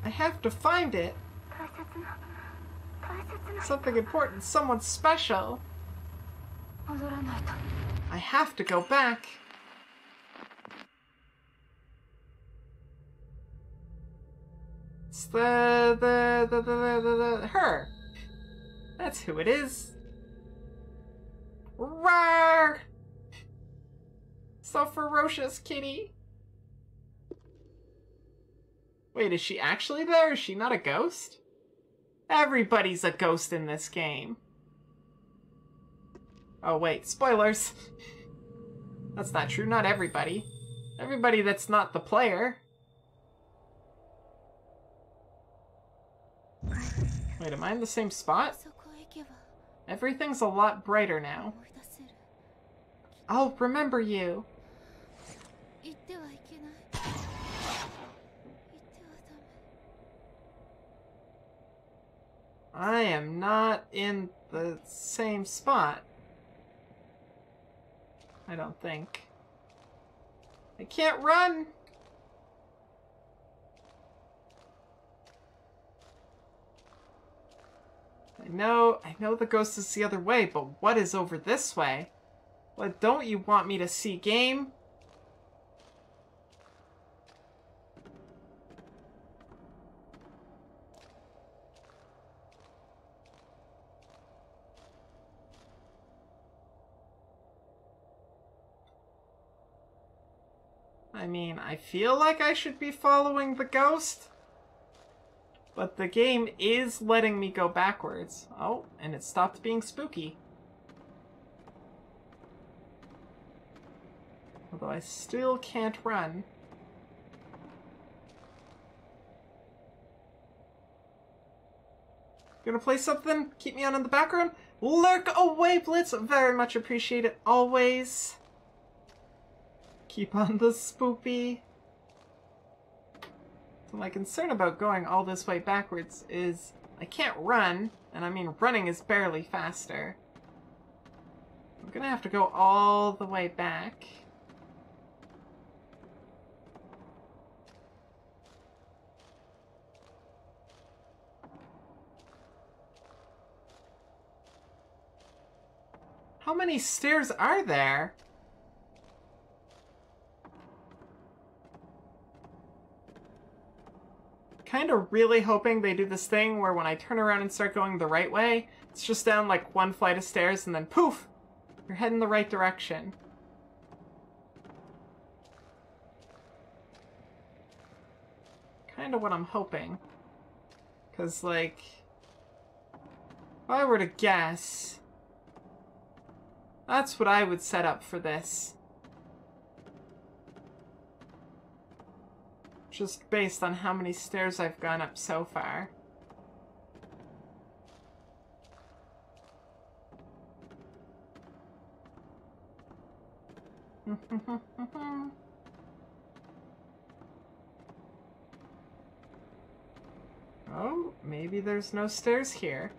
I have to find it. Something important, someone special. I have to go back. It's her. That's who it is. Roar! So ferocious, kitty. Wait, is she actually there? Is she not a ghost? Everybody's a ghost in this game. Oh wait, spoilers. That's not true, not everybody. Everybody that's not the player. Wait, am I in the same spot? Everything's a lot brighter now. I'll remember you. I am not in the same spot. I don't think. I can't run! I know the ghost is the other way, but what is over this way? What don't you want me to see, game? I mean, I feel like I should be following the ghost, but the game is letting me go backwards. Oh, and it stopped being spooky. Although I still can't run. Gonna play something? Keep me on in the background? Lurk away, Blitz! Very much appreciate it, always. Keep on the spoopy. So my concern about going all this way backwards is I can't run, and I mean running is barely faster. I'm gonna have to go all the way back. How many stairs are there? Kind of really hoping they do this thing where when I turn around and start going the right way, it's just down like one flight of stairs and then poof! You're heading the right direction. Kind of what I'm hoping. Because, like, if I were to guess, that's what I would set up for this. Just based on how many stairs I've gone up so far. Oh, maybe there's no stairs here.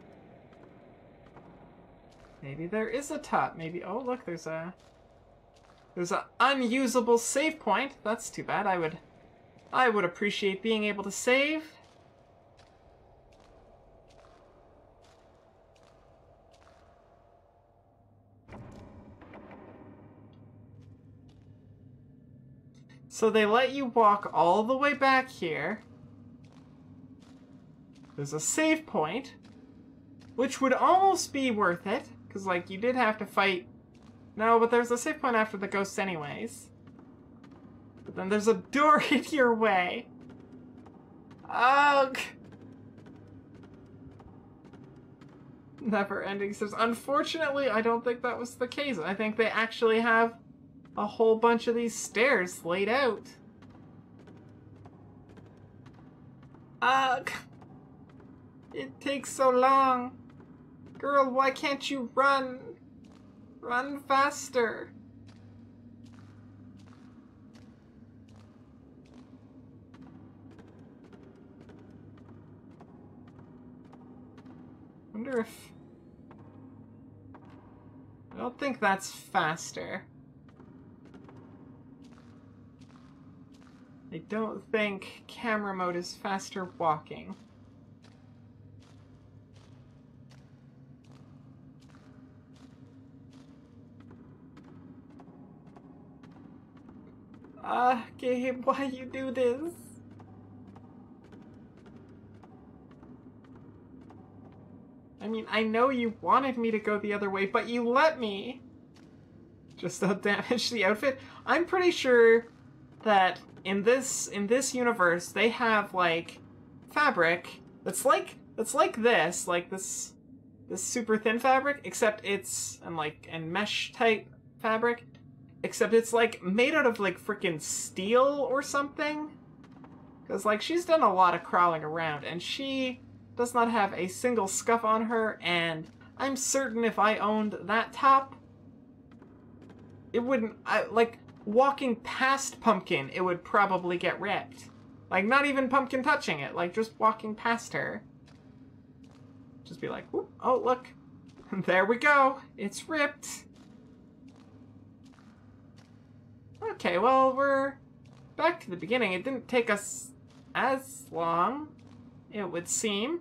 Maybe there is a top. Maybe, oh look, there's an unusable save point. That's too bad. I would appreciate being able to save. So they let you walk all the way back here. There's a save point, which would almost be worth it, because, like, you did have to fight. No, but there's a save point after the ghosts anyways. But then there's a door in your way. Ugh. Never ending stairs. Unfortunately, I don't think that was the case. I think they actually have a whole bunch of these stairs laid out. Ugh. It takes so long. Girl, why can't you run? Run faster. Wonder if... I don't think that's faster. I don't think camera mode is faster walking. Gabe, why you do this? I mean, I know you wanted me to go the other way, but you let me! Just don't damage the outfit. I'm pretty sure that in this universe, they have, like, fabric that's like this, like this super thin fabric, except it's, and mesh type fabric, except it's, like, made out of, like, freaking steel or something. Because, like, she's done a lot of crawling around, and she does not have a single scuff on her, and I'm certain if I owned that top, it wouldn't, like, walking past Pumpkin, it would probably get ripped. Like, not even Pumpkin touching it, like, just walking past her. Just be like, whoop, oh, look, there we go, it's ripped. Okay, well, we're back to the beginning. It didn't take us as long, it would seem,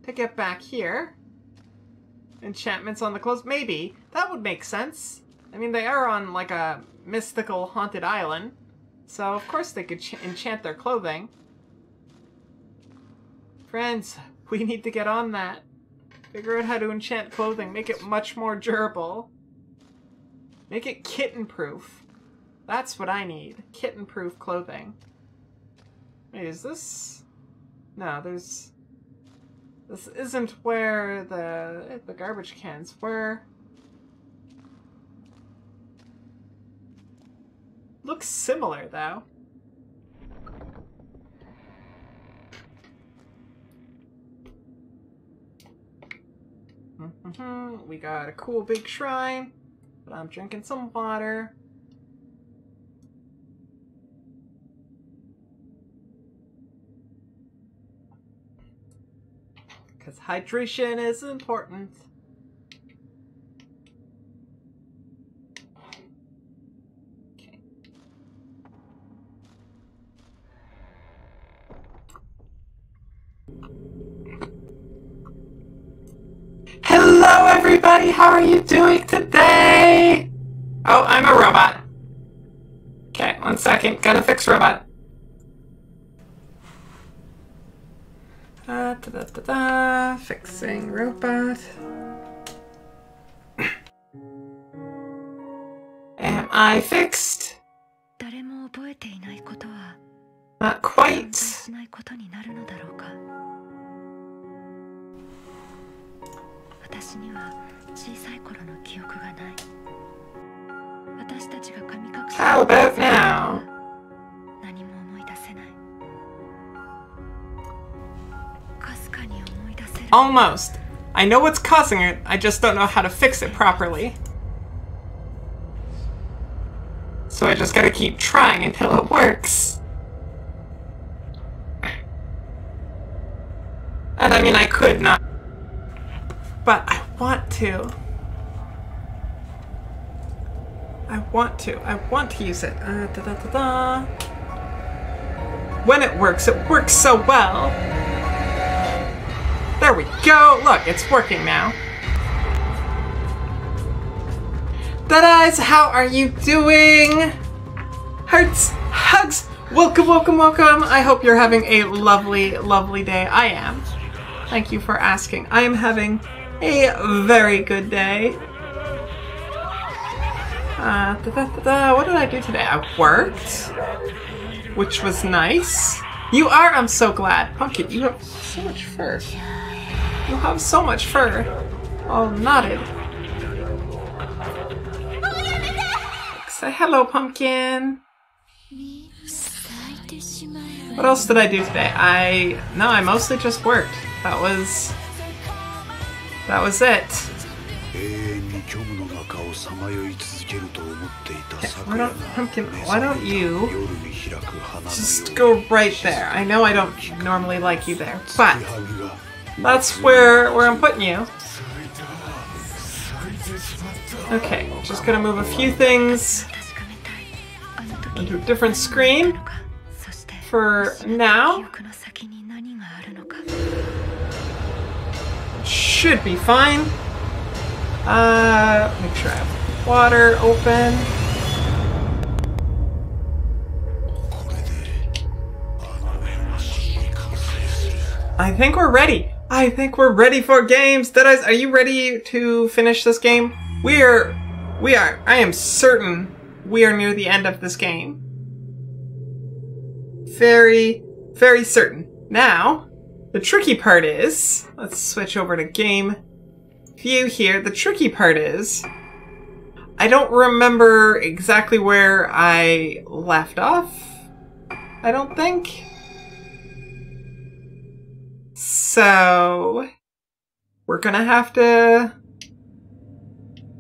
to get back here. Enchantments on the clothes? Maybe. That would make sense. I mean, they are on, like, a mystical haunted island, so of course they could enchant their clothing. Friends, we need to get on that. Figure out how to enchant clothing. Make it much more durable. Make it kitten-proof. That's what I need. Kitten-proof clothing. Wait, is this... No, there's... This isn't where the garbage cans were. Looks similar, though. We got a cool big shrine, but I'm drinking some water. Because hydration is important. Okay. Hello everybody, how are you doing today? Oh, I'm a robot. Okay, 1 second, gotta fix robot. Fixing robot. Am I fixed? Not quite. How about now? Almost. I know what's causing it, I just don't know how to fix it properly. So I just gotta keep trying until it works. And I mean, I could not. But I want to. I want to use it. When it works so well. There we go! Look, it's working now. Dead-Eyes, how are you doing? Hearts, hugs, welcome, welcome, welcome. I hope you're having a lovely, lovely day. I am. Thank you for asking. I am having a very good day. What did I do today? I worked, which was nice. You are? I'm so glad. Pumpkin, you have so much fur. You have so much fur. All knotted. Say hello, Pumpkin. What else did I do today? I mostly just worked. That was it. Why don't you just go right there? I know I don't normally like you there, but that's where I'm putting you. Okay, just gonna move a few things. Onto a different screen for now. Should be fine. Make sure I have water open. I think we're ready. I think we're ready for games. Deadies, are you ready to finish this game? We are. I am certain we are near the end of this game. Very, very certain. Now, the tricky part is, let's switch over to game view here. The tricky part is, I don't remember exactly where I left off, I don't think. So, we're gonna have to...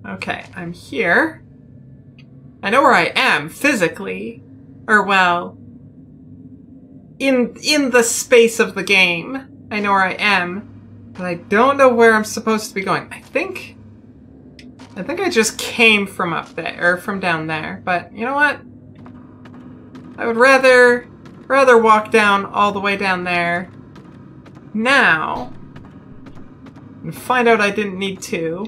Okay, I'm here. I know where I am, physically. Or, well, in the space of the game. I know where I am. But I don't know where I'm supposed to be going. I think I just came from up there, or from down there. But, you know what? I would rather walk down all the way down there now and find out I didn't need to,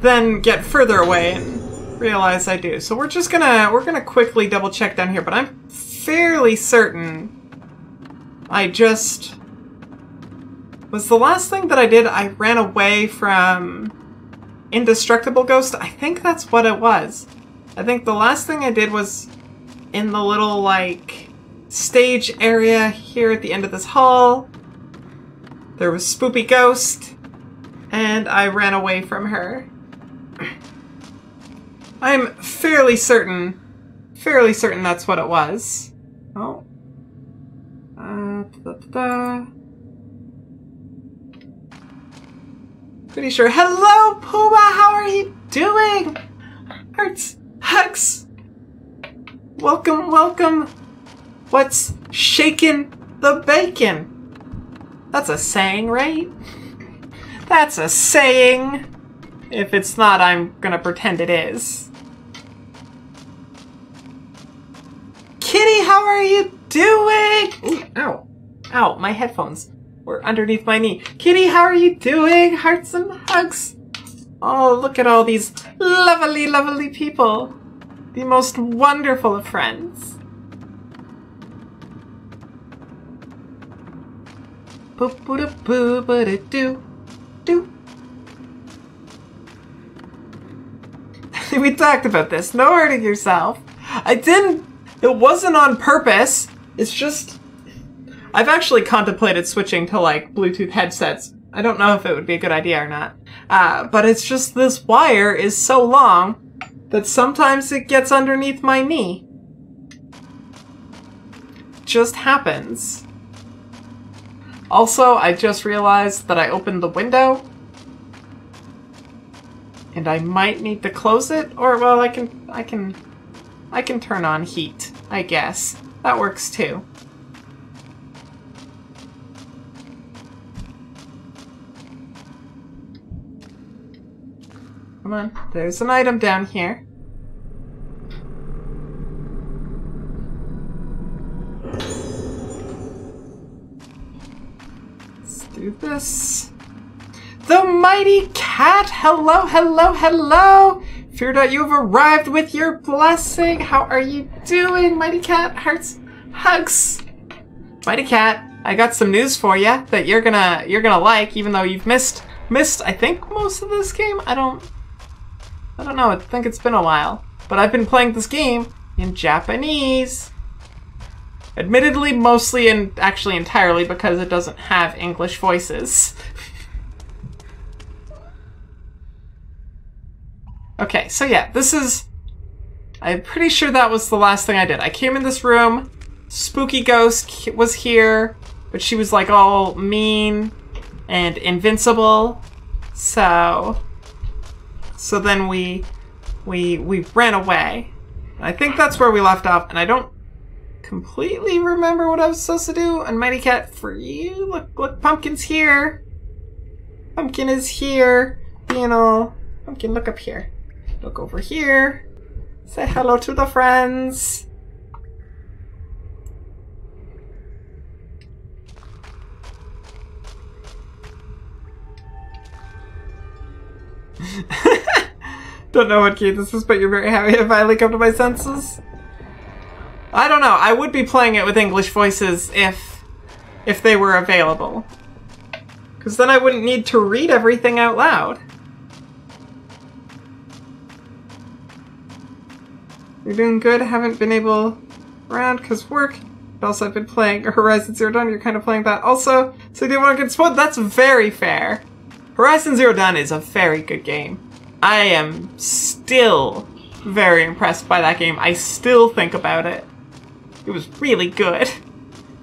then get further away and realize I do. So we're gonna quickly double check down here, but I'm fairly certain was the last thing that I did, I ran away from Indestructible Ghost. I think that's what it was. I think the last thing I did was in the little, like, stage area here at the end of this hall. There was Spoopy Ghost, and I ran away from her. I'm fairly certain that's what it was. Oh. Pretty sure. Hello, Puma! How are you doing? Hearts, hugs! Welcome, welcome! What's shaking the bacon? That's a saying, right? That's a saying! If it's not, I'm gonna pretend it is. Kitty, how are you doing? Ooh, ow. Ow, my headphones were underneath my knee. Kitty, how are you doing? Hearts and hugs. Oh, look at all these lovely, lovely people. The most wonderful of friends. Boop-boop-boop-boop-a-doo-doo. We talked about this. No hurting yourself. It wasn't on purpose. It's just... I've actually contemplated switching to, like, Bluetooth headsets. I don't know if it would be a good idea or not. But it's just this wire is so long that sometimes it gets underneath my knee. Just happens. Also, I just realized that I opened the window. And I might need to close it, or, well, I can turn on heat, I guess. That works too. Come on, there's an item down here. Let's do this. The mighty cat! Hello, hello, hello! Fear., you have arrived with your blessing. How are you doing, mighty cat? Hearts, hugs. Mighty cat, I got some news for you that you're gonna like, even though you've missed I think most of this game. I don't know. I think it's been a while, but I've been playing this game in Japanese. Admittedly, mostly and actually entirely because it doesn't have English voices. Okay, so yeah, I'm pretty sure that was the last thing I did. I came in this room, Spooky Ghost was here, but she was like all mean and invincible. So then we ran away. I think that's where we left off, and I don't completely remember what I was supposed to do. And Mighty Cat, for you, look, Pumpkin's here. Pumpkin is here, being all... Pumpkin, look up here. Look over here. Say hello to the friends. Don't know what key this is, but you're very happy I finally come to my senses. I don't know. I would be playing it with English voices if they were available. Because then I wouldn't need to read everything out loud. You're doing good. I haven't been able around because work. But also I've been playing Horizon Zero Dawn. You're kind of playing that also. So you didn't want to get spoiled? That's very fair. Horizon Zero Dawn is a very good game. I am still very impressed by that game. I still think about it. It was really good.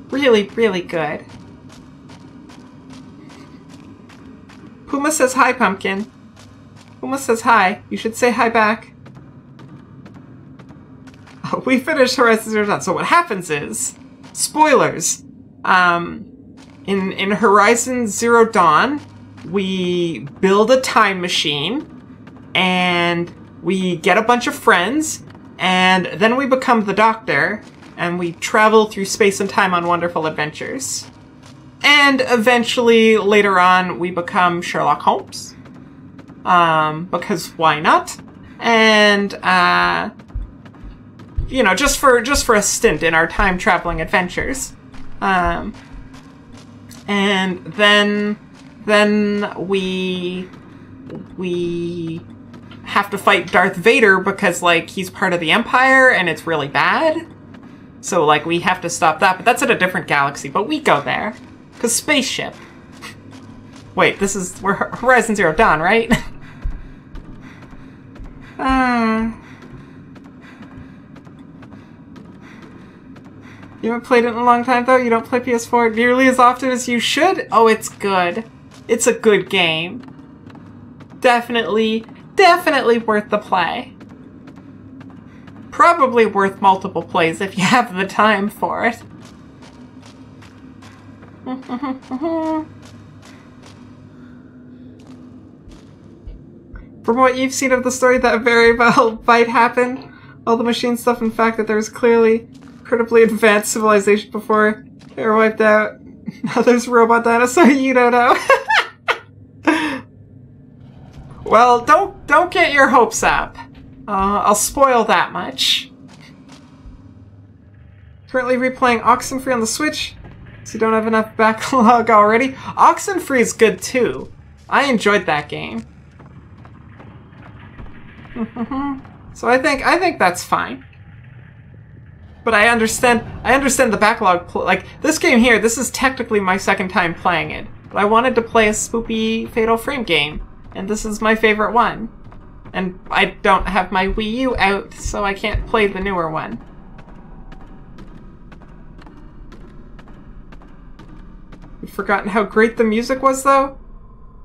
Really, really good. Puma says hi, Pumpkin. Puma says hi. You should say hi back. Oh, we finished Horizon Zero Dawn. So what happens is, spoilers. In Horizon Zero Dawn, we build a time machine, and we get a bunch of friends, and then we become the Doctor, and we travel through space and time on wonderful adventures. And eventually, later on, we become Sherlock Holmes. Because why not? And, you know, just for a stint in our time-traveling adventures. And then we have to fight Darth Vader because, like, he's part of the Empire and it's really bad. So, like, we have to stop that. But that's in a different galaxy. But we go there. Because spaceship. Wait, we're Horizon Zero Dawn, right? You haven't played it in a long time, though? You don't play PS4 nearly as often as you should? Oh, it's good. It's a good game. Definitely worth the play. Probably worth multiple plays if you have the time for it. From what you've seen of the story, that very well might happen. All the machine stuff, in fact, that there was clearly incredibly advanced civilization before they were wiped out. Now there's robot dinosaur, you don't know. Well, don't get your hopes up. I'll spoil that much. Currently replaying Oxenfree on the Switch, so you don't have enough backlog already. Oxenfree is good too. I enjoyed that game. So I think that's fine. But I understand the backlog. Like, this game here, this is technically my second time playing it. But I wanted to play a spoopy Fatal Frame game, and this is my favorite one. And I don't have my Wii U out, so I can't play the newer one. You've forgotten how great the music was, though?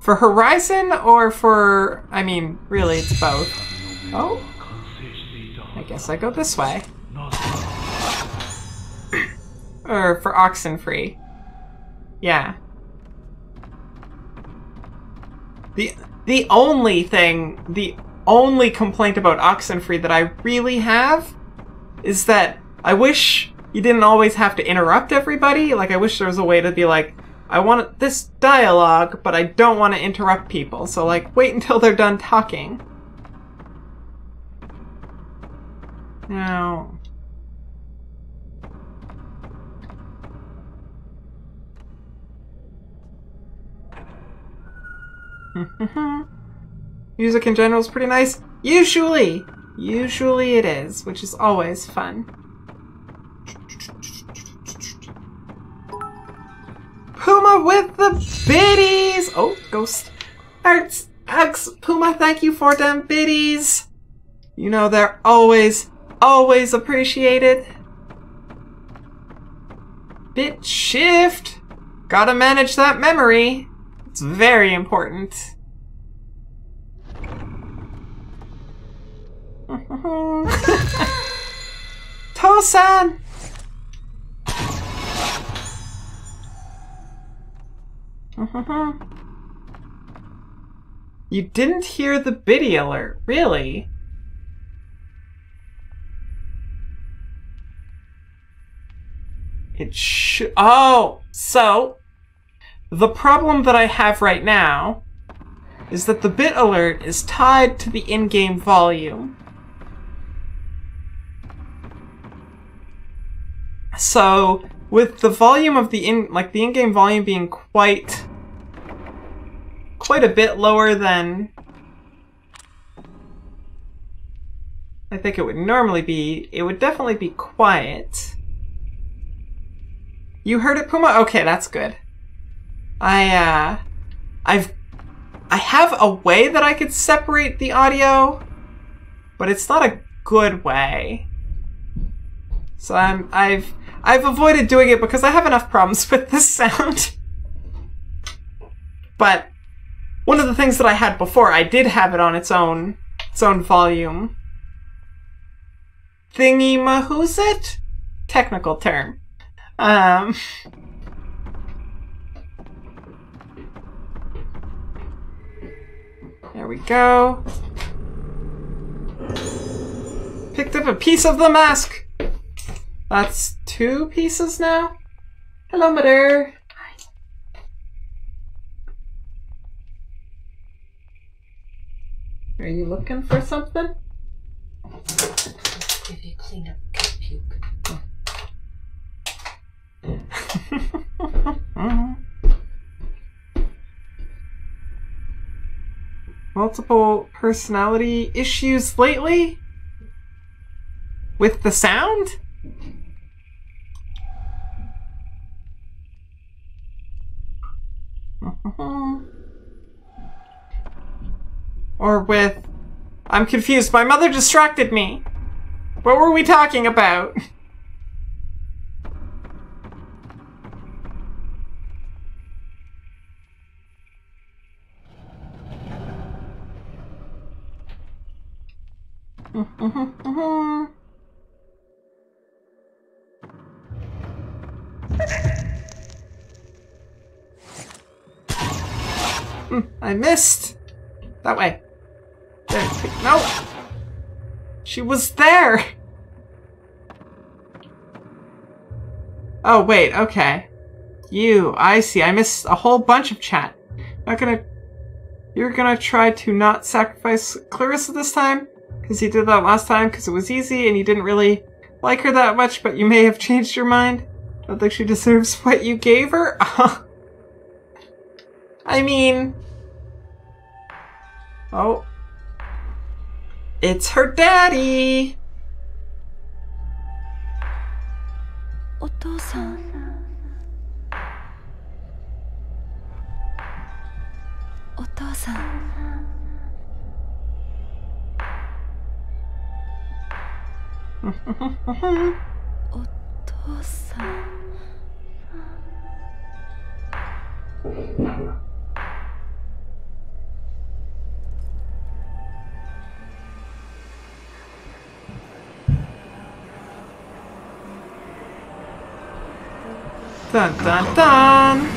For Horizon, or for... I mean, really, it's both. Oh? I guess I go this way. Or for Oxenfree. Yeah. The only complaint about Oxenfree that I really have is that I wish you didn't always have to interrupt everybody. Like, I wish there was a way to be like, I want this dialogue, but I don't want to interrupt people. So, like, wait until they're done talking. Now... Music in general is pretty nice. Usually it is, which is always fun. Puma with the biddies! Oh, ghost. Arts, Uggs, Puma, thank you for them biddies. You know they're always appreciated. Bit shift. Gotta manage that memory. It's very important. Tosan! You didn't hear the biddy alert, really? It should... Oh! So, the problem that I have right now is that the bit alert is tied to the in-game volume. So, with the volume of the in-game volume being quite a bit lower than I think it would normally be, it would definitely be quiet. You heard it, Puma? Okay, that's good. I have a way that I could separate the audio, but it's not a good way. So I've avoided doing it because I have enough problems with this sound. But one of the things that I had before, I did have it on its own volume. Thingy-mahoo's it? Technical term. There we go. Picked up a piece of the mask. That's 2 pieces now. Hello, mother. Hi. Are you looking for something? If you clean up cat puke. Multiple personality issues lately? With the sound? Or with... I'm confused. My mother distracted me. What were we talking about? I missed. That way. There. No. She was there. Oh, wait. Okay. I see. I missed a whole bunch of chat. You're gonna try to not sacrifice Clarissa this time? Because you did that last time because it was easy and you didn't really like her that much, but you may have changed your mind. Don't think she deserves what you gave her? I mean... Oh. It's her daddy! Otosan. Otosan. Otosan. Dun dun dun!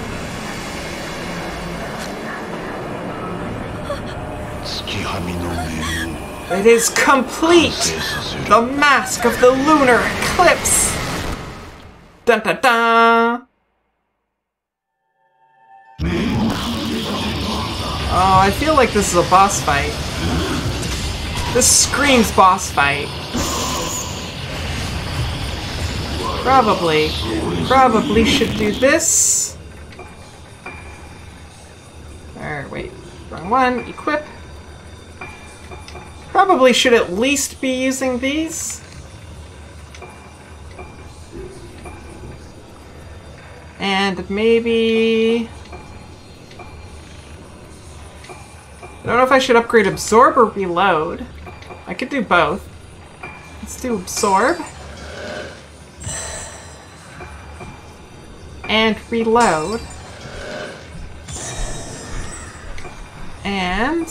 It is complete! The mask of the Lunar Eclipse! Dun dun dun! Oh, I feel like this is a boss fight. This screams boss fight. Probably should do this. Or wait, wrong one. Equip. Probably should at least be using these. And maybe... I don't know if I should upgrade Absorb or Reload. I could do both. Let's do Absorb. And Reload. And...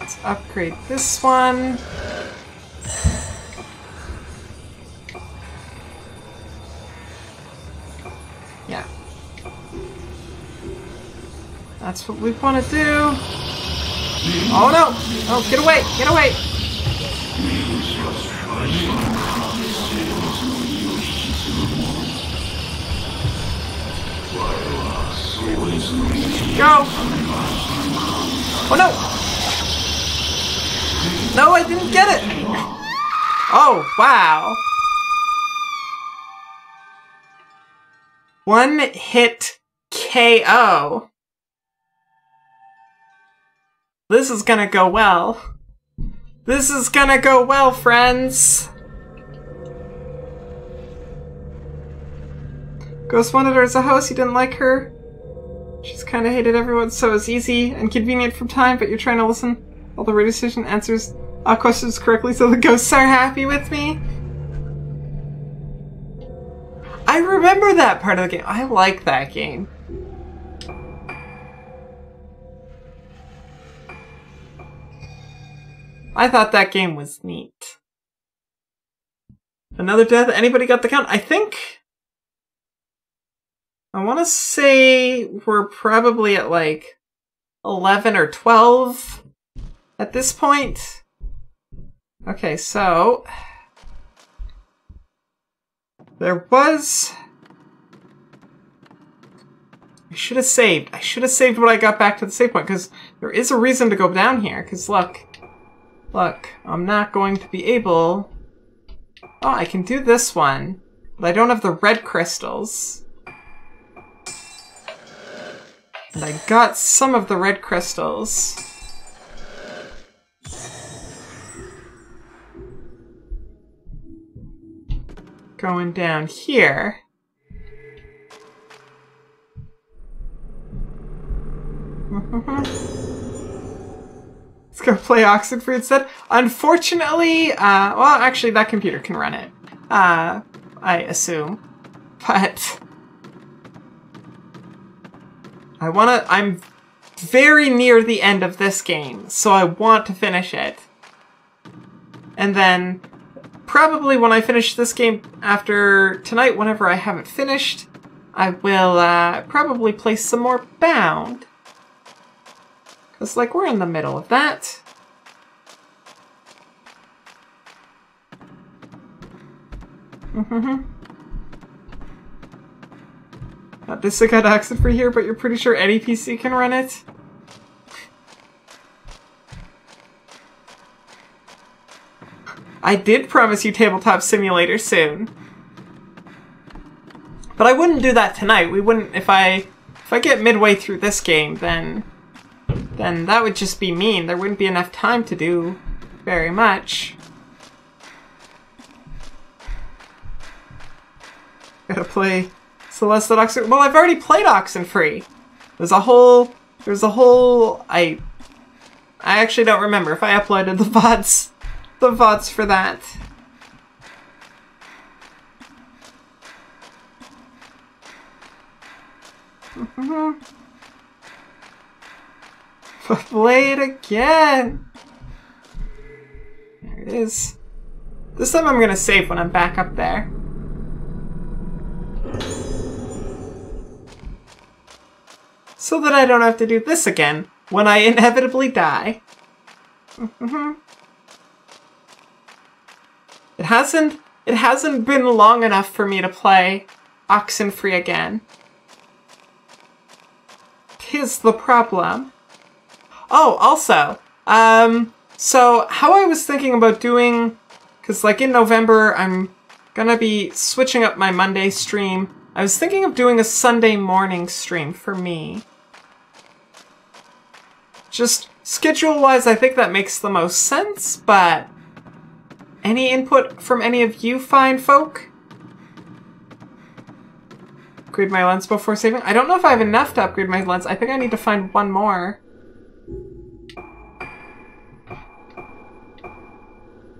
let's upgrade this one. Yeah. That's what we want to do. Oh no! Oh, get away! Get away! Go! Oh no! No, I didn't get it! Oh, wow. One hit KO. This is gonna go well. This is gonna go well, friends. Ghost wanted her as a host, you didn't like her. She's kinda hated everyone, so it's easy and convenient from time, but you're trying to listen. All the radio station answers questions correctly, so the ghosts are happy with me. I remember that part of the game. I like that game. I thought that game was neat. Another death? Anybody got the count? I think... I want to say we're probably at like 11 or 12 at this point. Okay, so... There was... I should have saved. I should have saved when I got back to the save point, because there is a reason to go down here, because look. Look, I'm not going to be able... Oh, I can do this one, but I don't have the red crystals. And I got some of the red crystals. Going down here. Let's go play Oxenfree instead. Unfortunately, well, actually, that computer can run it. I assume. But... I'm very near the end of this game, so I want to finish it. And then, probably when I finish this game after tonight, whenever I have it finished, I will probably play some more Bound. Because, like, we're in the middle of that. Not this I got Oxenfree here, but you're pretty sure any PC can run it? I did promise you Tabletop Simulator soon. But I wouldn't do that tonight. We wouldn't, if I get midway through this game, then that would just be mean. There wouldn't be enough time to do very much. Gotta play Celeste at Oxenfree. Well, I've already played Oxenfree. There's a whole, I actually don't remember if I uploaded the VODs for that. Play it again. There it is. This time I'm gonna save when I'm back up there. So that I don't have to do this again when I inevitably die. It hasn't been long enough for me to play Oxenfree again. 'Tis the problem. Oh, also, so how I was thinking about doing, because like in November I'm gonna be switching up my Monday stream. I was thinking of doing a Sunday morning stream for me. Just schedule-wise, I think that makes the most sense, but any input from any of you fine folk? Upgrade my lens before saving? I don't know if I have enough to upgrade my lens. I think I need to find one more.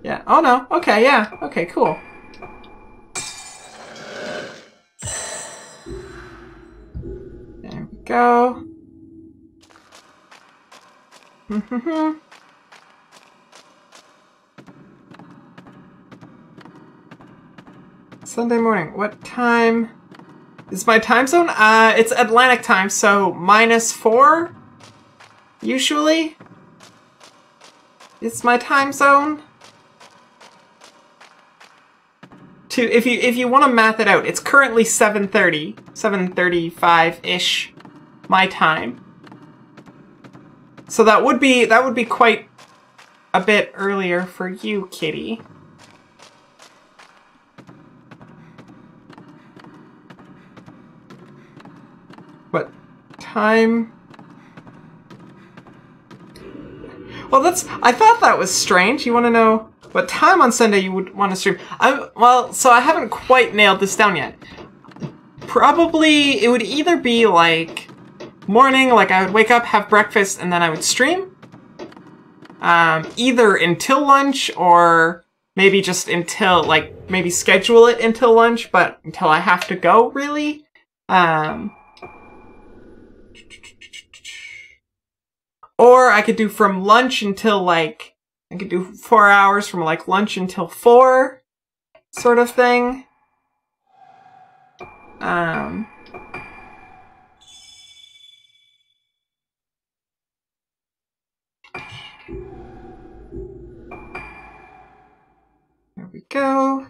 Yeah. Oh no. Okay, yeah. Okay, cool. There we go. Sunday morning. What time is my time zone? It's Atlantic time, so -4 usually. It's my time zone. If you want to math it out, it's currently 7:30, 7:35-ish my time. So that would be quite a bit earlier for you, kitty. What time? Well, I thought that was strange. You want to know what time on Sunday you would want to stream? Well, so I haven't quite nailed this down yet. Probably it would either be like morning, like I would wake up, have breakfast, and then I would stream. Either until lunch or maybe just until, like, maybe schedule it until lunch, but until I have to go, really. Or I could do from lunch until, like, I could do 4 hours from, like, lunch until 4, sort of thing. There we go.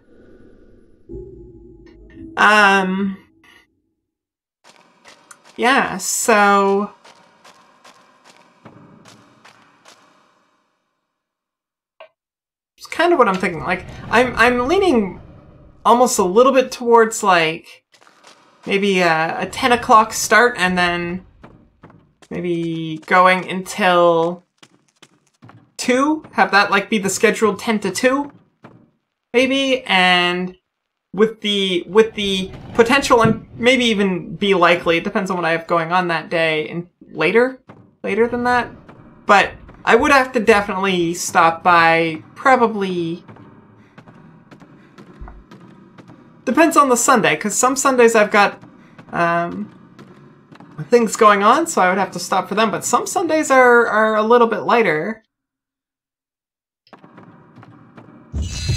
Yeah, so... it's kind of what I'm thinking. Like, I'm leaning almost a little bit towards, like, maybe a 10 o'clock start and then maybe going until 2. Have that, like, be the scheduled 10 to 2, maybe, and with the potential, and maybe even be likely, it depends on what I have going on that day, and later than that. But I would have to definitely stop by, probably... depends on the Sunday, because some Sundays I've got things going on, so I would have to stop for them, but some Sundays are a little bit lighter.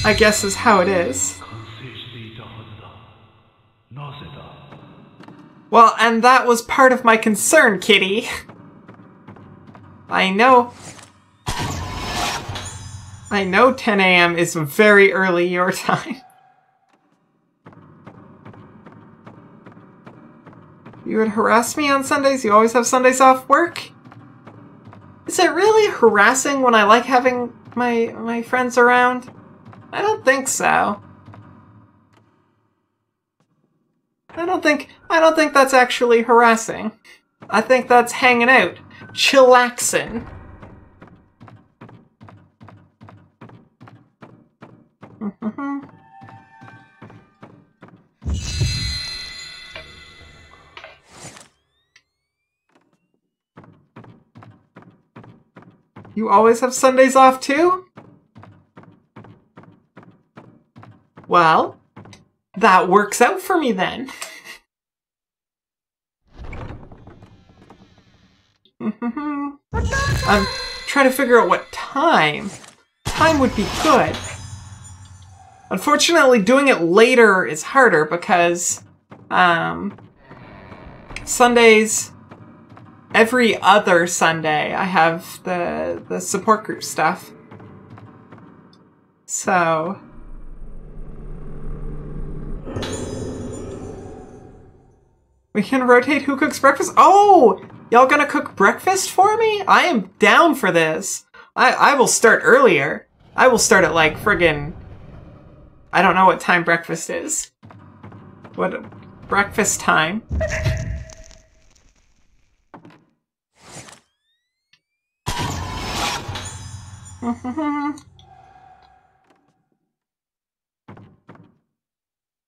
I guess is how it is. Well, and that was part of my concern, kitty. I know 10 a.m. is very early your time. You would harass me on Sundays? You always have Sundays off work? Is it really harassing when I like having my friends around? I don't think so. I don't think that's actually harassing. I think that's hanging out. Chillaxing. You always have Sundays off too? Well, that works out for me then. I'm trying to figure out what time. Time would be good. Unfortunately, doing it later is harder because Sundays, every other Sunday, I have the support group stuff. So... we can rotate who cooks breakfast? Oh! Y'all gonna cook breakfast for me? I am down for this. I will start earlier. I will start at like friggin'... I don't know what time breakfast is. What breakfast time?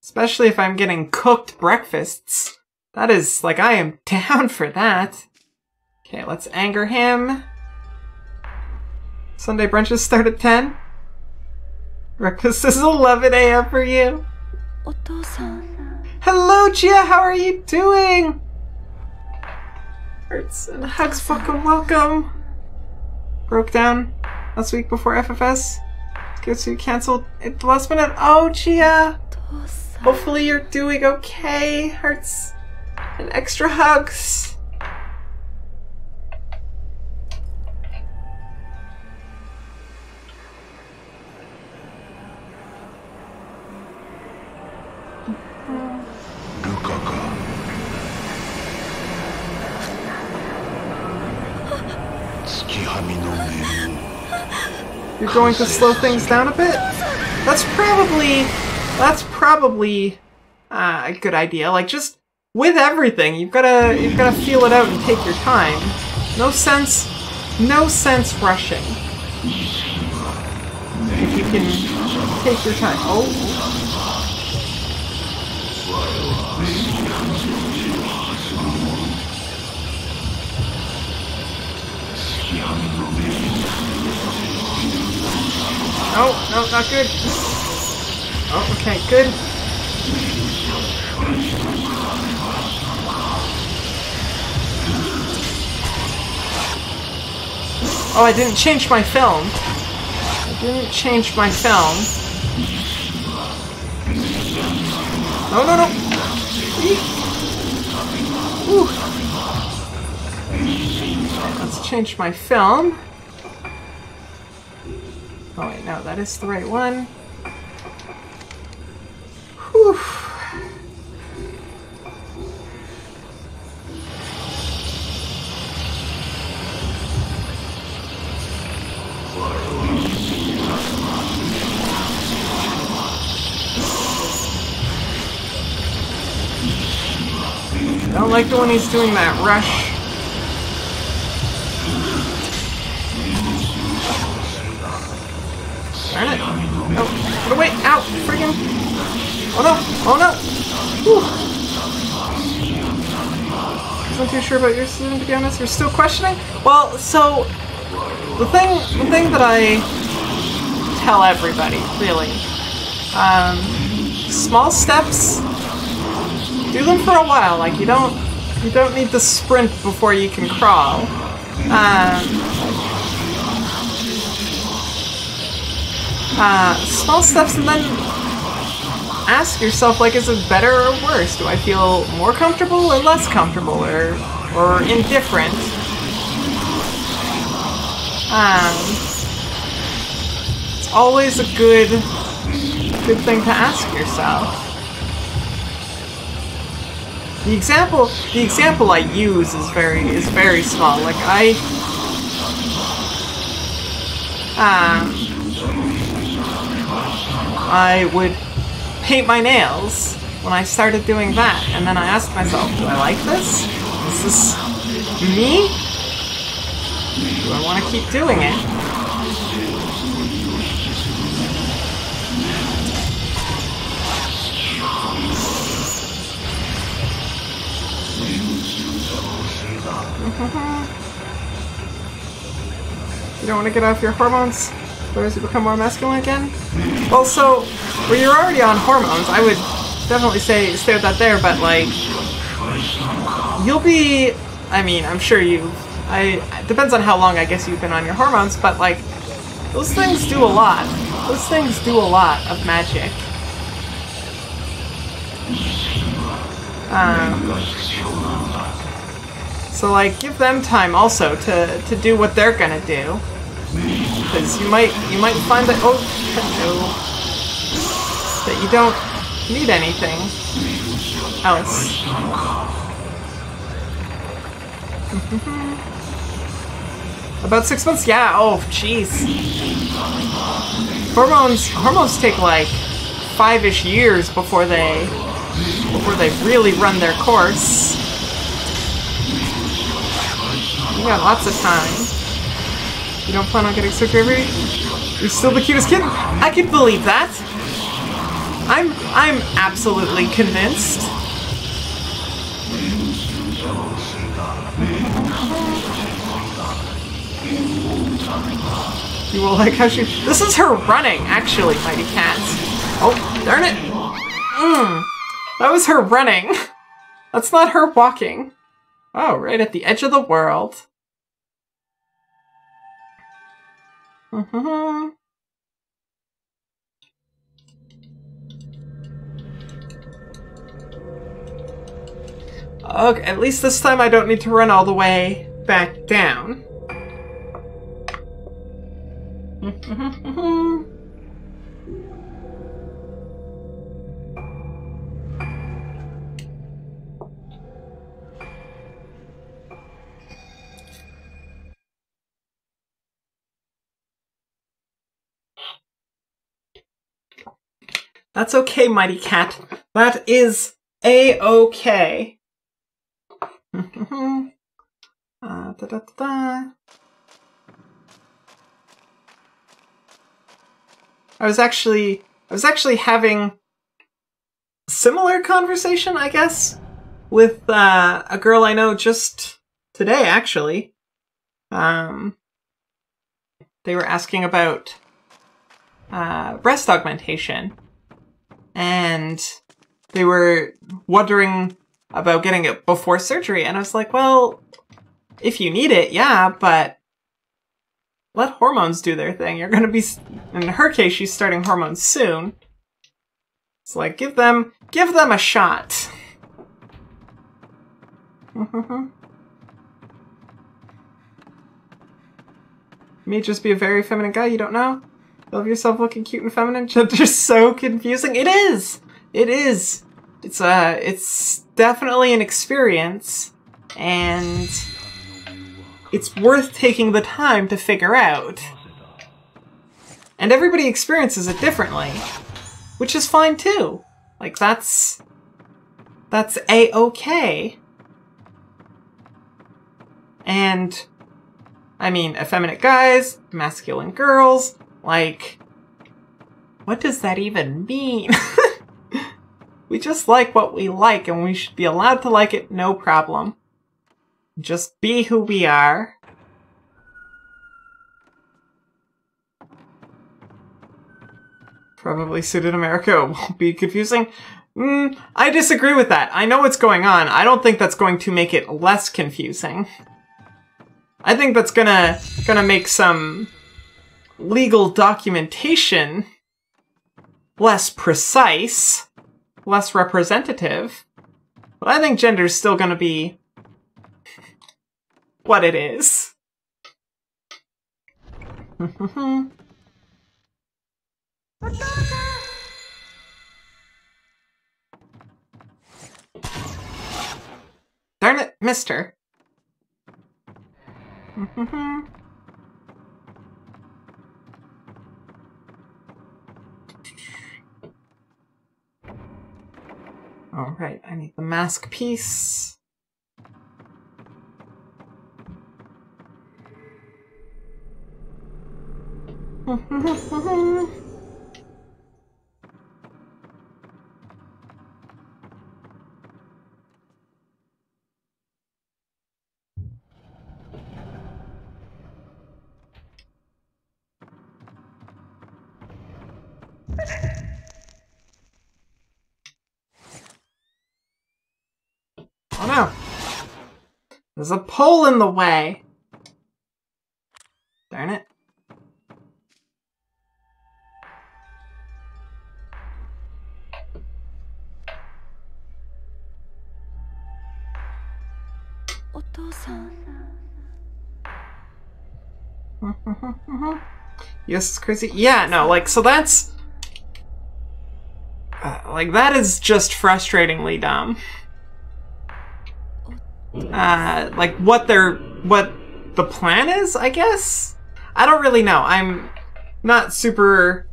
Especially if I'm getting cooked breakfasts. That is, like, I am down for that. Okay, let's anger him. Sunday brunches start at 10. Breakfast is 11 a.m. for you. Hello, Gia, how are you doing? Hearts and hugs, fucking welcome. Broke down last week before FFS. Gets you canceled at the last minute. Oh, Gia. Hopefully you're doing okay. Hearts and extra hugs. You're going to slow things down a bit? That's probably a good idea. Like, just with everything, you've gotta feel it out and take your time. No sense rushing. If you can take your time. Oh. Oh, no, not good. Oh, okay, good. Oh, I didn't change my film. No, no, no. Ooh. Let's change my film. Oh wait, no, that is the right one. Whew. I don't like it when he's doing that rush. Darn it. Oh, get away! Ow! Friggin'! Oh no! Oh no! Whew. Wasn't too sure about your decision, to be honest. You're still questioning? Well, so the thing that I tell everybody, really, small steps. Do them for a while. Like you don't need to sprint before you can crawl. Small steps, and then ask yourself, like, is it better or worse? Do I feel more comfortable or less comfortable, or indifferent? It's always a good thing to ask yourself. The example I use is very small. Like I would paint my nails when I started doing that, and then I asked myself, do I like this? Is this me? Do I want to keep doing it? You don't want to get off your hormones? Otherwise you become more masculine again? Well, so, when you're already on hormones, I would definitely say stay with that there, but like, you'll be, I mean, I'm sure it depends on how long I guess you've been on your hormones, but like, those things do a lot. Those things do a lot of magic. So like, give them time also to do what they're gonna do, because you might find that that you don't need anything else. About 6 months? Yeah. Oh, jeez. Hormones take like 5-ish years before they really run their course. You got lots of time. You don't plan on getting surgery? You're still the cutest kid? I can believe that. I'm absolutely convinced. You will like how she... This is her running, actually, Mighty Cat. Oh, darn it. That was her running. That's not her walking. Oh, right at the edge of the world. Okay, at least this time I don't need to run all the way back down. That's okay, mighty cat. That is a-okay. Da-da-da-da. I was actually having a similar conversation, I guess, with a girl I know just today, actually. They were asking about breast augmentation, and they were wondering about getting it before surgery, and I was like, well, if you need it, yeah, but let hormones do their thing. You're gonna be, in her case, she's starting hormones soon. It's like, give them a shot. May just be a very feminine guy, you don't know? Love yourself looking cute and feminine? Gender's so confusing. It is! It is! It's definitely an experience, and it's worth taking the time to figure out. And everybody experiences it differently, which is fine too. Like, that's a-okay. And, I mean, effeminate guys, masculine girls, like, what does that even mean? We just like what we like, and we should be allowed to like it, no problem. Just be who we are. Probably suited America, it won't be confusing. I disagree with that. I know what's going on. I don't think that's going to make it less confusing. I think that's gonna make some legal documentation less precise, less representative. But I think gender's still gonna be what it is. Darn it, mister. Alright, I need the mask piece. Oh no! There's a pole in the way! Darn it. Yes, it's crazy. Yeah, no, like, so that's... like, that is just frustratingly dumb. Like, what the plan is, I guess? I don't really know. I'm not super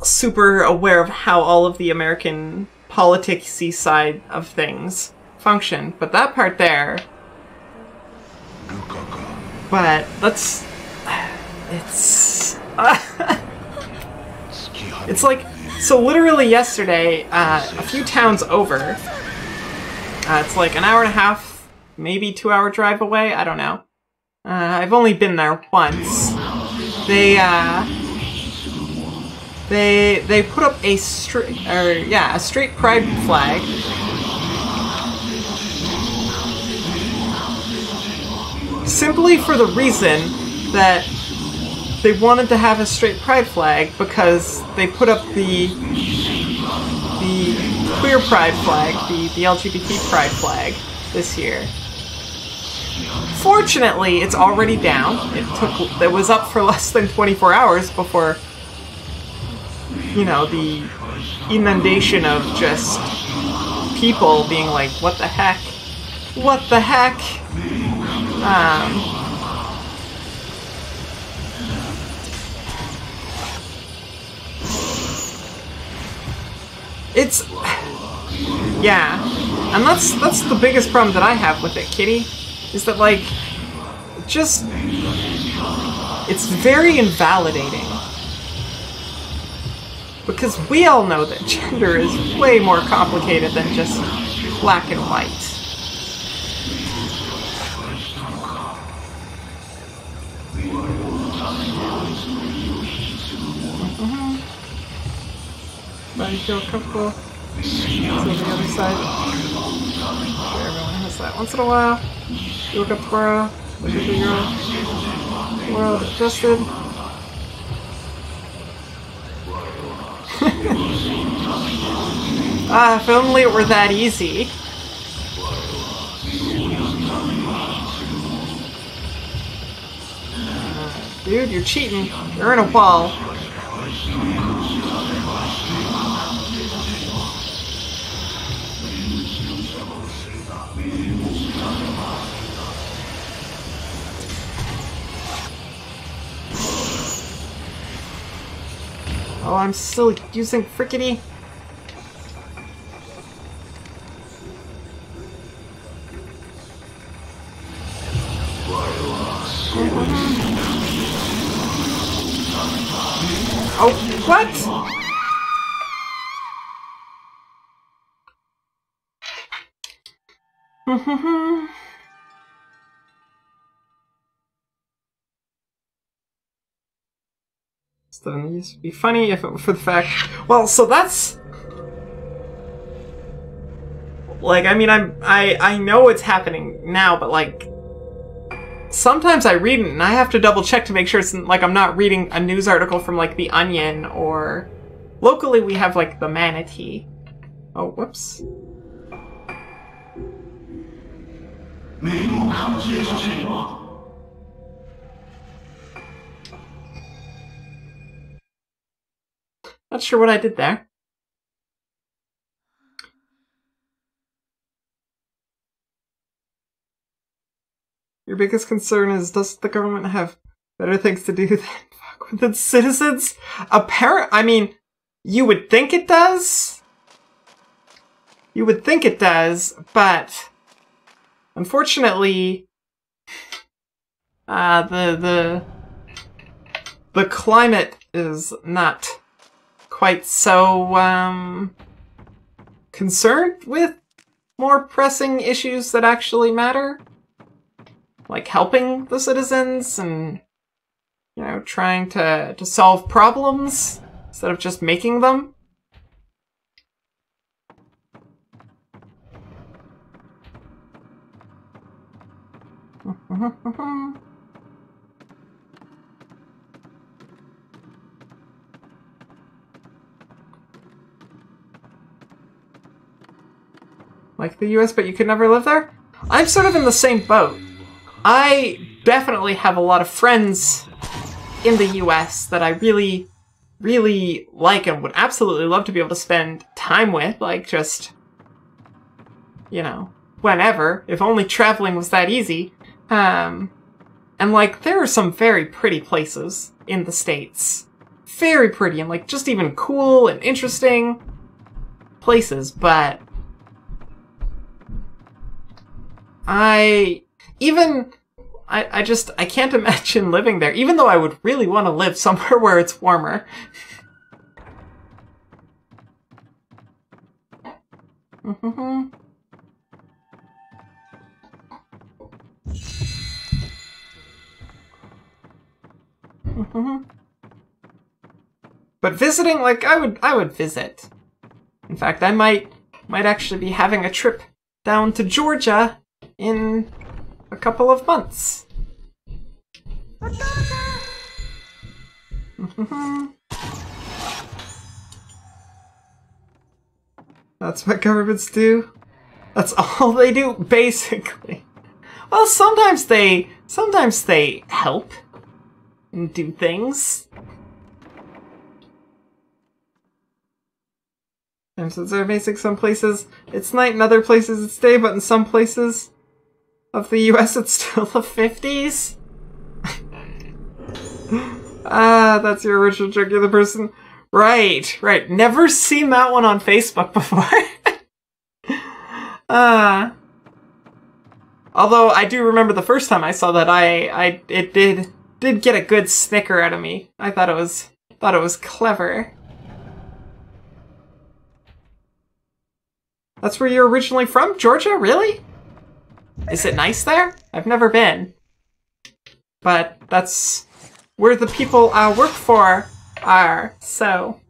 aware of how all of the American politics-y side of things function, but that part there... But that's... It's... it's like... So literally yesterday, a few towns over, it's like an hour and a half, maybe 2-hour drive away, I don't know. I've only been there once. They put up a straight pride flag. Simply for the reason that they wanted to have a straight pride flag because they put up the queer pride flag, the LGBT pride flag this year. Fortunately, it's already down. It was up for less than 24 hours before, you know, the inundation of just people being like, what the heck? What the heck? Yeah. And that's the biggest problem that I have with it, Kitty. Is that, like, just... it's very invalidating. Because we all know that gender is way more complicated than just black and white. But you feel comfortable. So the other side. Sure, everyone has that once in a while. You look up tomorrow. Look at your world adjusted. Ah, if only it were that easy. Dude, you're cheating. You're in a wall. Oh, I'm still using frickety. Oh, what? Still used to be funny if it were for the fact. Well, so that's like, I mean, I know it's happening now, but like sometimes I read it and I have to double check to make sure it's like I'm not reading a news article from like The Onion, or locally we have like the Manatee. Oh, whoops. Not sure what I did there. Your biggest concern is, does the government have better things to do than fuck with its citizens? I mean, you would think it does. You would think it does, but unfortunately, the climate is not quite so concerned with more pressing issues that actually matter. Like helping the citizens and, you know, trying to solve problems instead of just making them. Like the US, but you could never live there? I'm sort of in the same boat. I definitely have a lot of friends in the US that I really, really like and would absolutely love to be able to spend time with, like just, you know, whenever, if only traveling was that easy. And like, there are some very pretty places in the States. Very pretty and like just even cool and interesting places, but I can't imagine living there, even though I would really want to live somewhere where it's warmer. But visiting, like, I would visit. In fact, I might actually be having a trip down to Georgia in a couple of months. That's what governments do. That's all they do, basically. Well, sometimes they help and do things. And since they're amazing, some places it's night, in other places it's day, but in some places of the US it's still the 50s. Ah, that's your original joke. You're the person. Right. Never seen that one on Facebook before. Although I do remember the first time I saw that, it did get a good snicker out of me. I thought it was clever. That's where you're originally from, Georgia? Really? Is it nice there? I've never been. But that's where the people I work for are, so.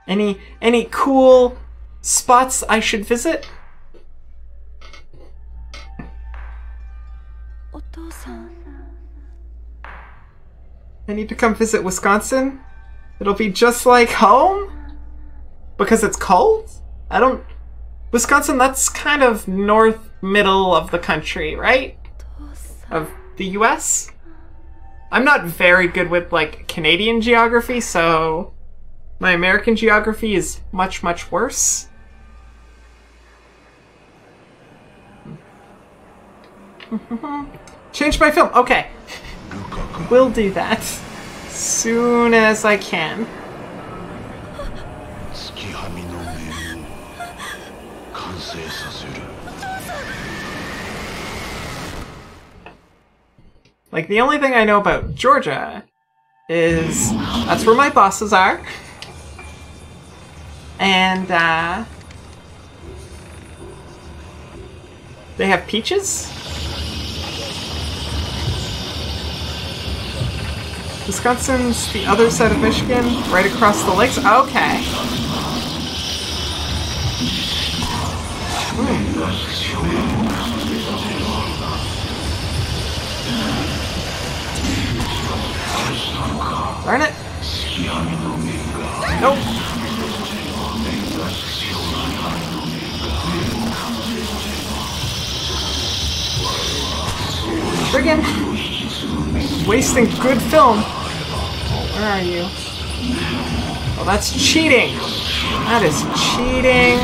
Any cool spots I should visit? I need to come visit Wisconsin? It'll be just like home? Because it's cold? Wisconsin, that's kind of north middle of the country, right? Of the US? I'm not very good with, like, Canadian geography, so my American geography is much, much worse. Change my film. Okay. We'll do that. Soon as I can. Like, the only thing I know about Georgia is that's where my bosses are. And, they have peaches? Wisconsin's the other side of Michigan, right across the lakes? Okay. Darn it. Nope. Friggin' wasting good film. Where are you? Oh, that's cheating. That is cheating.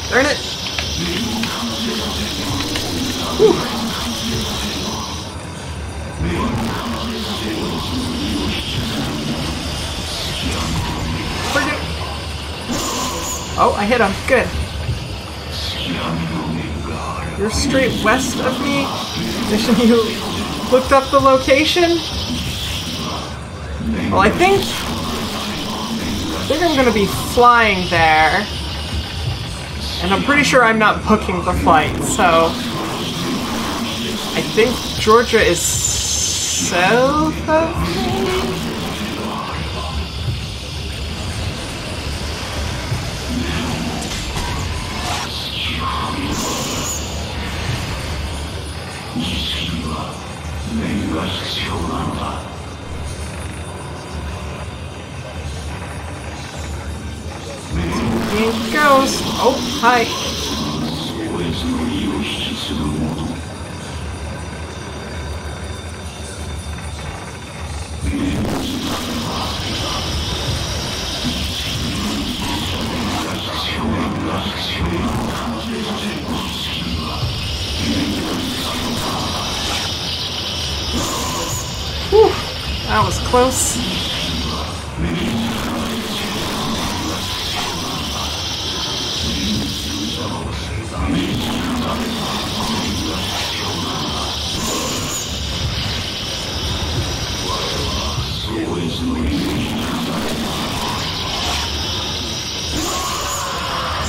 Darn it. Whew. Oh, I hit him. Good. You're straight west of me? You looked up the location? Well, I think I'm gonna be flying there. And I'm pretty sure I'm not booking the flight, so I think Georgia is south of me? Here it goes. Oh, hi. Whew, that was close.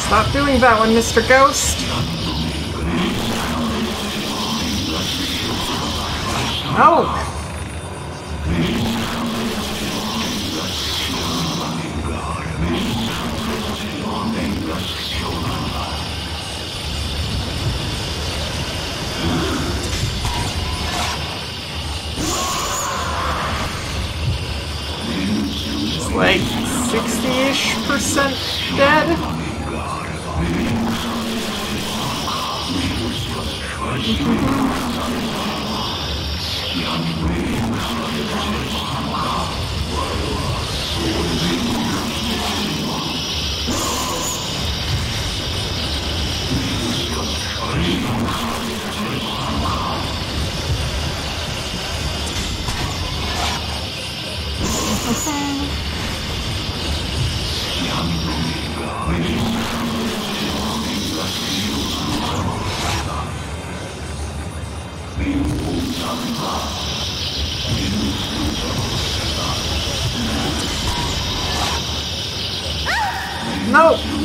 Stop doing that one, Mr. Ghost. Oh! It's like 60-ish% dead.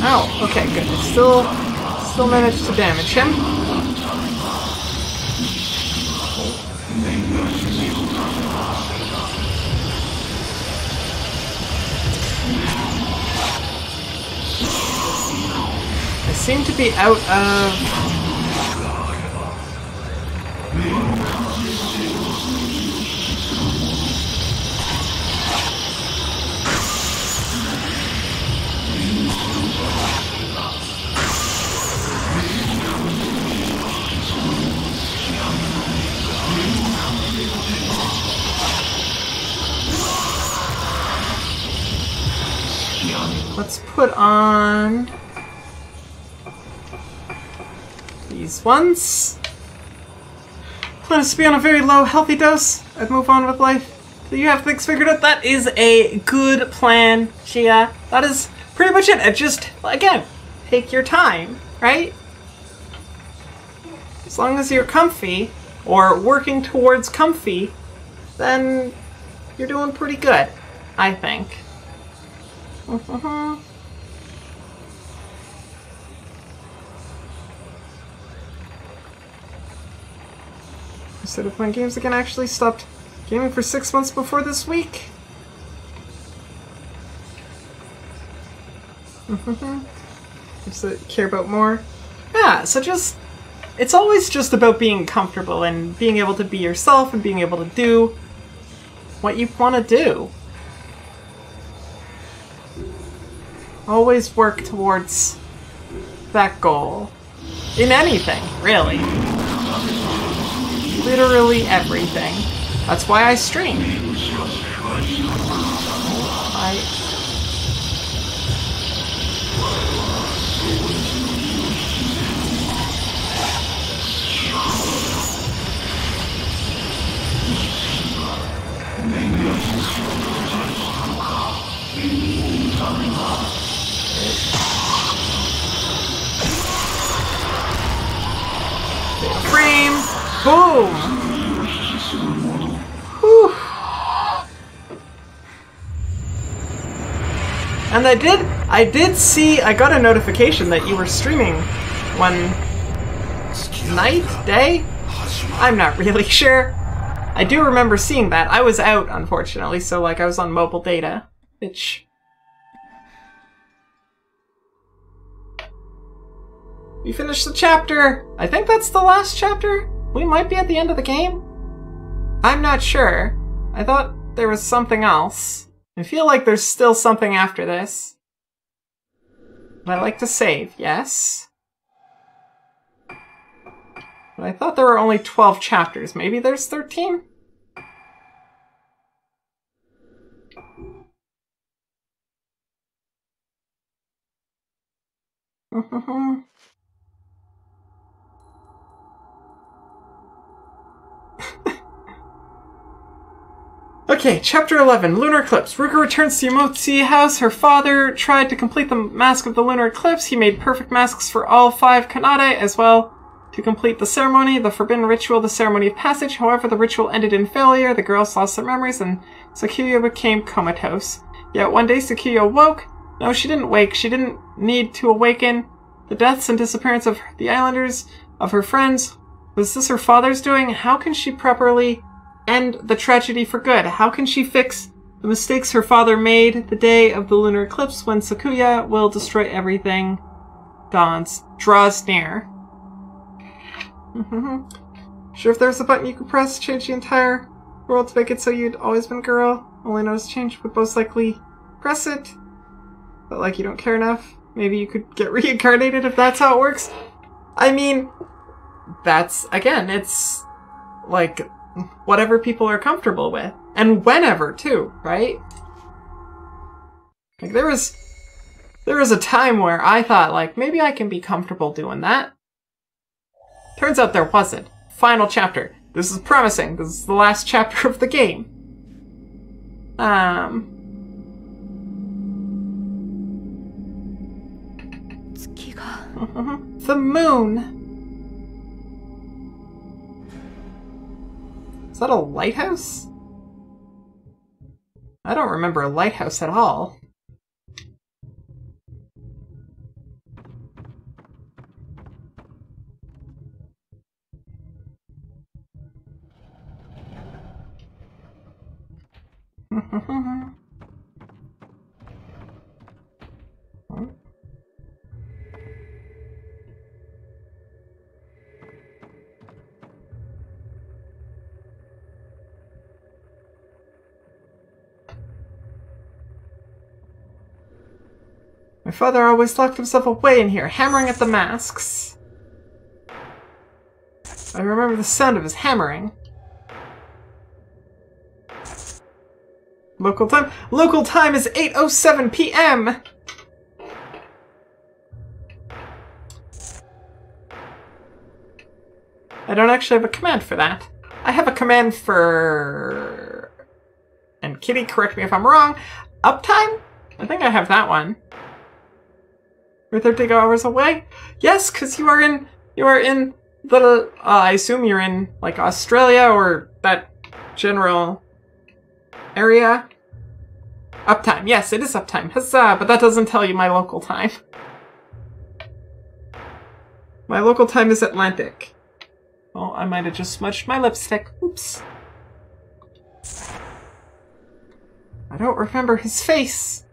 Ow, okay, good. Still managed to damage him. I seem to be out of... Let's put on these ones. Let us be on a very low, healthy dose. I'd move on with life. So you have things figured out. That is a good plan, Gia. That is pretty much it. Just, again, take your time, right? As long as you're comfy, or working towards comfy, then you're doing pretty good, I think. Instead of playing games again, I actually stopped gaming for 6 months before this week. Just care about more. Yeah, so just... It's always just about being comfortable and being able to be yourself and being able to do what you want to do. Always work towards that goal. In anything, really. Literally everything. That's why I stream. Frame! Boom! Whew. And I did see, I got a notification that you were streaming one night, day? I'm not really sure. I do remember seeing that. I was out, unfortunately, so like I was on mobile data, which... We finished the chapter. I think that's the last chapter. We might be at the end of the game. I'm not sure. I thought there was something else. I feel like there's still something after this. But I like to save, yes. But I thought there were only 12 chapters. Maybe there's 13? Okay, Chapter 11, Lunar Eclipse. Ruka returns to Yamotsu's house. Her father tried to complete the mask of the Lunar Eclipse. He made perfect masks for all 5 Kanade as well to complete the ceremony, the forbidden ritual, the ceremony of passage. However, the ritual ended in failure. The girls lost their memories and Sakuya became comatose. Yet one day Sakuya awoke. No, she didn't wake. She didn't need to awaken. The deaths and disappearance of the islanders, of her friends. Was this her father's doing? How can she properly end the tragedy for good? How can she fix the mistakes her father made the day of the lunar eclipse when Sakuya will destroy everything? Draws near. Sure, if there's a button you could press, change the entire world to make it so you'd always been a girl, only notice change would most likely press it. But like you don't care enough, maybe you could get reincarnated if that's how it works. I mean, that's, again, it's like whatever people are comfortable with. And whenever, too, right? Like, there was a time where I thought, like, maybe I can be comfortable doing that. Turns out there wasn't. Final chapter. This is promising. This is the last chapter of the game. The moon. Is that a lighthouse? I don't remember a lighthouse at all. My father always locked himself away in here, hammering at the masks. I remember the sound of his hammering. Local time? Local time is 8:07 p.m. I don't actually have a command for that. I have a command for... And Kitty, correct me if I'm wrong. Uptime? I think I have that one. We're 30 hours away? Yes, because you are in the, I assume you're in, like, Australia or that general area. Uptime. Yes, it is uptime. Huzzah! But that doesn't tell you my local time. My local time is Atlantic. Oh, I might have just smudged my lipstick. Oops. I don't remember his face.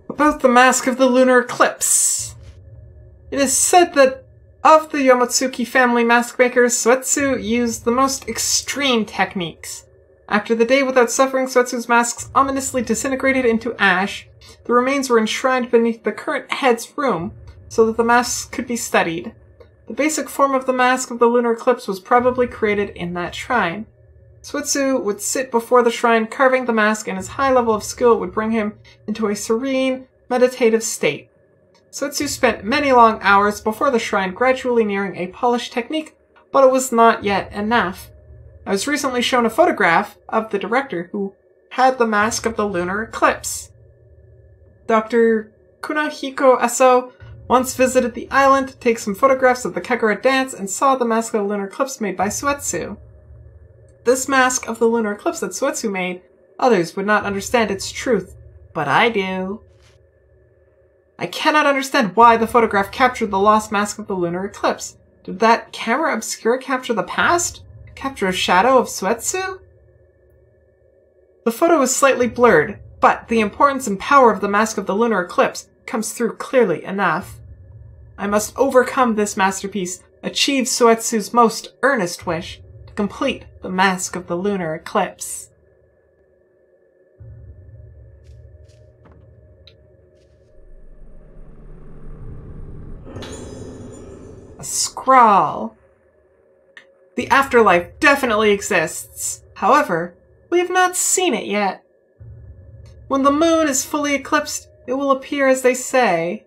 About the mask of the lunar eclipse. It is said that of the Yomotsuki family mask makers, Suetsu used the most extreme techniques. After the day without suffering, Suetsu's masks ominously disintegrated into ash. The remains were enshrined beneath the current head's room, so that the masks could be studied. The basic form of the mask of the lunar eclipse was probably created in that shrine. Suetsu would sit before the shrine carving the mask, and his high level of skill would bring him into a serene, meditative state. Suetsu spent many long hours before the shrine, gradually nearing a polished technique, but it was not yet enough. I was recently shown a photograph of the director who had the mask of the lunar eclipse. Dr. Kunihiko Aso once visited the island to take some photographs of the Kagura dance and saw the mask of the lunar eclipse made by Suetsu. This mask of the lunar eclipse that Suetsu made, others would not understand its truth, but I do. I cannot understand why the photograph captured the lost mask of the lunar eclipse. Did that camera obscura capture the past? Capture a shadow of Suetsu? The photo is slightly blurred, but the importance and power of the mask of the lunar eclipse comes through clearly enough. I must overcome this masterpiece, achieve Suetsu's most earnest wish, to complete the mask of the lunar eclipse. A scrawl. The afterlife definitely exists. However, we have not seen it yet. When the moon is fully eclipsed, it will appear as they say.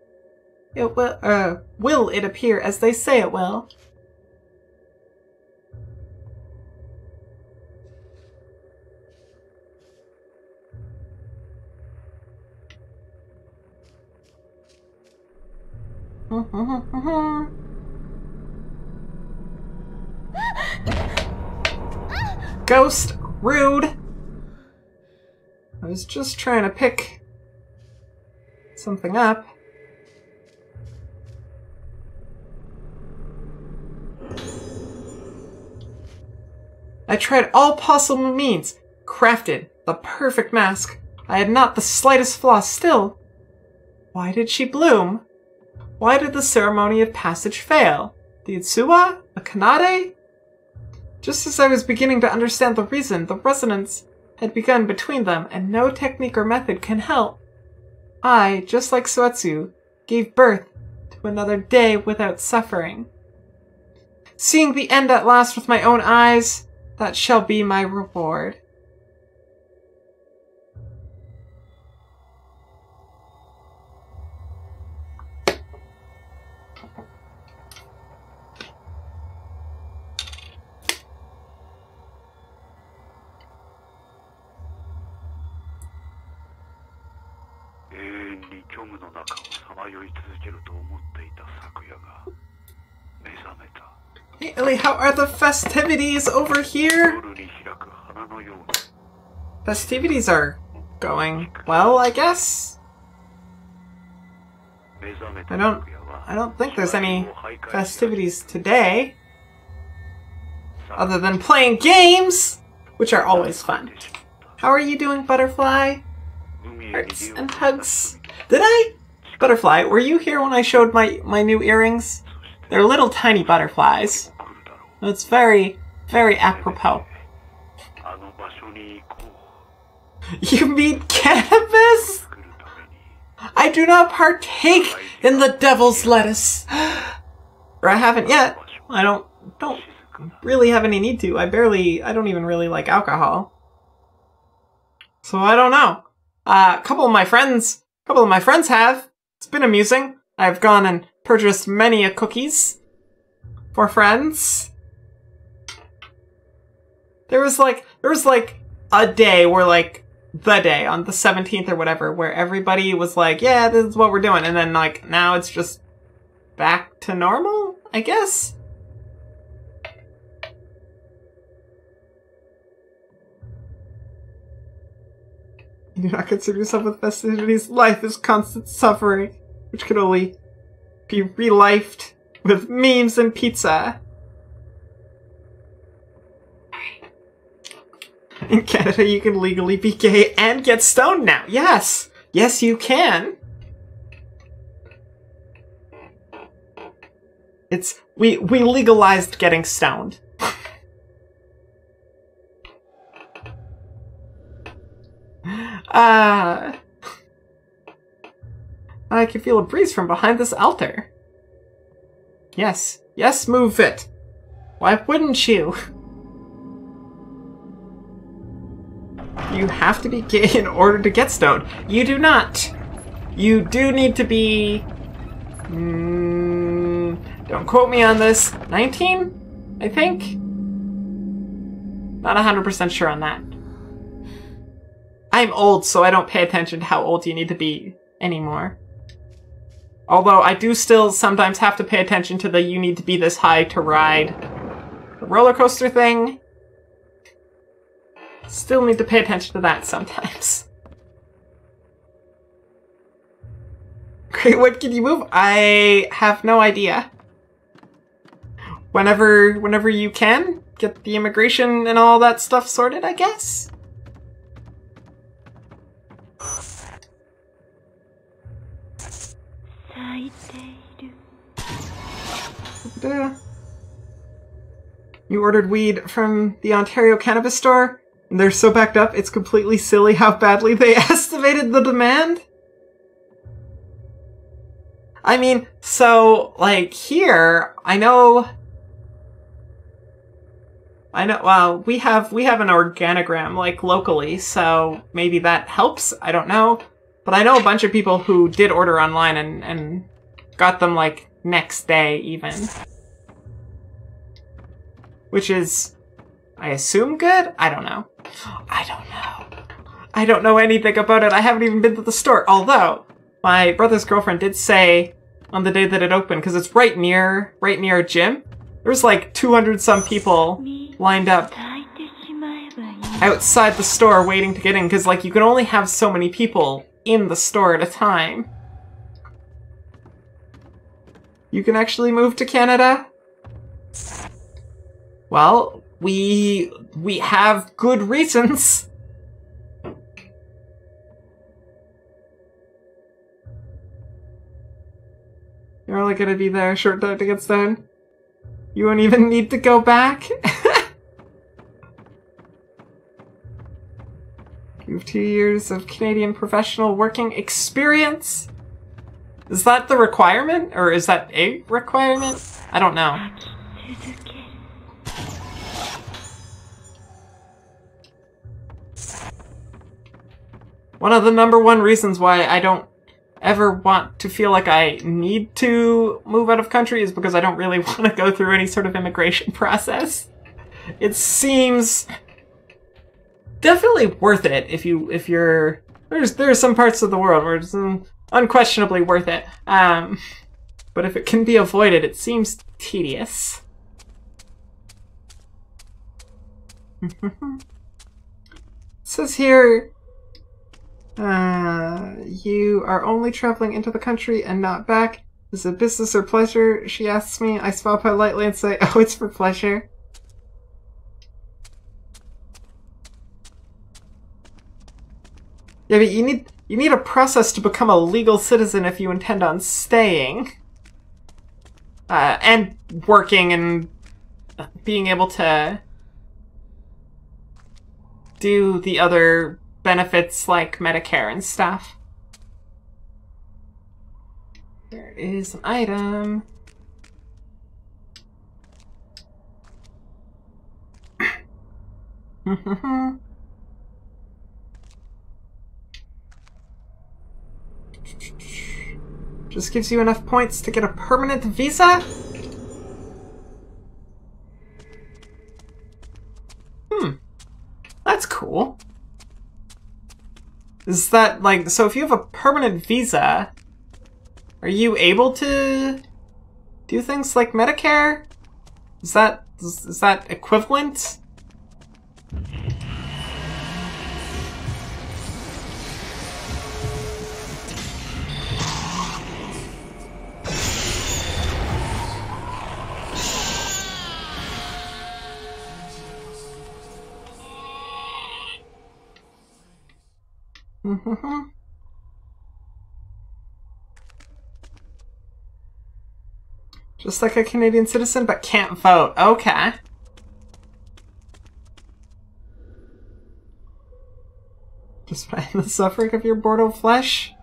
Will it appear as they say it will? Ghost, rude. I was just trying to pick something up. I tried all possible means, crafted the perfect mask. I had not the slightest flaw. Still, why did she bloom? Why did the ceremony of passage fail? The Itsuwa? A Kanade? Just as I was beginning to understand the reason, the resonance had begun between them, and no technique or method can help. I, just like Suetsu, gave birth to another day without suffering. Seeing the end at last with my own eyes, that shall be my reward. Hey Ellie, how are the festivities over here? Festivities are going well, I guess? I don't think there's any festivities today. Other than playing games, which are always fun. How are you doing, Butterfly? Hearts and hugs. Did I? Butterfly, were you here when I showed my new earrings? They're little tiny butterflies. It's very, very apropos. You mean cannabis? I do not partake in the devil's lettuce. Or I haven't yet. I don't really have any need to. I don't even really like alcohol. So I don't know. A couple of my friends have. It's been amusing. I've gone and purchased many a cookies for friends. There was like a day where like the day on the 17th or whatever where everybody was like, yeah, this is what we're doing, and then like now it's just back to normal, I guess. You do not concern yourself with festivities. Life is constant suffering, which can only be relifed with memes and pizza. In Canada, you can legally be gay and get stoned now. Yes! Yes, you can! We legalized getting stoned. I can feel a breeze from behind this altar. Yes. Yes, move it. Why wouldn't you? You have to be gay in order to get stoned. You do not. You do need to be... don't quote me on this. 19? I think? Not 100% sure on that. I'm old, so I don't pay attention to how old you need to be anymore. Although I do still sometimes have to pay attention to the you need to be this high to ride the roller coaster thing. Still need to pay attention to that sometimes. Great, what can you move? I have no idea. Whenever you can, get the immigration and all that stuff sorted, I guess? You ordered weed from the Ontario Cannabis Store? And they're so backed up, it's completely silly how badly they estimated the demand? I mean, so, like, here, I know, well, we have an organogram, like, locally, so maybe that helps, I don't know. But I know a bunch of people who did order online and got them, like, next day, even. Which is, I assume, good? I don't know. I don't know. I don't know anything about it. I haven't even been to the store. Although, my brother's girlfriend did say on the day that it opened, because it's right near a gym, there was like 200-some people lined up outside the store waiting to get in, because like you can only have so many people in the store at a time. You can actually move to Canada? Well, we have good reasons. You're only gonna be there a short time to get stoned. You won't even need to go back. You have 2 years of Canadian professional working experience. Is that the requirement? Or is that a requirement? I don't know. One of the #1 reasons why I don't ever want to feel like I need to move out of country is because I don't really want to go through any sort of immigration process. It seems definitely worth it if you're there's some parts of the world where it's unquestionably worth it. But if it can be avoided, it seems tedious. It says here You are only traveling into the country and not back. Is it business or pleasure? She asks me. I smile politely and say, oh, it's for pleasure. Yeah, but you need a process to become a legal citizen if you intend on staying. And working and being able to do the other benefits like Medicare and stuff. There is an item. Just gives you enough points to get a permanent visa? That's cool. Is that, like, so if you have a permanent visa, are you able to do things like Medicare? Is that equivalent? Just like a Canadian citizen, but can't vote. Okay. Despite the suffering of your mortal flesh?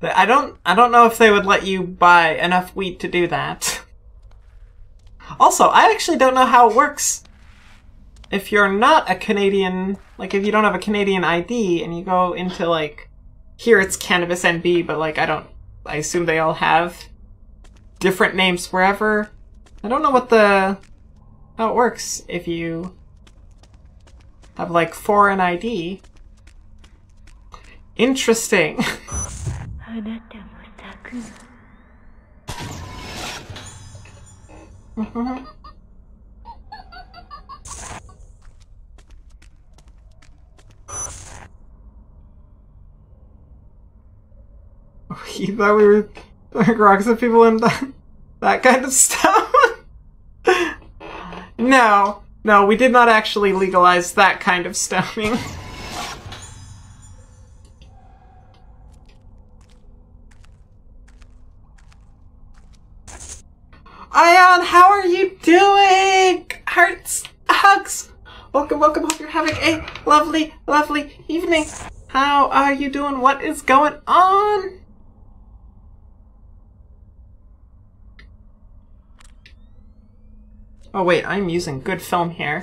I don't know if they would let you buy enough wheat to do that. Also, I actually don't know how it works. If you're not a Canadian, like if you don't have a Canadian ID and you go into like, here it's Cannabis NB, but like I assume they all have different names wherever. I don't know how it works if you have like foreign ID. Interesting. You thought we were throwing rocks at people and that kind of stuff? No, we did not actually legalize that kind of stoning. Ion, how are you doing? Hearts, hugs. Welcome. Hope you're having a lovely evening. How are you doing? What is going on? Oh wait, I'm using good film here.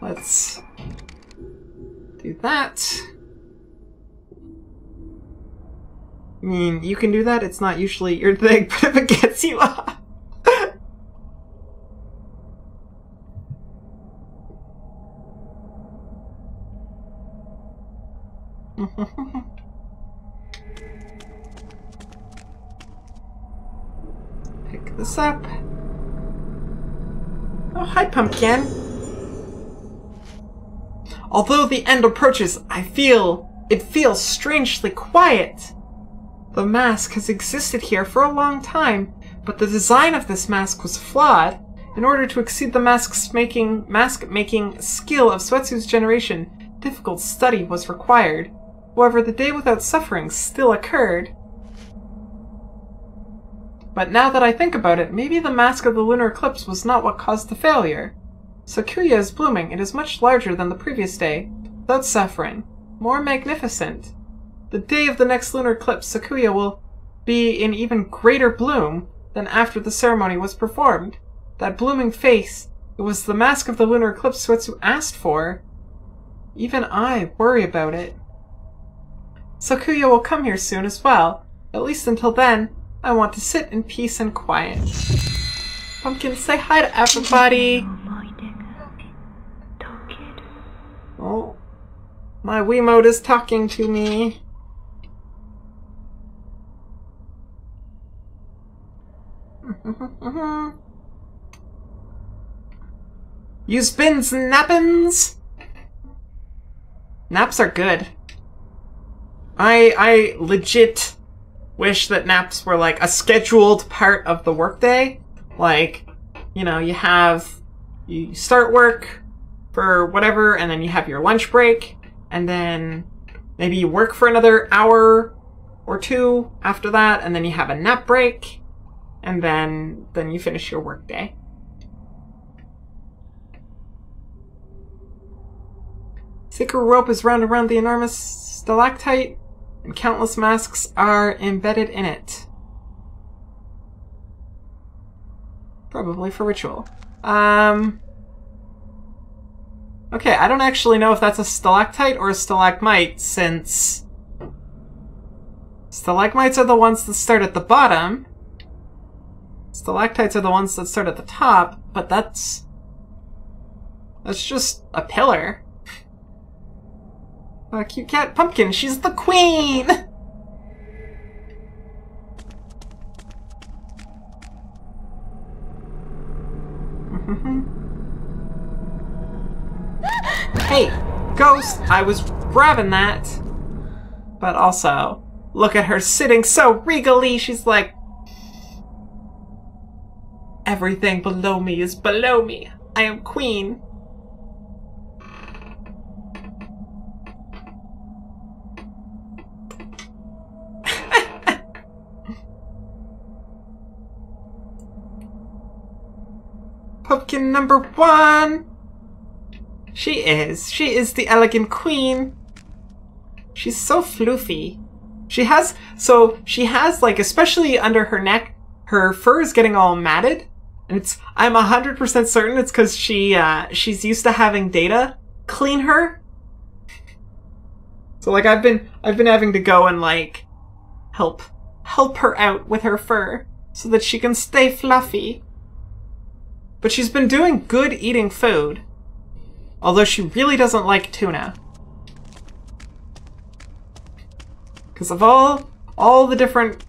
Let's do that. I mean, you can do that, it's not usually your thing, but if it gets you off. Pick this up. Oh, hi, Pumpkin. Although the end approaches, it feels strangely quiet. The mask has existed here for a long time, but the design of this mask was flawed. In order to exceed the mask-making skill of Suetsu's generation, difficult study was required. However, the day without suffering still occurred. But now that I think about it, maybe the mask of the lunar eclipse was not what caused the failure. Sakuya is blooming. It is much larger than the previous day, without suffering. More magnificent. The day of the next lunar eclipse, Sakuya will be in even greater bloom than after the ceremony was performed. That blooming face, it was the mask of the lunar eclipse Suetsu asked for. Even I worry about it. Sakuya will come here soon as well. At least until then, I want to sit in peace and quiet. Pumpkin, say hi to everybody! Oh, my Wiimote is talking to me. Use bins and nappins! Naps are good. I legit wish that naps were like a scheduled part of the workday. Like, you know, you start work for whatever, and then you have your lunch break, and then maybe you work for another hour or two after that, and then you have a nap break, and then you finish your workday. Thicker rope is wound around the enormous stalactite, and countless masks are embedded in it. Probably for ritual. Okay, I don't actually know if that's a stalactite or a stalagmite, since stalagmites are the ones that start at the bottom. Stalactites are the ones that start at the top, but that's just a pillar. Cute cat pumpkin, she's the queen! Hey, ghost! I was grabbing that! But also, look at her sitting so regally, she's like, everything below me is below me. I am queen. Pumpkin number 1! She is the elegant queen. She's so floofy. She has like, especially under her neck, her fur is getting all matted. And I'm 100% certain it's because she's used to having Data clean her. So like I've been having to go and like help her out with her fur so that she can stay fluffy. But she's been doing good eating food. Although she really doesn't like tuna. Because of all the different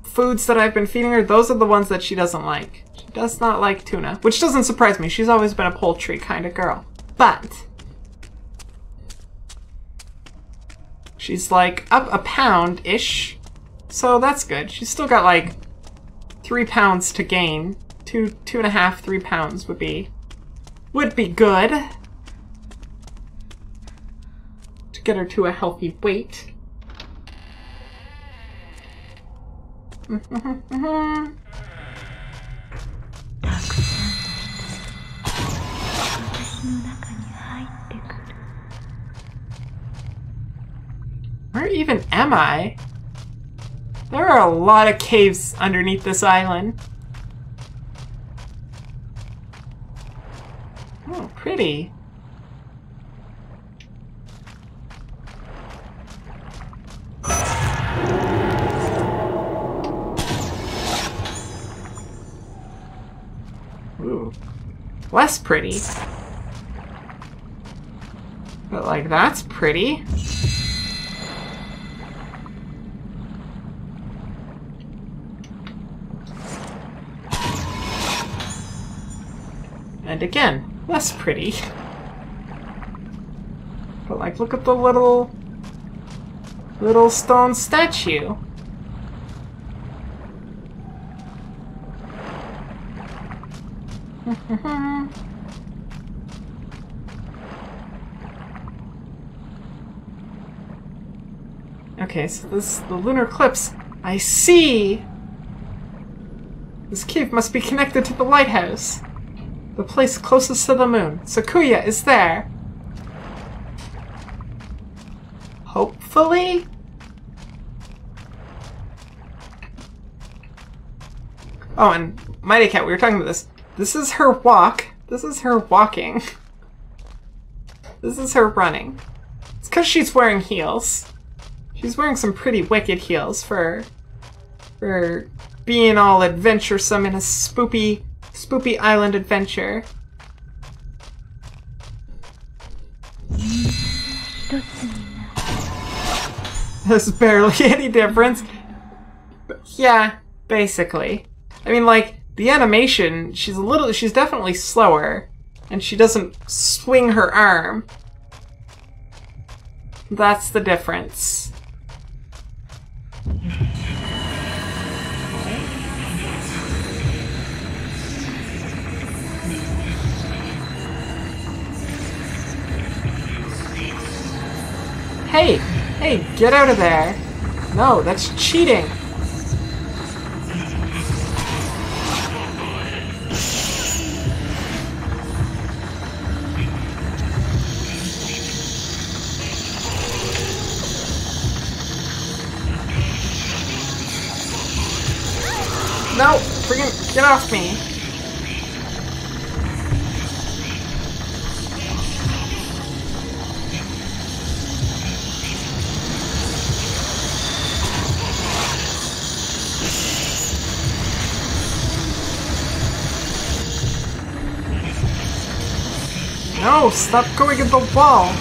foods that I've been feeding her, those are the ones that she doesn't like. She does not like tuna. Which doesn't surprise me. She's always been a poultry kind of girl. But she's like up a pound-ish. So that's good. She's still got like 3 pounds to gain. 2.5, 3 pounds would be good to get her to a healthy weight. Where even am I? There are a lot of caves underneath this island. Oh, pretty. Ooh. Less pretty. But, like, that's pretty. And again, less pretty. But like, look at the little stone statue. Okay, so this is the lunar eclipse. I see! This cave must be connected to the lighthouse. The place closest to the moon. Sakuya is there. Hopefully? Oh, and Mighty Cat, we were talking about this. This is her walk. This is her walking. This is her running. It's because she's wearing heels. She's wearing some pretty wicked heels for being all adventuresome in a spoopy island adventure. There's barely any difference. But yeah, basically. I mean, like, the animation, she's definitely slower, and she doesn't swing her arm. That's the difference. Hey, hey, get out of there. No, that's cheating. No, freaking get off me. No, stop going at the wall.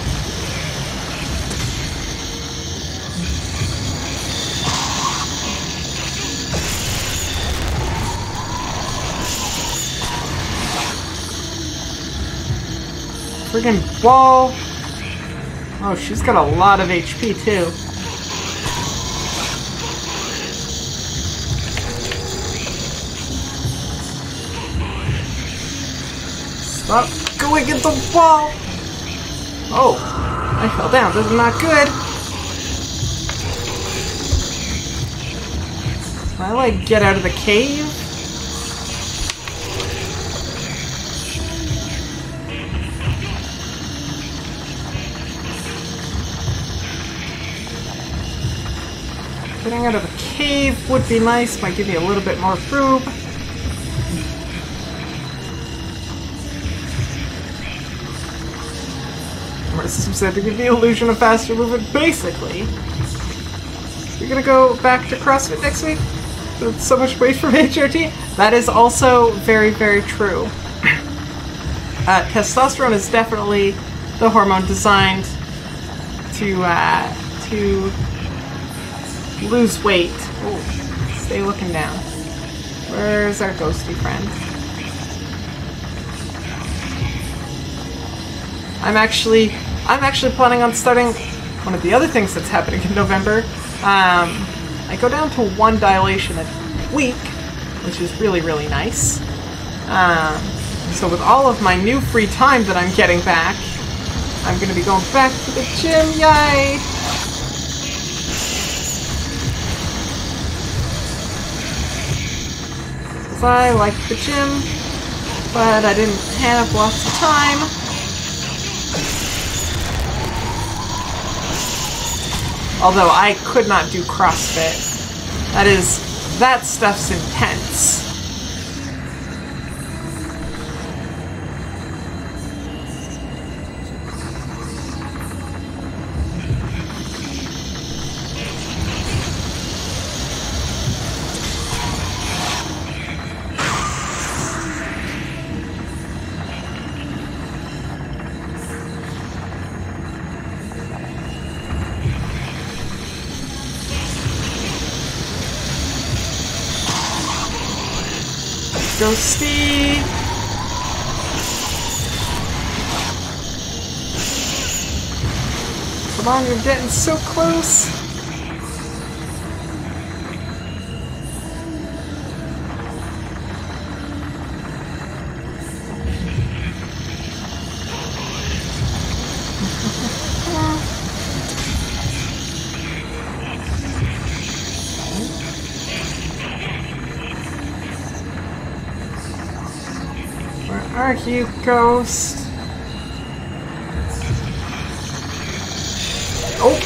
Friggin' ball. Oh, she's got a lot of HP too. Stop going at the wall. Oh, I fell down. This is not good. Can I, like, get out of the cave? Getting out of the cave would be nice. Might give me a little bit more room. Our system said to give the illusion of faster movement, basically. You're gonna go back to CrossFit next week? That's so much weight from HRT? That is also very, very true. Testosterone is definitely the hormone designed to lose weight. Oh, stay looking down. Where's our ghosty friend? I'm actually planning on starting one of the other things that's happening in November. I go down to 1 dilation a week, which is really, really nice. So with all of my new free time that I'm getting back, I'm going to be going back to the gym, yay! Because I like the gym, but I didn't have lots of time. Although I could not do CrossFit. That stuff's intense. Ghosty! Come on, you're getting so close! Are you, ghost? Oh!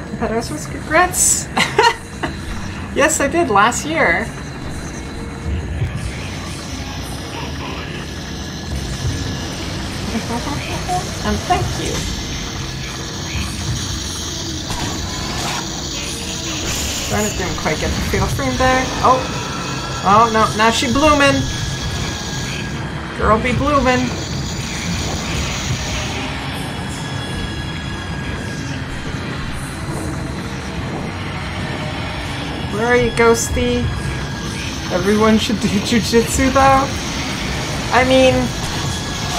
Competitors with regrets? Yes, I did last year. And thank you. Darn it, didn't quite get the fatal frame there. Oh! Oh, no, now she bloomin'! Girl be bloomin'! very ghosty. Everyone should do jujitsu though. I mean,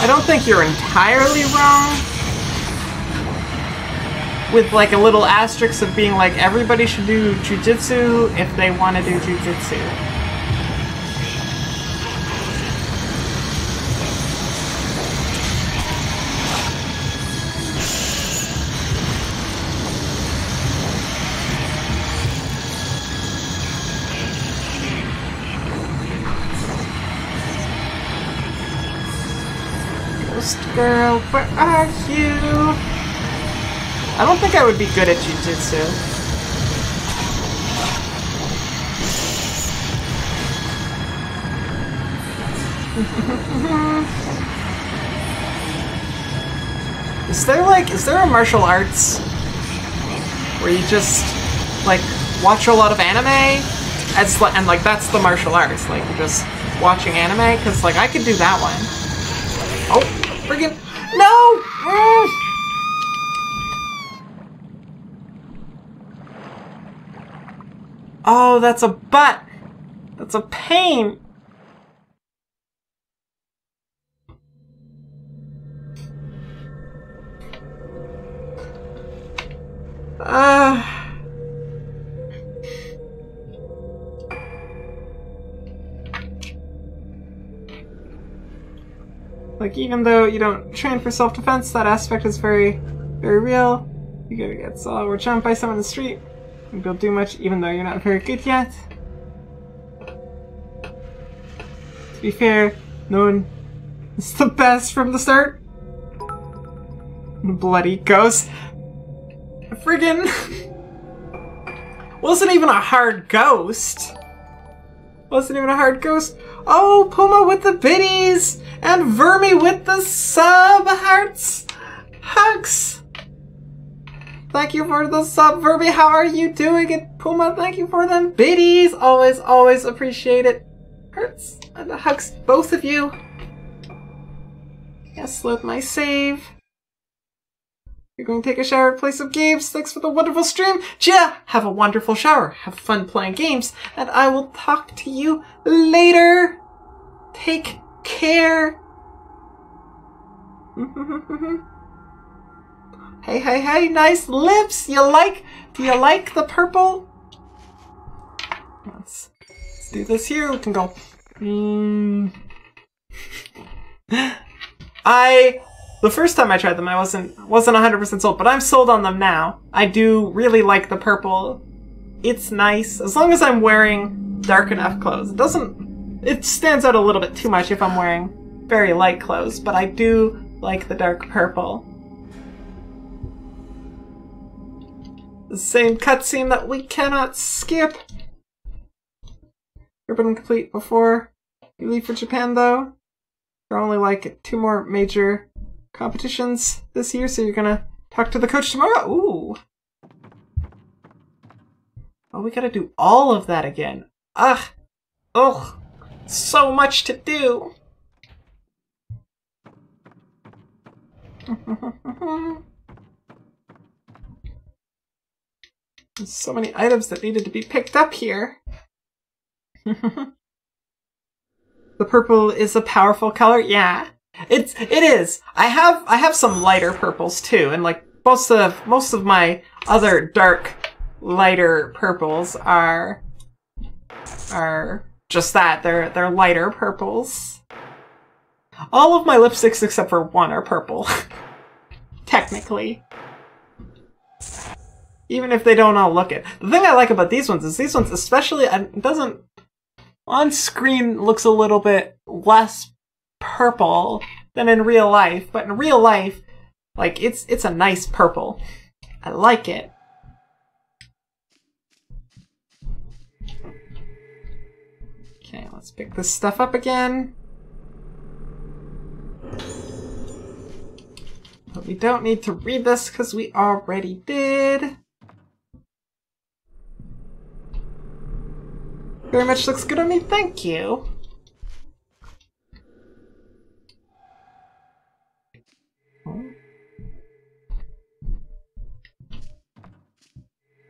I don't think you're entirely wrong. With like a little asterisk of being like everybody should do jujitsu if they want to do jujitsu. Ghost girl, where are you? I don't think I would be good at jujitsu. Is there a martial arts where you just like watch a lot of anime? And like that's the martial arts, like you're just watching anime? Cause like I could do that one. Oh, friggin' no! Oh, that's a butt. That's a pain. Like, even though you don't train for self-defense, that aspect is very, very real. You gotta get saw or jumped by someone in the street. Maybe you'll do much, even though you're not very good yet. To be fair, no one is the best from the start. Bloody ghost. Friggin' wasn't even a hard ghost. Wasn't even a hard ghost. Oh, Puma with the biddies! And Vermi with the sub hearts! Hugs! Thank you for the sub, Vermi. How are you doing it, Puma? Thank you for them biddies. Always, always appreciate it. Hearts and the hugs, both of you. Yes, load my save. You're going to take a shower and play some games. Thanks for the wonderful stream. Yeah, have a wonderful shower. Have fun playing games. And I will talk to you later. Take care. Hey, hey, hey, nice lips. Do you like the purple? Let's do this here. We can go. The first time I tried them, I wasn't 100% sold, but I'm sold on them now. I do really like the purple. It's nice, as long as I'm wearing dark enough clothes. It stands out a little bit too much if I'm wearing very light clothes, but I do like the dark purple. The same cutscene that we cannot skip. Ribbon complete before you leave for Japan, though. There are only like 2 more major competitions this year, so you're gonna talk to the coach tomorrow? Ooh. Oh, we gotta do all of that again. Ugh. Ugh. So much to do. There's so many items that needed to be picked up here. The purple is a powerful color? Yeah. It is. I have some lighter purples too, and like most of my other dark lighter purples are just that. They're lighter purples. All of my lipsticks except for one are purple. Technically. Even if they don't all look it. The thing I like about these ones is these ones especially doesn't on screen looks a little bit less purple than in real life, but in real life, like it's a nice purple. I like it. Okay, let's pick this stuff up again. But we don't need to read this because we already did. Very much looks good on me, thank you.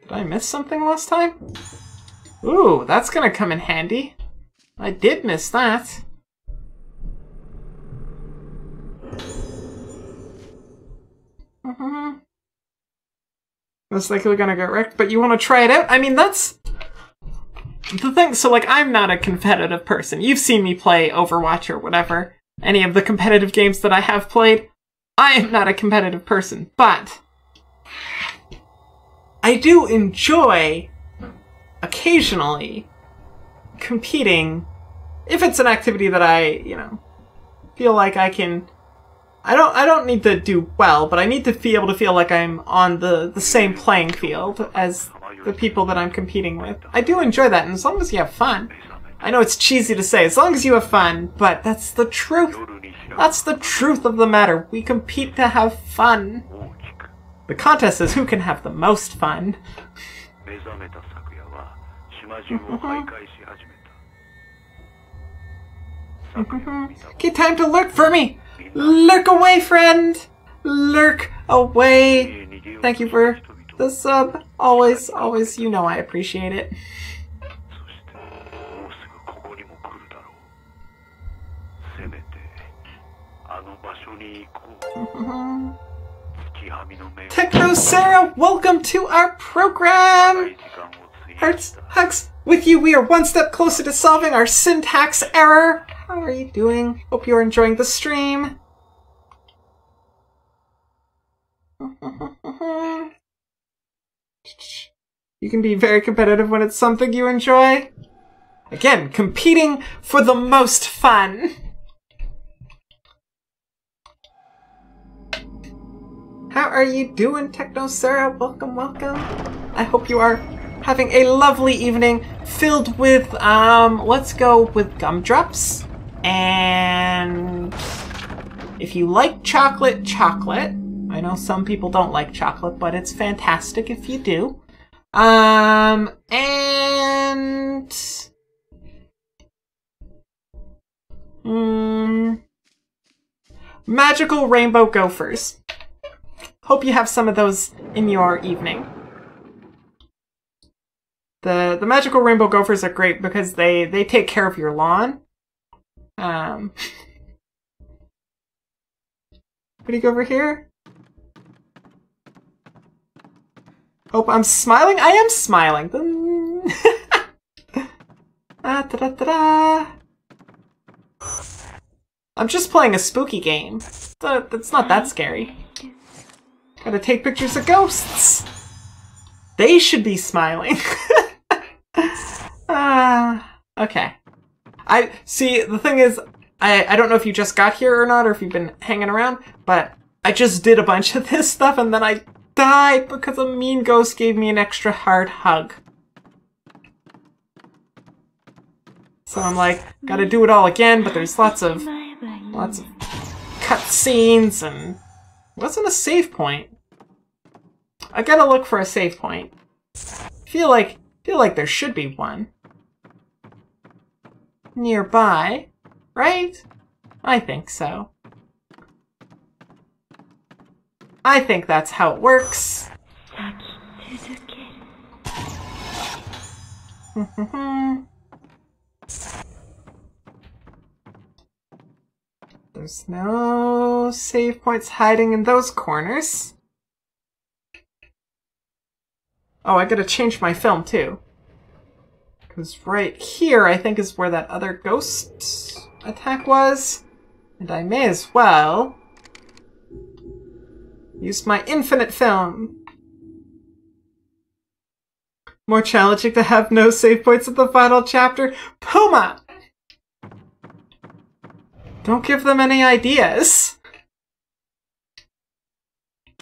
Did I miss something last time? Ooh, that's gonna come in handy. I did miss that. Most likely gonna get wrecked, but you want to try it out? I mean, that's the thing. So, like, I'm not a competitive person. You've seen me play Overwatch or whatever. Any of the competitive games that I have played. I am not a competitive person, but I do enjoy occasionally competing if it's an activity that I, you know, feel like I can. I don't need to do well, but I need to be able to feel like I'm on the same playing field as the people that I'm competing with. I do enjoy that, and as long as you have fun. I know it's cheesy to say, as long as you have fun, but that's the truth. That's the truth of the matter. We compete to have fun. The contest is who can have the most fun. Okay, time to lurk for me! Lurk away, friend! Lurk away! Thank you for the sub. Always, always, you know I appreciate it. Techno Sarah, welcome to our program! Hearts, hugs, with you we are one step closer to solving our syntax error. How are you doing? Hope you're enjoying the stream. You can be very competitive when it's something you enjoy. Again, competing for the most fun. How are you doing, Techno Sarah? Welcome, welcome. I hope you are having a lovely evening filled with, let's go with gumdrops. And if you like chocolate, chocolate. I know some people don't like chocolate, but it's fantastic if you do. And magical rainbow gophers. Hope you have some of those in your evening. The magical rainbow gophers are great because they take care of your lawn. What do you go over here? Hope I'm smiling? I am smiling. I'm just playing a spooky game. It's not that scary. Gotta take pictures of ghosts. They should be smiling. Okay. See, the thing is, I don't know if you just got here or not, or if you've been hanging around, but I just did a bunch of this stuff and then I died because a mean ghost gave me an extra hard hug. So I'm like, gotta do it all again, but there's lots of cutscenes and wasn't a save point. I gotta look for a save point. Feel like there should be one nearby, right? I think so. I think that's how it works. There's no save points hiding in those corners. Oh, I gotta change my film too. Because right here, I think, is where that other ghost attack was. And I may as well use my infinite film. More challenging to have no save points at the final chapter. Puma! Don't give them any ideas.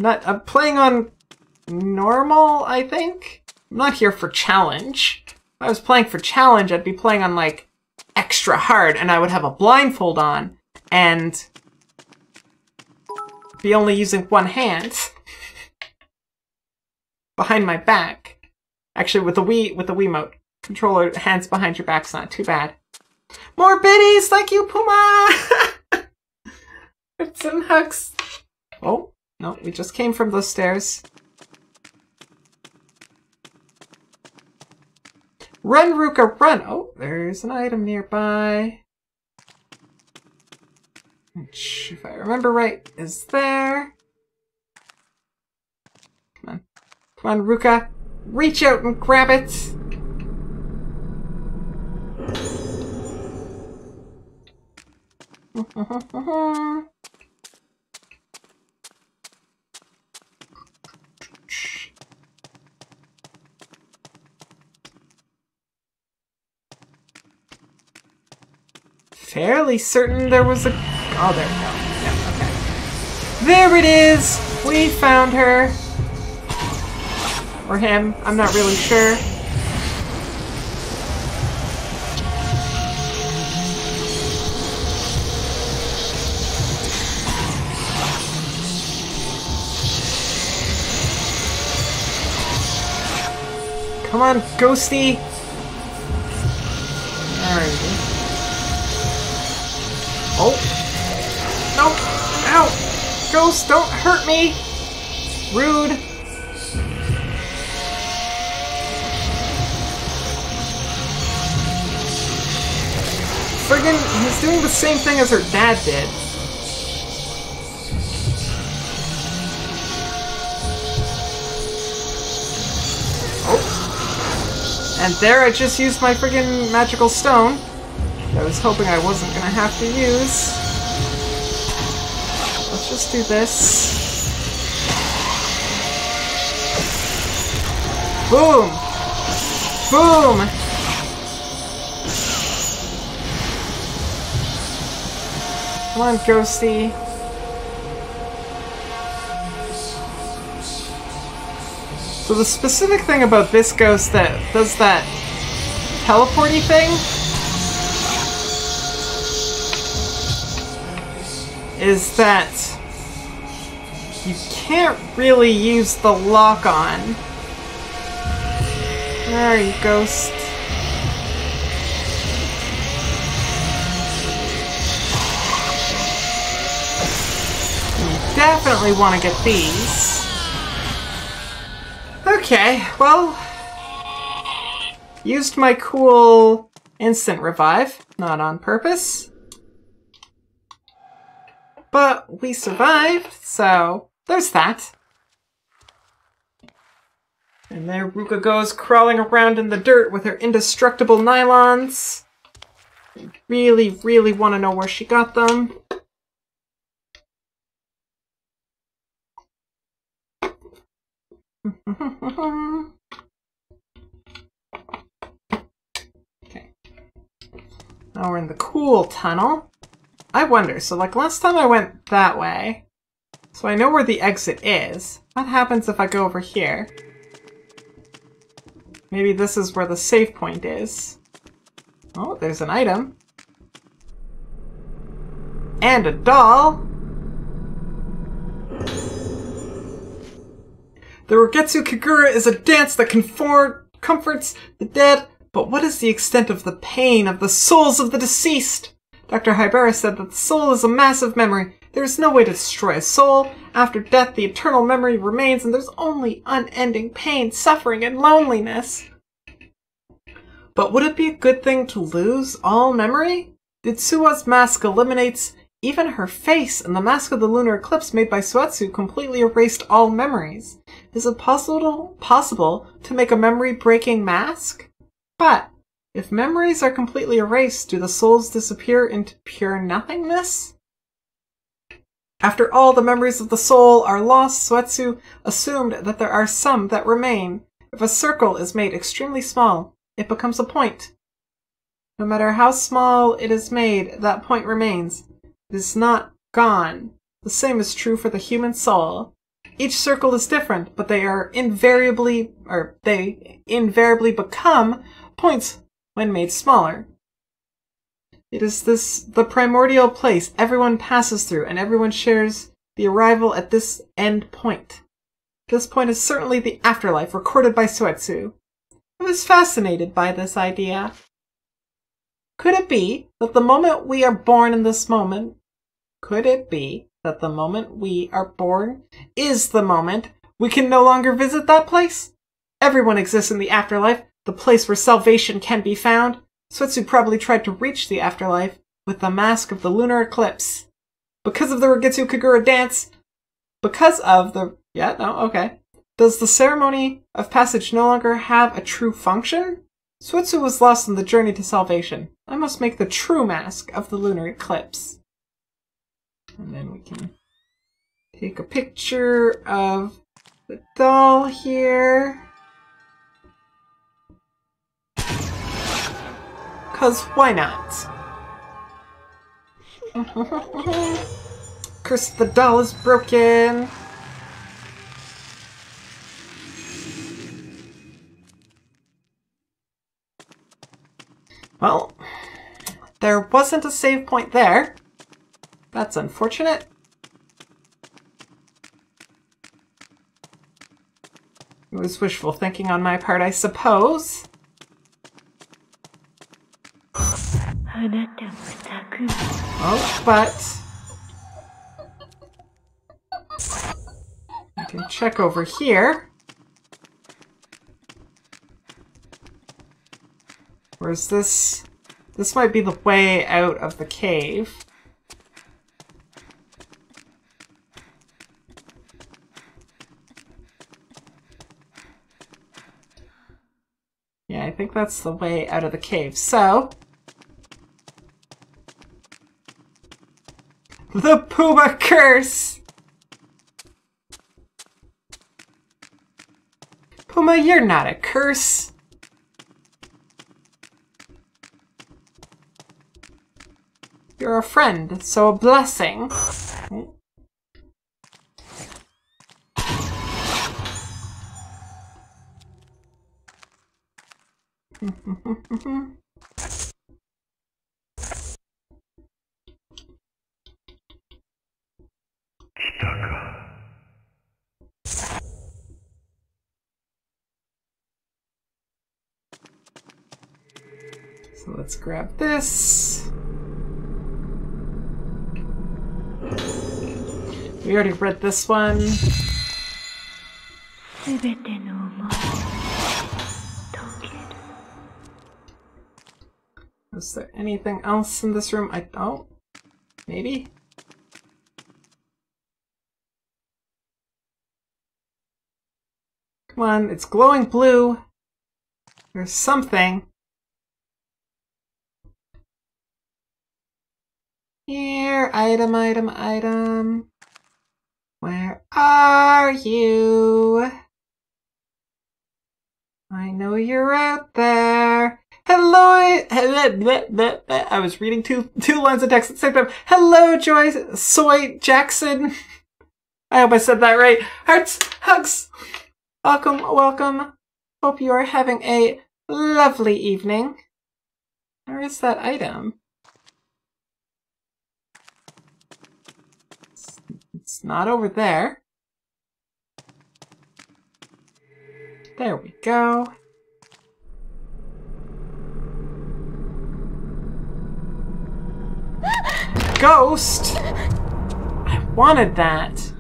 I'm playing on normal, I think? I'm not here for challenge. If I was playing for challenge, I'd be playing on, like, extra hard, and I would have a blindfold on, and be only using one hand behind my back. Actually, with the Wiimote controller, hands behind your back's not too bad. More biddies! Thank you, Puma! It's some hugs. Oh, no, we just came from those stairs. Run, Ruka, run! Oh, there's an item nearby. Which, if I remember right, is there. Come on. Come on, Ruka. Reach out and grab it! Fairly certain there was a... Oh, there we go. Yeah, okay. There it is! We found her. Or him. I'm not really sure. Come on, Ghosty! Alrighty. Oh! No! Ow! Ghost, don't hurt me! Rude! Friggin', he's doing the same thing as her dad did. Oh! And there I just used my friggin' magical stone. I was hoping I wasn't gonna have to use. Let's just do this. Boom! Boom! Come on, Ghosty. So the specific thing about this ghost that does that teleporty thing is that you can't really use the lock-on. Where are you, Ghost? You definitely want to get these. Okay, well... Used my cool instant revive, not on purpose. But we survived, so there's that. And there Ruka goes crawling around in the dirt with her indestructible nylons. I really, really want to know where she got them. Okay. Now we're in the cool tunnel. I wonder, so like last time I went that way, so I know where the exit is. What happens if I go over here? Maybe this is where the save point is. Oh, there's an item. And a doll! The Rogetsu Kagura is a dance that comforts the dead, but what is the extent of the pain of the souls of the deceased? Dr. Hibera said that the soul is a massive memory. There is no way to destroy a soul. After death, the eternal memory remains, and there's only unending pain, suffering, and loneliness. But would it be a good thing to lose all memory? Ditsua's mask eliminates even her face, and the mask of the lunar eclipse made by Suetsu completely erased all memories. Is it possible to make a memory-breaking mask? But if memories are completely erased, do the souls disappear into pure nothingness? After all the memories of the soul are lost, Suetsu assumed that there are some that remain. If a circle is made extremely small, it becomes a point. No matter how small it is made, that point remains. It is not gone. The same is true for the human soul. Each circle is different, but they invariably become points when made smaller. It is the primordial place everyone passes through, and everyone shares the arrival at this end point. This point is certainly the afterlife recorded by Suetsu. I was fascinated by this idea. Could it be that the moment we are born in this moment, could it be that the moment we are born is the moment we can no longer visit that place? Everyone exists in the afterlife. the place where salvation can be found, Suetsu probably tried to reach the afterlife with the mask of the lunar eclipse. Because of the Regitsu Kagura dance, does the ceremony of passage no longer have a true function? Suetsu was lost on the journey to salvation. I must make the true mask of the lunar eclipse. And then we can take a picture of the doll here. 'Cause why not? Curse, the doll is broken. Well, there wasn't a save point there. That's unfortunate. It was wishful thinking on my part, I suppose. Oh, but I can check over here. Where's this? This might be the way out of the cave. Yeah, I think that's the way out of the cave. So, the Puma curse! Puma, you're not a curse. You're a friend, so a blessing. So let's grab this. We already read this one. Is there anything else in this room? Maybe? Come on, it's glowing blue. There's something. Here, item, item, item. Where are you? I know you're out there. Hello. I was reading two lines of text at the same time. Hello, Soy Jackson. I hope I said that right. Hearts, hugs. Welcome, welcome. Hope you are having a lovely evening. Where is that item? It's not over there. There we go. Ghost! I wanted that.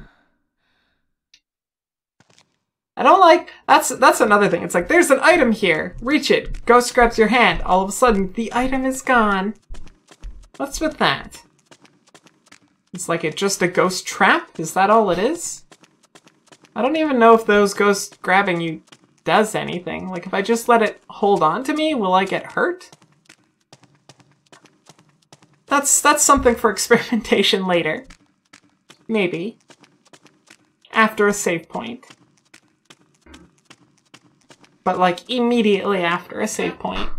I don't like... That's another thing. It's like, there's an item here. Reach it. Ghost grabs your hand. All of a sudden, the item is gone. What's with that? It's like it's just a ghost trap? Is that all it is? I don't even know if those ghosts grabbing you does anything. Like, if I just let it hold on to me, will I get hurt? That's something for experimentation later. Maybe. After a save point. But, like, immediately after a save point.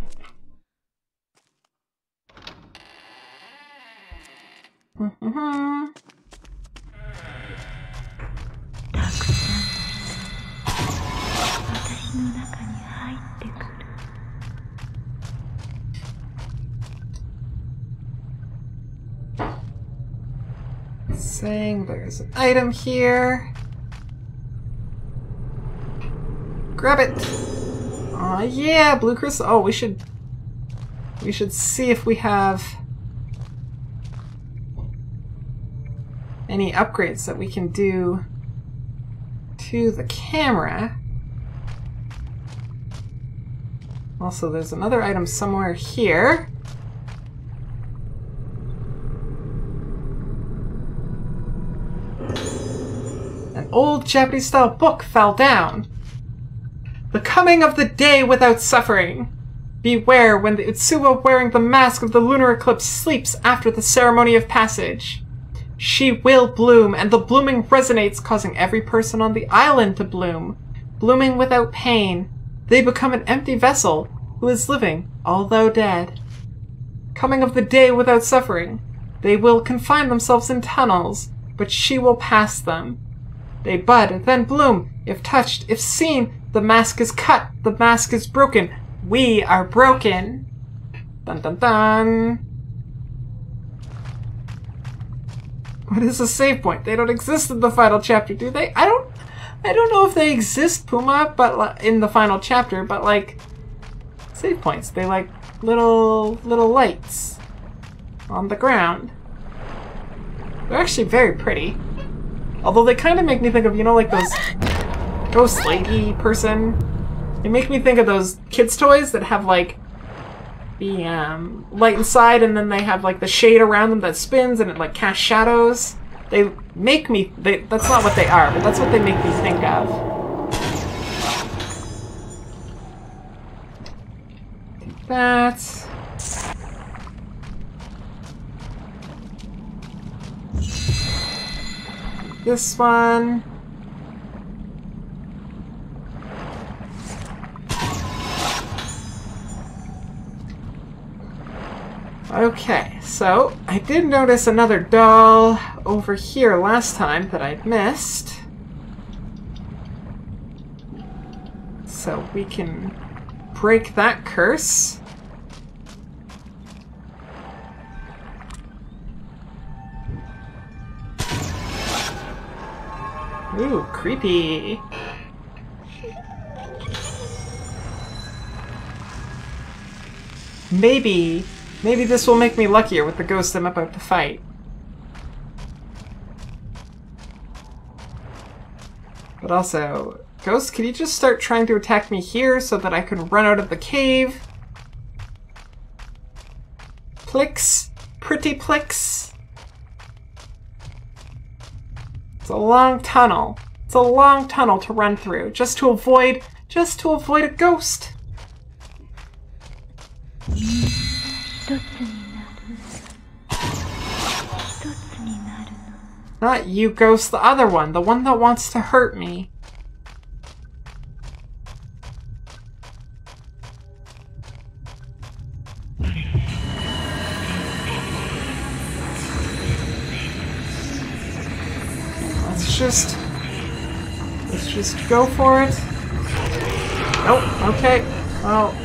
Saying there's an item here. Grab it! Aw, yeah, blue crystal. Oh, we should see if we have any upgrades that we can do to the camera. Also, there's another item somewhere here. An old Japanese-style book fell down. The coming of the day without suffering. Beware when the Utsuwa wearing the mask of the lunar eclipse sleeps after the ceremony of passage. She will bloom, and the blooming resonates, causing every person on the island to bloom. Blooming without pain. They become an empty vessel, who is living, although dead. Coming of the day without suffering. They will confine themselves in tunnels, but she will pass them. They bud, then bloom. If touched, if seen, the mask is cut, the mask is broken. We are broken. Dun dun dun. What is a save point? They don't exist in the final chapter, do they? I don't know if they exist, Puma, but in the final chapter, but like save points. They like little lights on the ground. They're actually very pretty. Although they kind of make me think of, you know, like those ghost lady person. They make me think of those kids' toys that have like the light inside, and then they have like the shade around them that spins and it like casts shadows. They make me, that's not what they are, but that's what they make me think of. Take that. This one. Okay, so I did notice another doll over here last time that I'd missed. So we can break that curse. Ooh, creepy. Maybe this will make me luckier with the ghost I'm about to fight. But also, ghost, can you just start trying to attack me here so that I can run out of the cave? Plix? Pretty Plix? It's a long tunnel. It's a long tunnel to run through, just to avoid a ghost. Not you, ghost, the other one, the one that wants to hurt me. Let's just go for it. Nope, okay. Well.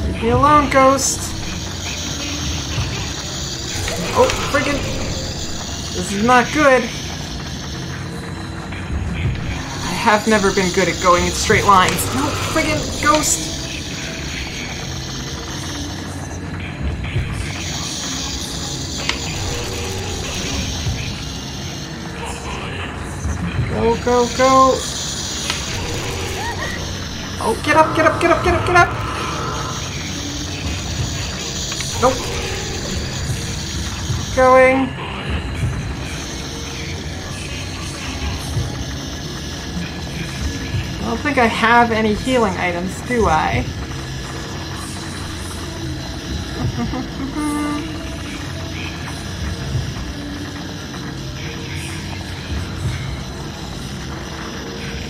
Leave me alone, ghost. Oh, friggin'. This is not good. I have never been good at going in straight lines. No, friggin' ghost. Go, go, go! Oh, get up, get up, get up, get up, get up! Nope. Going. I don't think I have any healing items, do I?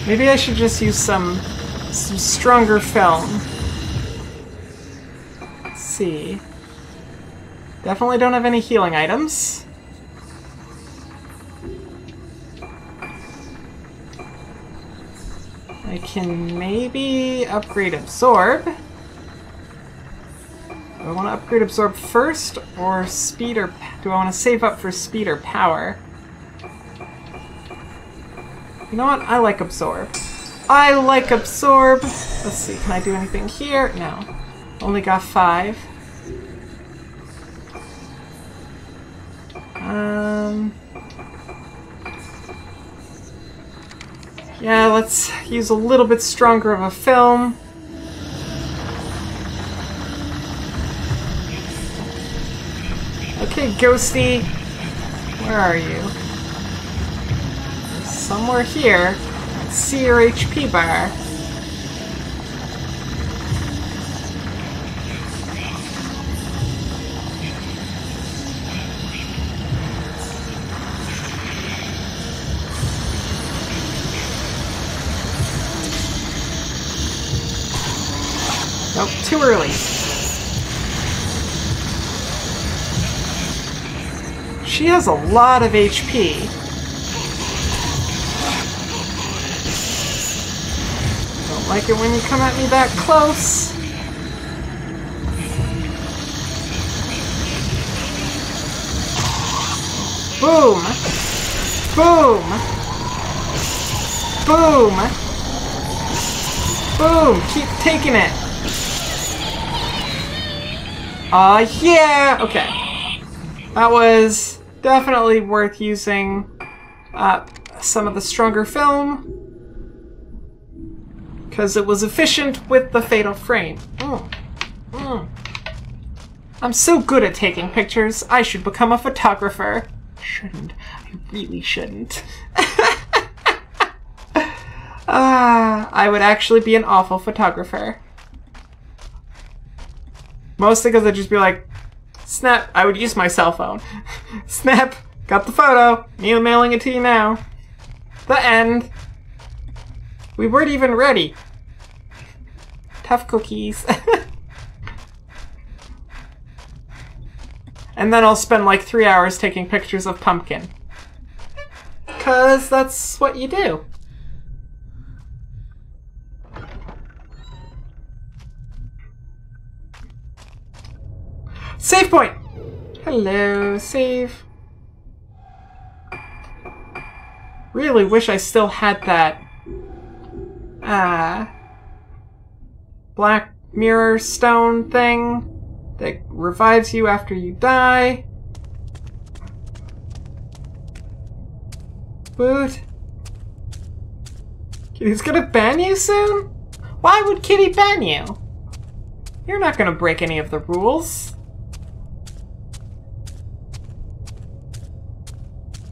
Maybe I should just use some stronger film. Let's see. Definitely don't have any healing items. I can maybe upgrade Absorb. Do I want to upgrade Absorb first, or Speed, or do I want to save up for Speed or Power? You know what? I like Absorb. I like Absorb! Let's see, can I do anything here? No. Only got 5. Yeah, let's use a little bit stronger of a film. Okay, Ghosty. Where are you? Somewhere here. See your HP bar. Nope, too early. She has a lot of HP. Don't like it when you come at me that close. Boom! Boom! Boom! Boom! Keep taking it! Yeah! Okay. That was definitely worth using some of the stronger film. Because it was efficient with the fatal frame. I'm so good at taking pictures, I should become a photographer. Shouldn't. I really shouldn't. I would actually be an awful photographer. Mostly because I'd just be like, snap, I would use my cell phone. Snap, got the photo, emailing it to you now. The end. We weren't even ready. Tough cookies. And then I'll spend like 3 hours taking pictures of Pumpkin. 'Cause that's what you do. Save point! Hello, save. Really wish I still had that Black Mirror stone thing that revives you after you die. Boot. Kitty's gonna ban you soon? Why would Kitty ban you? You're not gonna break any of the rules.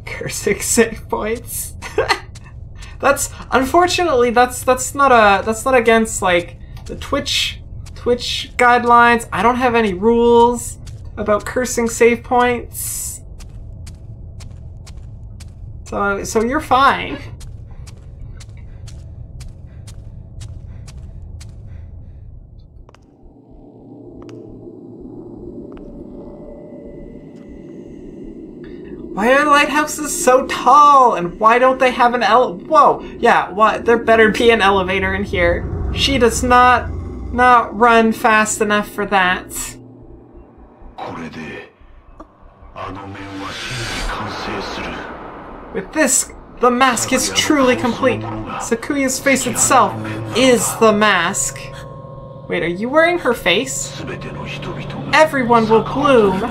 Cursing save points. That's unfortunately that's not against like the Twitch guidelines. I don't have any rules about cursing save points. So you're fine. Why are lighthouses so tall? And why don't they have an Whoa! Yeah, what? There better be an elevator in here. She does not run fast enough for that. With this, the mask is truly complete. Sakuya's face itself is the mask. Wait, are you wearing her face? Everyone will bloom.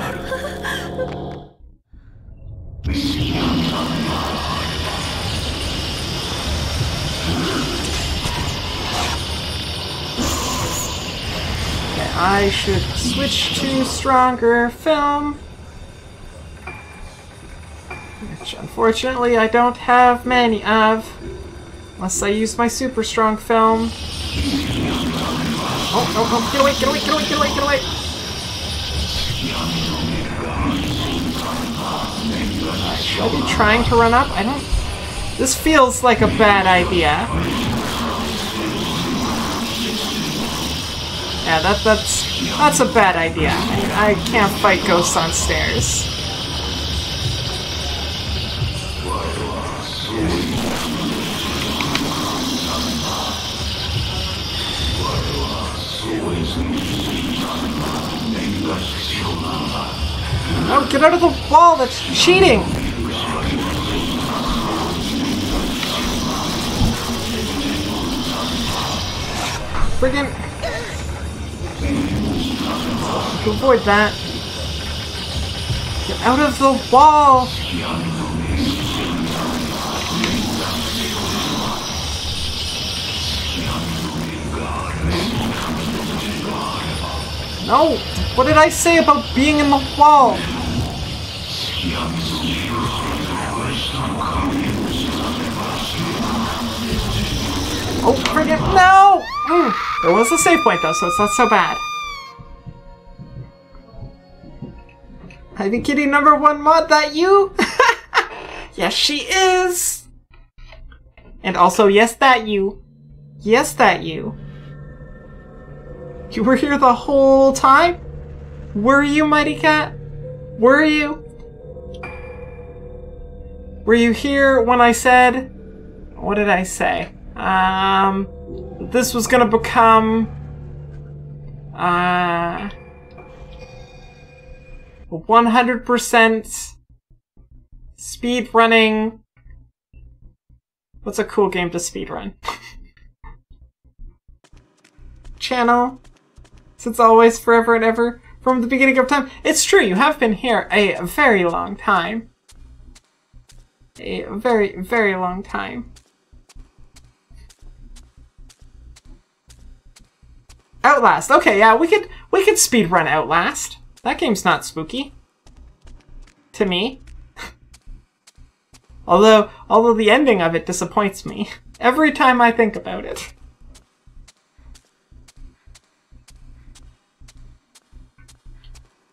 I should switch to stronger film, which unfortunately I don't have many of, unless I use my super strong film. Oh, get away, get away, get away, get away, get away! Should I be trying to run up? I don't... This feels like a bad idea. Yeah, that's a bad idea. I can't fight ghosts on stairs. Oh, get out of the wall! That's cheating! Friggin'... To avoid that. Get out of the wall! No! What did I say about being in the wall? Oh, friggin' no! There was a save point though, so it's not so bad. Ivy Kitty #1 mod, that you? Yes, she is! And also, yes, that you. Yes, that you. You were here the whole time? Were you, Mighty Cat? Were you? Were you here when I said... What did I say? This was gonna become... 100% speedrunning... What's a cool game to speedrun? Channel. Since always, forever and ever, from the beginning of time. It's true, you have been here a very long time. A very, very long time. Outlast. Okay, yeah, we could speedrun Outlast. That game's not spooky. To me. Although the ending of it disappoints me every time I think about it.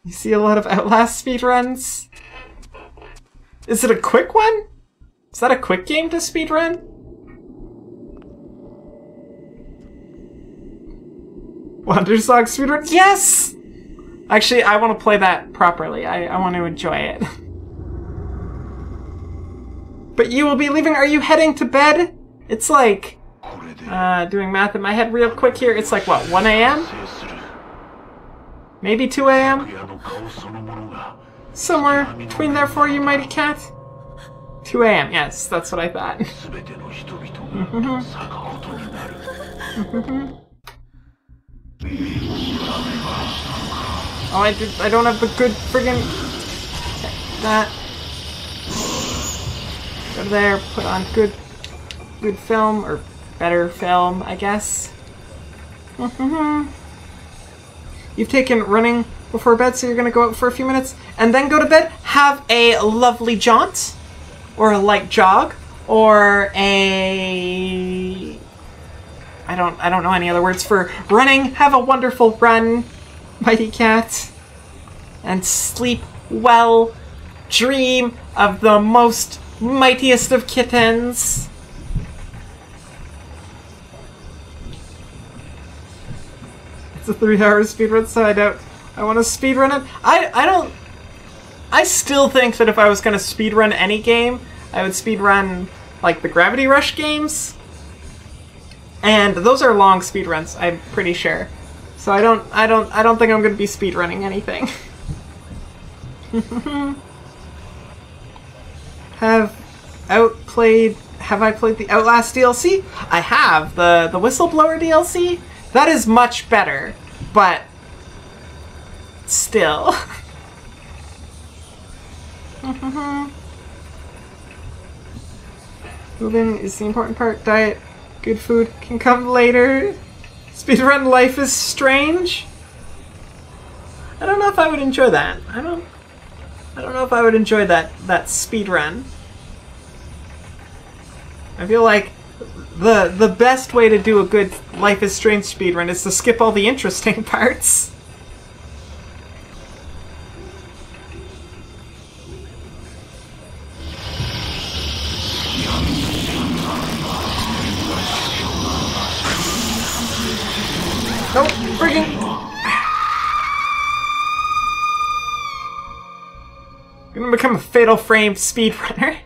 You see a lot of Outlast speedruns? Is it a quick one? Is that a quick game to speedrun? Wandersong speedrun? Yes! Actually, I want to play that properly. I want to enjoy it. But you will be leaving. Are you heading to bed? It's like... doing math in my head real quick here. It's like, what, 1 a.m.? Maybe 2 a.m.? Somewhere between there for you, Mighty Cat? 2 a.m. Yes, that's what I thought. Oh, I don't have the good friggin... That. Go to there, put on good film, or better film, I guess. You've taken running before bed, so you're gonna go out for a few minutes, and then go to bed? Have a lovely jaunt, or a light jog, or a... I don't know any other words for running. Have a wonderful run, Mighty Cat. And sleep well. Dream of the most mightiest of kittens. It's a 3-hour speedrun, so I want to speedrun it. I still think that if I was going to speedrun any game, I would speedrun, like, the Gravity Rush games. And those are long speedruns, I'm pretty sure. So I don't think I'm gonna be speedrunning anything. Have I played the Outlast DLC? I have. The Whistleblower DLC? That is much better, but still. Moving is the important part. Diet. Good food can come later. Speedrun Life is Strange. I don't know if I would enjoy that. I don't know if I would enjoy that speedrun. I feel like the best way to do a good Life is Strange speedrun is to skip all the interesting parts. Nope, friggin'. Gonna become a Fatal Frame speedrunner.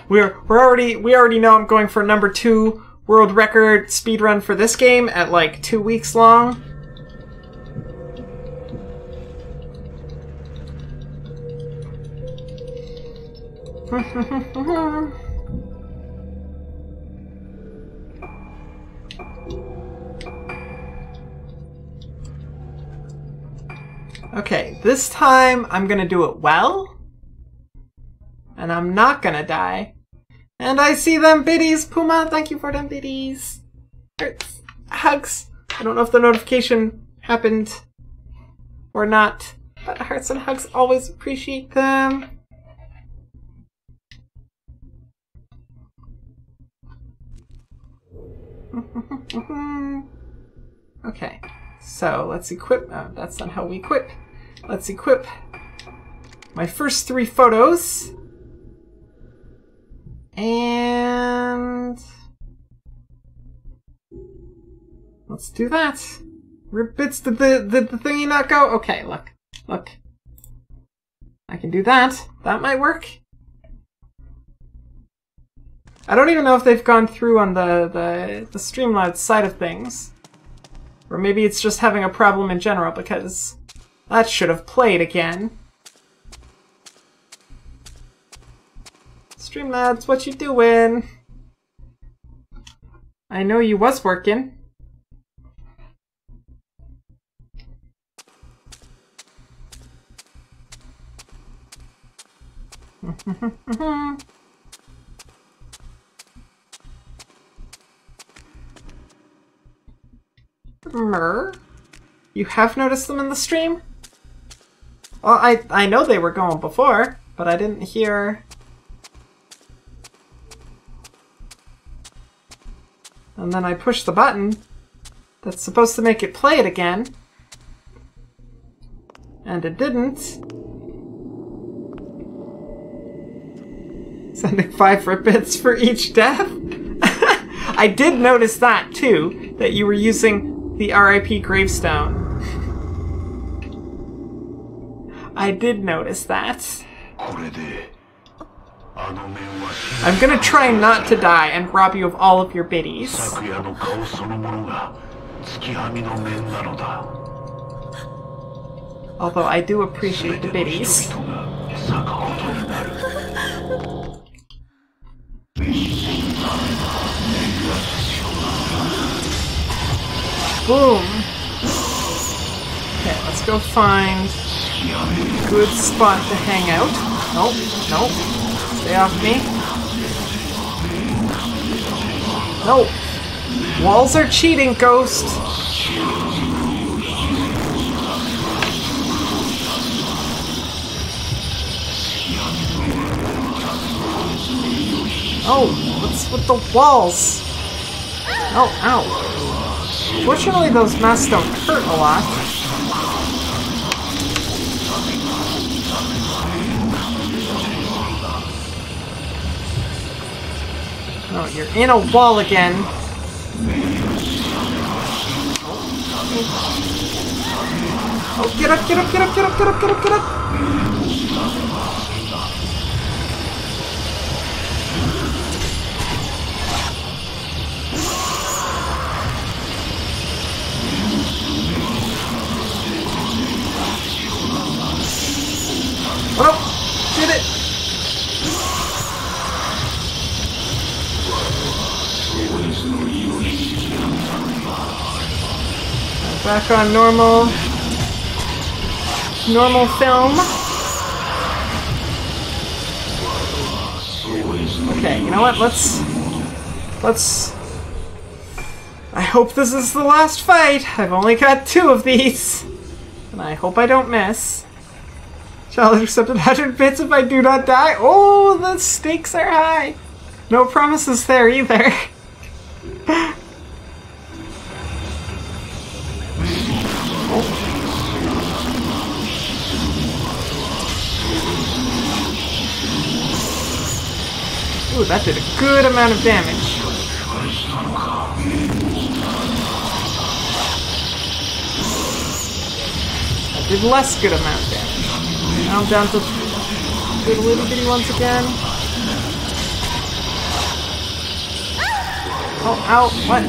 We already know I'm going for #2 world record speedrun for this game at like 2 weeks long. Okay, this time I'm gonna do it well. And I'm not gonna die. And I see them biddies! Puma, thank you for them biddies! Hugs! I don't know if the notification happened or not. But hearts and hugs, always appreciate them. Okay, so let's equip. Oh, that's not how we equip. Let's equip my first 3 photos. And let's do that. Rip bits, did the thingy not go? Okay, look. I can do that. That might work. I don't even know if they've gone through on the Streamlabs side of things. Or maybe it's just having a problem in general, because that should have played again. Streamlabs, what you doing? I know you was working. You have noticed them in the stream? Well, I know they were going before, but I didn't hear... And then I pushed the button that's supposed to make it play it again. And it didn't. Sending 5 rip bits for each death? I did notice that too, that you were using the RIP gravestone. I did notice that. I'm gonna try not to die and rob you of all of your biddies. Although I do appreciate the biddies. Boom! Okay, let's go find a good spot to hang out. Nope, nope. Stay off me. No! Walls are cheating, Ghost! Oh, what's with the walls? Oh, ow. Fortunately, those masks don't hurt a lot. Oh, you're in a wall again. Oh, get up, get up, get up, get up, get up, get up, get up! Oh, did it! Back on normal film. Okay, you know what? Let's. I hope this is the last fight. I've only got 2 of these, and I hope I don't miss. Challenge accepted 100 bits if I do not die. Oh, the stakes are high. No promises there either. Ooh, that did a good amount of damage. That did less good amount of damage. Now I'm down to good little bitty ones again. Oh, ow, what?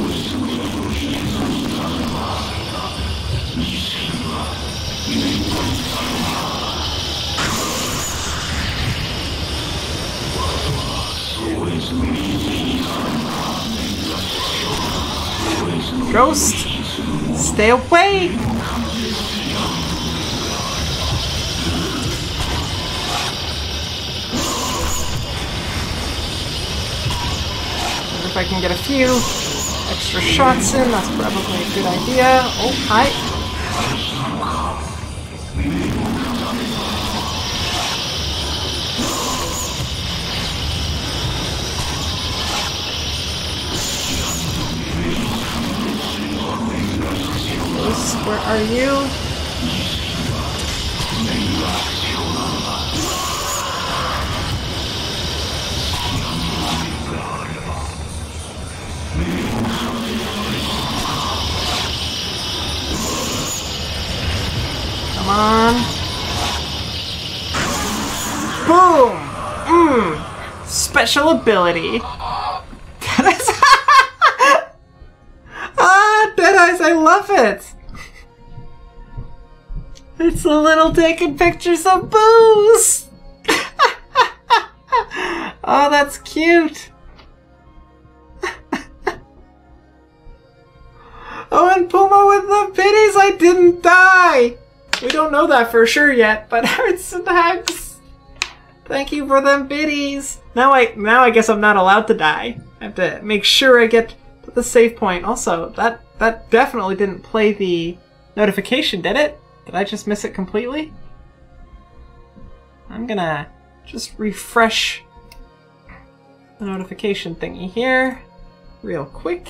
Ghost, stay away! If I can get a few extra shots in, that's probably a good idea. Oh, hi. are you? Come on. Boom! Special ability. Ah, Deadeyes, I love it! It's a little taking pictures of booze! Oh, that's cute! Oh, and Puma with the biddies, I didn't die! We don't know that for sure yet, but hearts and hugs! Thank you for them biddies! Now I guess I'm not allowed to die. I have to make sure I get to the save point. Also, that definitely didn't play the notification, did it? Did I just miss it completely? I'm gonna just refresh the notification thingy here real quick.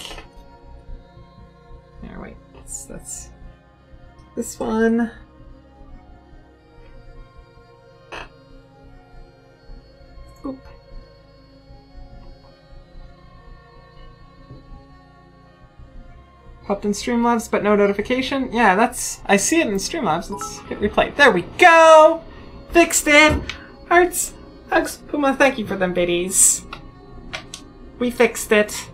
There, wait, that's this one. Oop. Popped in Streamlabs, but no notification. Yeah, I see it in Streamlabs. Let's hit replay. There we go! Fixed it! Hearts, hugs, Puma, thank you for them biddies. We fixed it.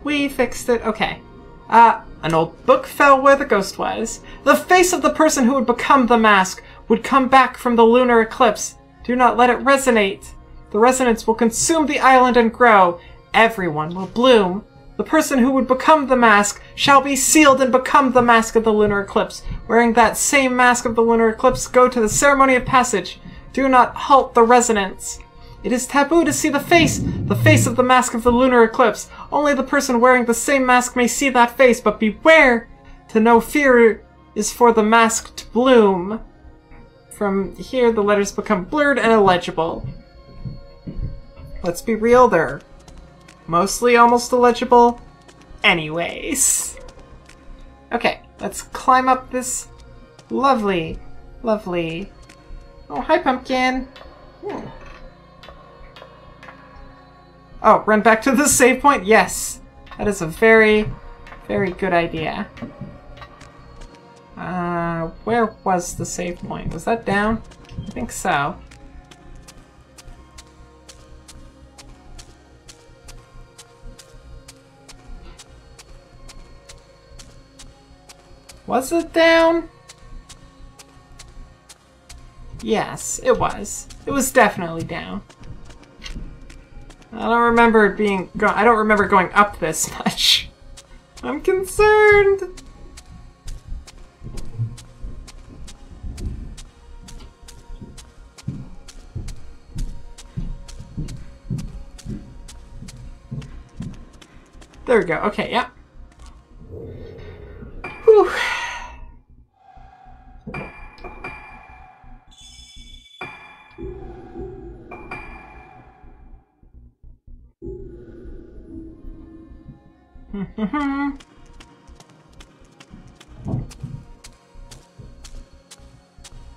We fixed it. Okay. An old book fell where the ghost was. The face of the person who would become the mask would come back from the lunar eclipse. Do not let it resonate. The resonance will consume the island and grow. Everyone will bloom. The person who would become the mask shall be sealed and become the mask of the lunar eclipse. Wearing that same mask of the lunar eclipse, go to the ceremony of passage. Do not halt the resonance. It is taboo to see the face of the mask of the lunar eclipse. Only the person wearing the same mask may see that face, but beware! To know fear is for the mask to bloom. From here, the letters become blurred and illegible. Let's be real, they're mostly almost illegible anyways. Okay, let's climb up this lovely... Oh, hi, Pumpkin! Oh, run back to the save point? Yes! That is a very, very good idea. Where was the save point? Was that down? I think so. Was it down? Yes, it was. It was definitely down. I don't remember it being I don't remember going up this much. I'm concerned. There we go. Okay, yeah. Whew.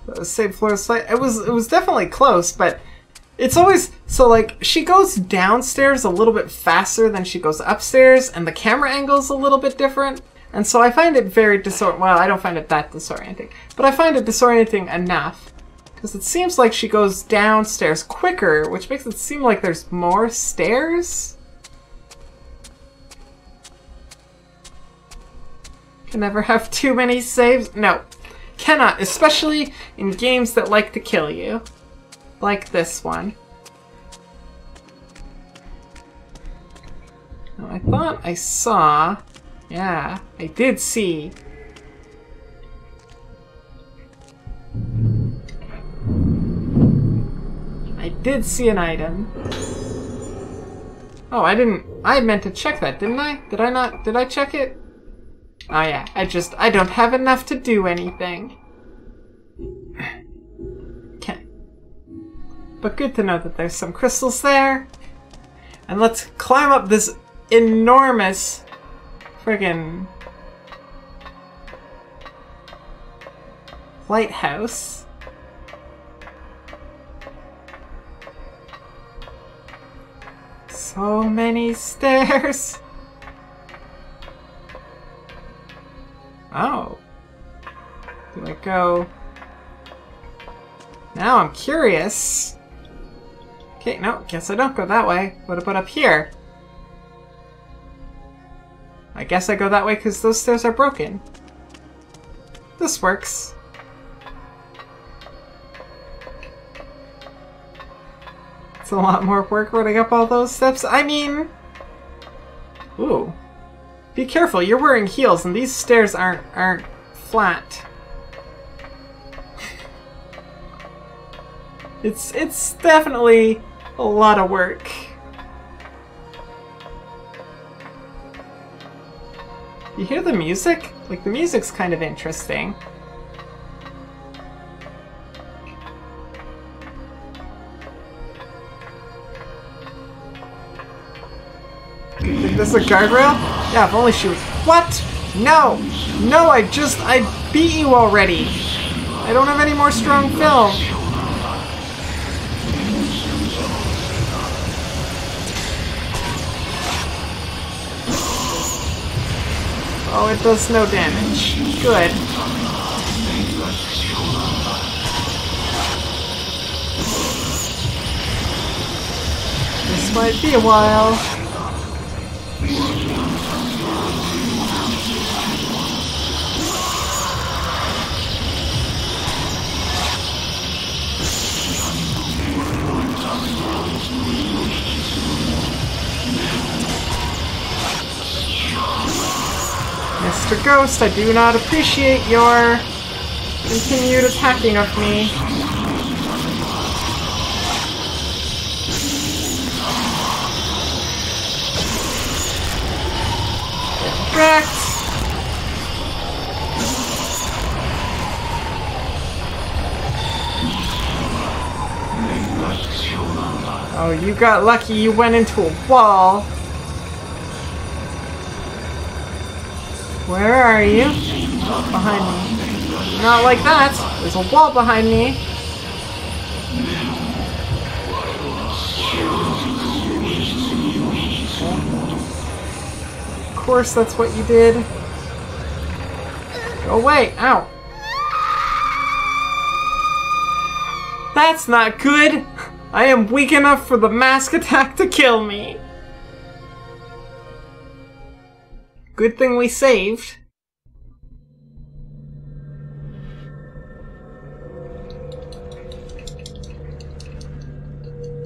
The same floor slight. It was definitely close, but it's always so like she goes downstairs a little bit faster than she goes upstairs, and the camera angle's a little bit different. And so I find it very disorienting. Well, I don't find it that disorienting, but I find it disorienting enough because it seems like she goes downstairs quicker, which makes it seem like there's more stairs. Can never have too many saves. No, cannot, especially in games that like to kill you, like this one. Now, I thought I saw. Yeah, I did see. I did see an item. Oh, I didn't. I meant to check that, didn't I? Did I not? Did I check it? Oh yeah, I don't have enough to do anything. Okay. But good to know that there's some crystals there. And let's climb up this enormous friggin' lighthouse. So many stairs. Oh. Do I go... Now I'm curious. Okay, no, guess I don't go that way. What about up here? I guess I go that way because those stairs are broken. This works. It's a lot more work running up all those steps. I mean... Ooh. Be careful, you're wearing heels and these stairs aren't flat. It's definitely a lot of work. You hear the music? Like, the music's kind of interesting. You think this is a guardrail? Yeah, if only she was... What? No! No, I beat you already! I don't have any more strong film! Oh, it does no damage. Good. This might be a while. Mr. Ghost, I do not appreciate your continued attacking of me. Get wrecked! Oh, you got lucky you went into a wall. Where are you? Oh, behind me. Not like that. There's a wall behind me. Of course that's what you did. Go away. Ow. That's not good. I am weak enough for the mask attack to kill me. Good thing we saved.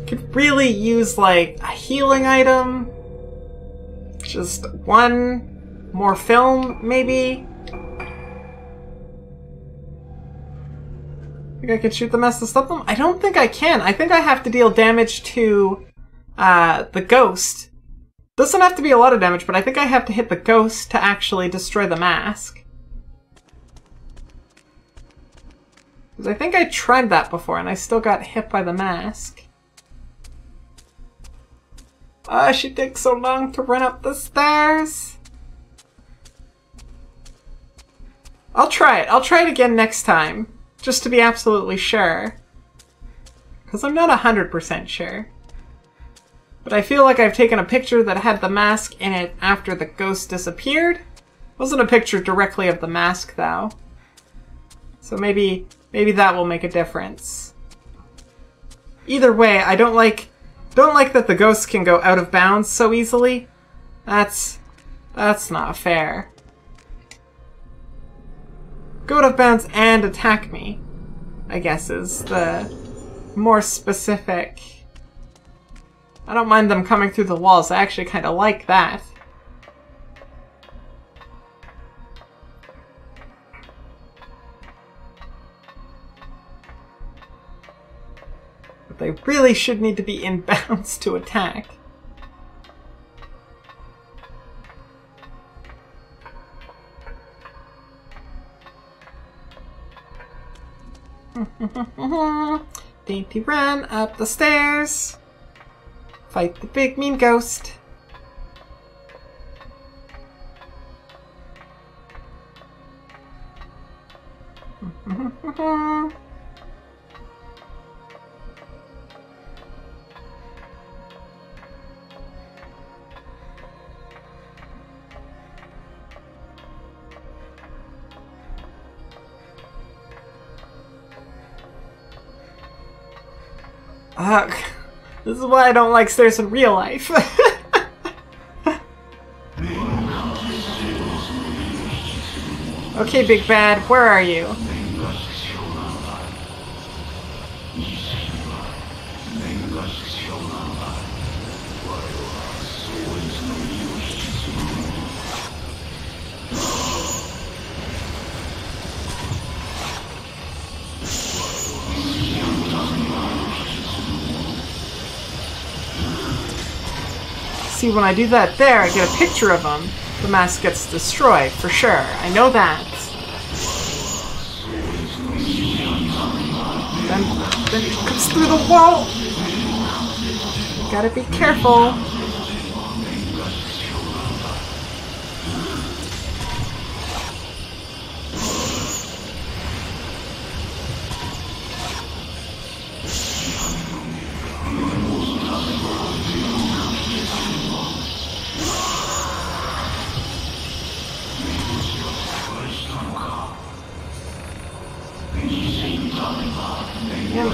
Could really use, like, a healing item. Just one more film, maybe? Think I could shoot the mess to stop them? I don't think I can. I think I have to deal damage to the ghost. Doesn't have to be a lot of damage, but I think I have to hit the ghost to actually destroy the mask. Because I think I tried that before and I still got hit by the mask. She takes so long to run up the stairs. I'll try it. I'll try it again next time. Just to be absolutely sure. Because I'm not 100% sure. But I feel like I've taken a picture that had the mask in it after the ghost disappeared. Wasn't a picture directly of the mask, though. So maybe that will make a difference. Either way, I don't like that the ghosts can go out of bounds so easily. That's not fair. Go out of bounds and attack me, I guess, is the more specific. I don't mind them coming through the walls. I actually kind of like that. But they really should need to be in bounds to attack. Dainty run up the stairs. Fight the big mean ghost. Ugh. This is why I don't like stairs in real life. Okay, Big Bad, where are you? See, when I do that there, I get a picture of him. The mask gets destroyed, for sure. I know that. Then it comes through the wall! You gotta be careful.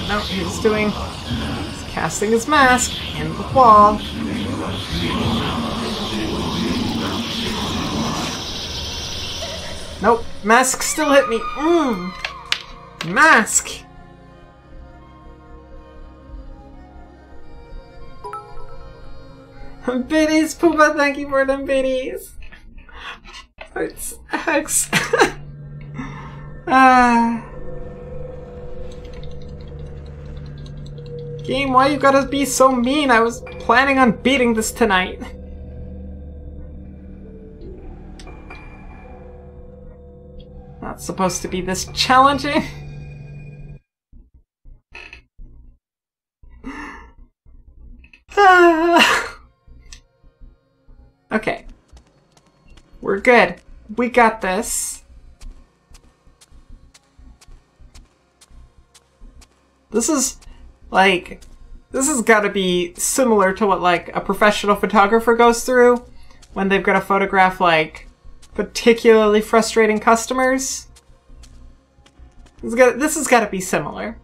No, he's casting his mask in the wall. Nope, mask still hit me. Mask! Biddies, Poopa, thank you for them biddies. It's X. Game, why you gotta be so mean? I was planning on beating this tonight. Not supposed to be this challenging. Okay. We're good. We got this. This is... like, this has got to be similar to what, like, a professional photographer goes through when they've got to photograph, like, particularly frustrating customers. This has got to be similar.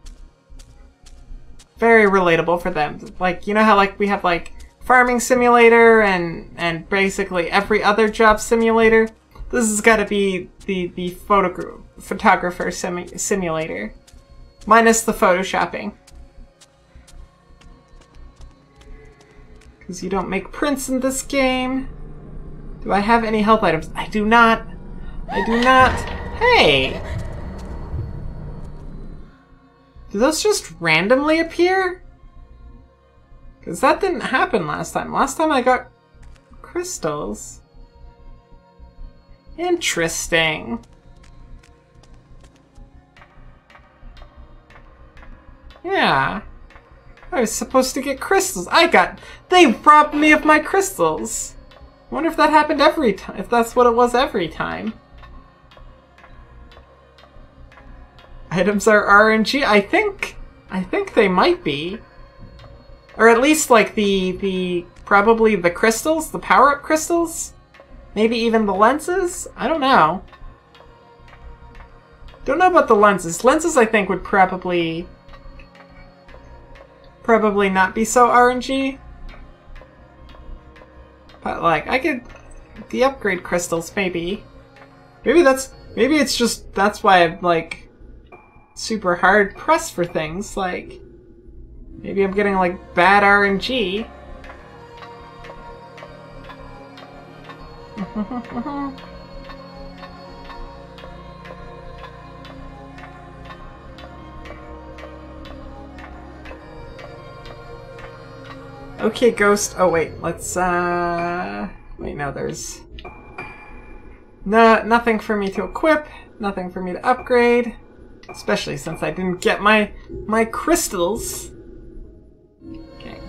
Very relatable for them. Like, you know how, like, we have, like, Farming Simulator and basically every other job simulator? This has got to be the photographer simulator. Minus the photoshopping. Because you don't make prints in this game. Do I have any health items? I do not. I do not. Hey! Do those just randomly appear? Because that didn't happen last time. Last time I got crystals. Interesting. Yeah. I was supposed to get crystals. They robbed me of my crystals. I wonder if that happened every time. If that's what it was every time. Items are RNG. I think they might be. Or at least like probably the crystals, the power-up crystals? Maybe even the lenses? I don't know. Don't know about the lenses. Lenses I think would probably not be so RNG. But like the upgrade crystals maybe. Maybe it's just that's why I'm like super hard pressed for things, like maybe I'm getting like bad RNG. Okay, Ghost. Oh wait, let's wait, no, there's nothing for me to equip, nothing for me to upgrade. Especially since I didn't get my crystals. Okay.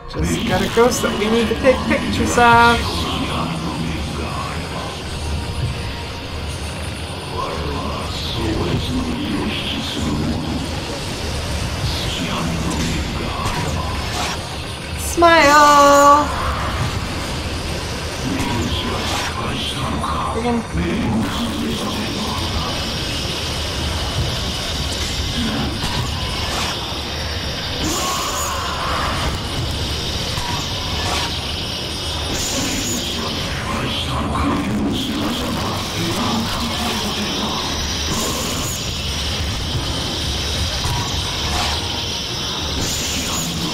Just got a ghost that we need to take pictures of. Smile!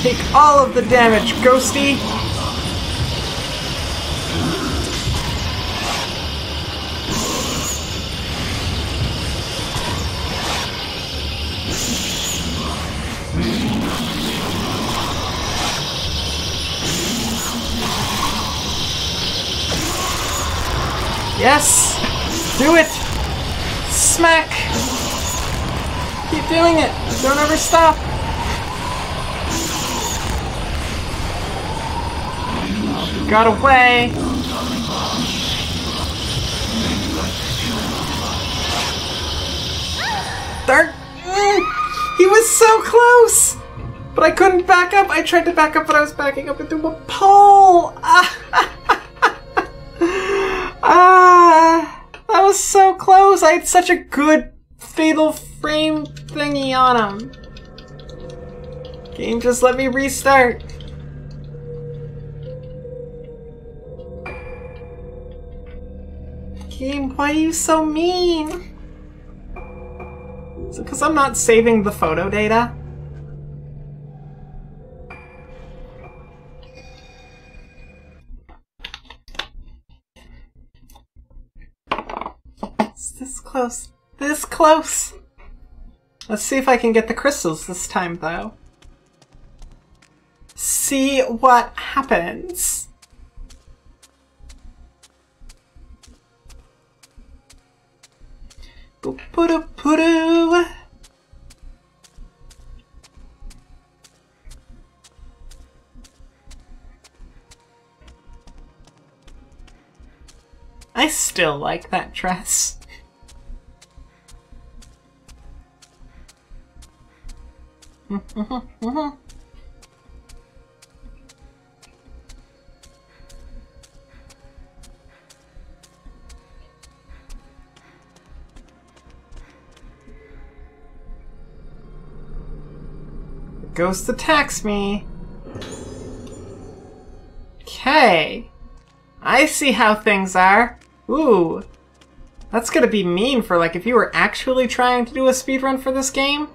Take all of the damage, Ghosty! Yes! Do it! Smack! Keep doing it! Don't ever stop! Got away! Darn! He was so close! But I couldn't back up! I tried to back up, but I was backing up into a pole! That was so close! I had such a good fatal frame thingy on him. Game, just let me restart. Game, why are you so mean? Is it because I'm not saving the photo data? It's this close. This close! Let's see if I can get the crystals this time, though. See what happens. Boop-a-doop-a-doo. I still like that dress. Ghost attacks me. Okay. I see how things are. Ooh. That's gonna be mean for, like, if you were actually trying to do a speedrun for this game.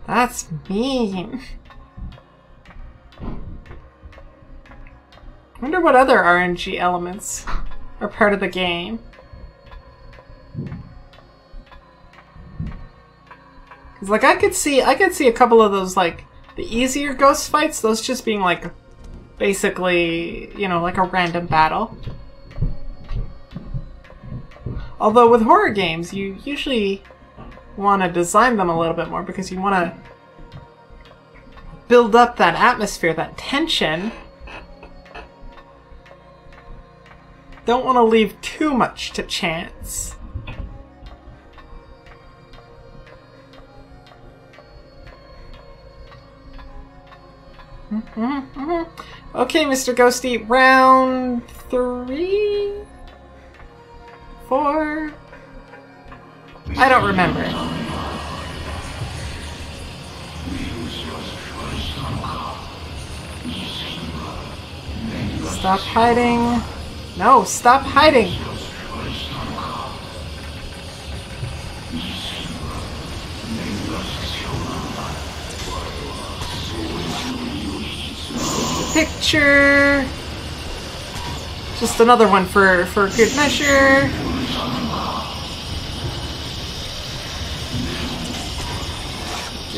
That's mean. I wonder what other RNG elements are part of the game. Cause like I could see a couple of those, like the easier ghost fights, those just being like basically, you know, like a random battle. Although with horror games, you usually want to design them a little bit more because you want to build up that atmosphere, that tension. Don't want to leave too much to chance. Okay, Mr. Ghosty, round 3? 4? I don't remember. Stop hiding. No, stop hiding. Picture. Just another one for good measure.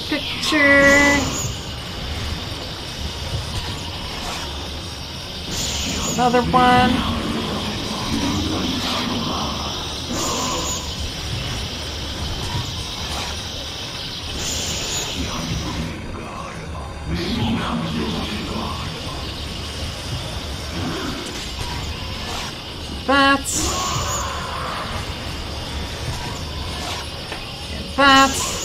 Picture. Another one. That's. And that's.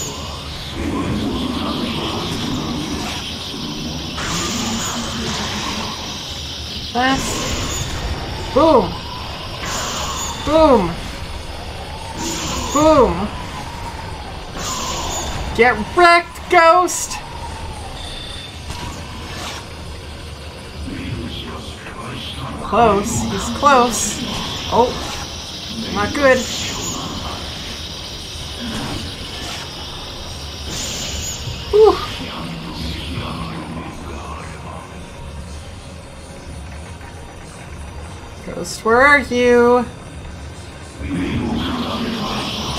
That's. Boom. Boom. Boom. Get wrecked, Ghost! Close. He's close. Oh. Not good. Ghost, where are you?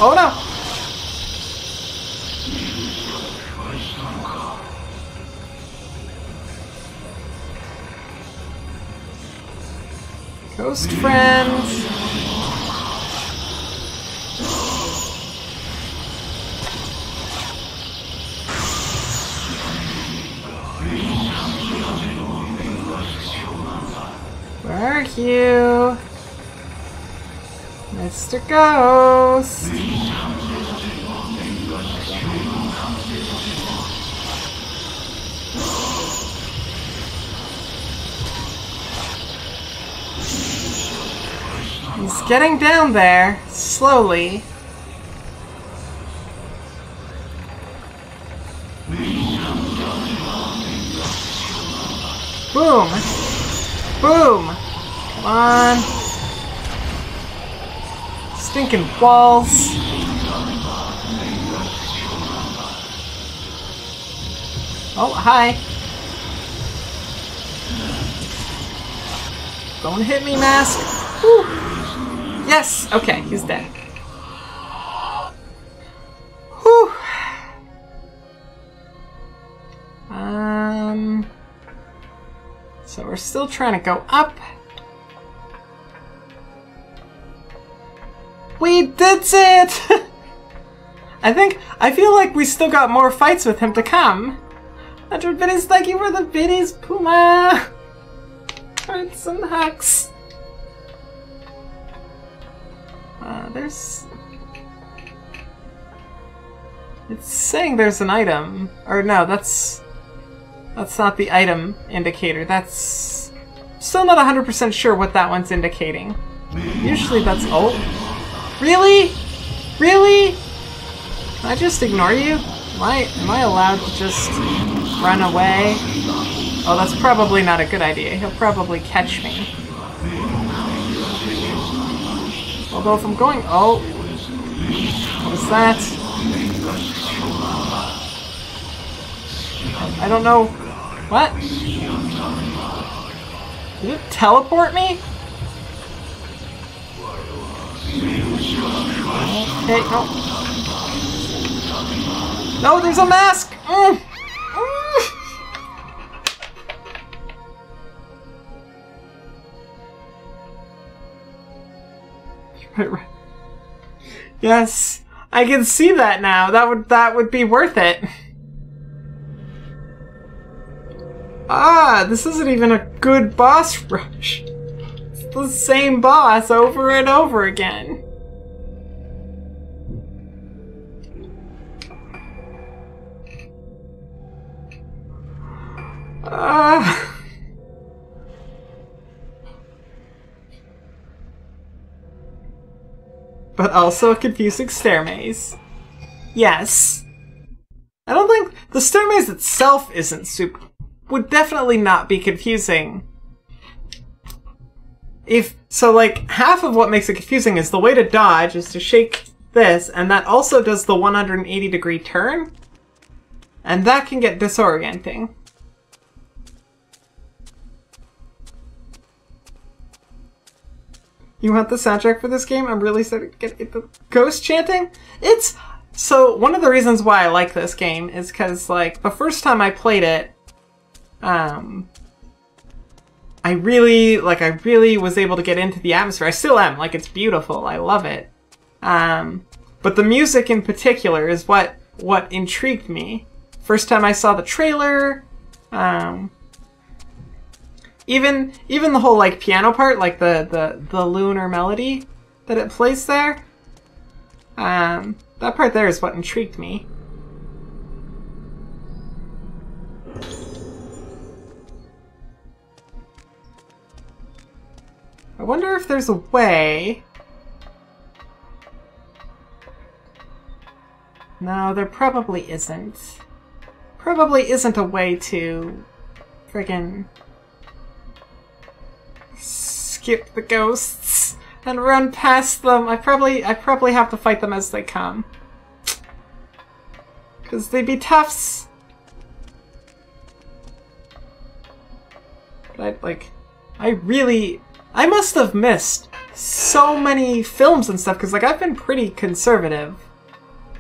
Oh no! Ghost friends. Where are you? Mr. Ghost. He's getting down there, slowly. Boom! Boom! Come on. Stinking walls. Oh, hi. Don't hit me, mask. Whew. Yes! Okay, he's dead. Whew. So we're still trying to go up. We did it! I feel like we still got more fights with him to come. 100 biddies, thank you for the biddies, Puma! Hearts and hugs. There's... It's saying there's an item. Or no, that's not the item indicator. That's... Still not 100% sure what that one's indicating. Usually that's... Oh. Really? Really? Can I just ignore you? Am I allowed to just run away? Oh, that's probably not a good idea. He'll probably catch me. Although if I'm going... Oh. What was that? I don't know... What? Did it teleport me? Okay, no. No, there's a mask! Mm. Right. Yes, I can see that now. That would be worth it. Ah, this isn't even a good boss rush. It's the same boss over and over again. But also a confusing stair maze. Yes. I don't think the stair maze itself isn't super... Would definitely not be confusing. So like, half of what makes it confusing is the way to dodge is to shake this, and that also does the 180-degree turn. And that can get disorienting. You want the soundtrack for this game? I'm really starting to get the ghost chanting. So one of the reasons why I like this game is because like the first time I played it, I really was able to get into the atmosphere. I still am. Like, it's beautiful. I love it. But the music in particular is what intrigued me. First time I saw the trailer, even the whole like piano part, like the Lunar melody that it plays there, that part there is what intrigued me. I wonder if there's a way... No, there probably isn't. Probably isn't a way to friggin' skip the ghosts and run past them. I probably have to fight them as they come. 'Cause they'd be toughs. But I really I must have missed so many films and stuff, because like I've been pretty conservative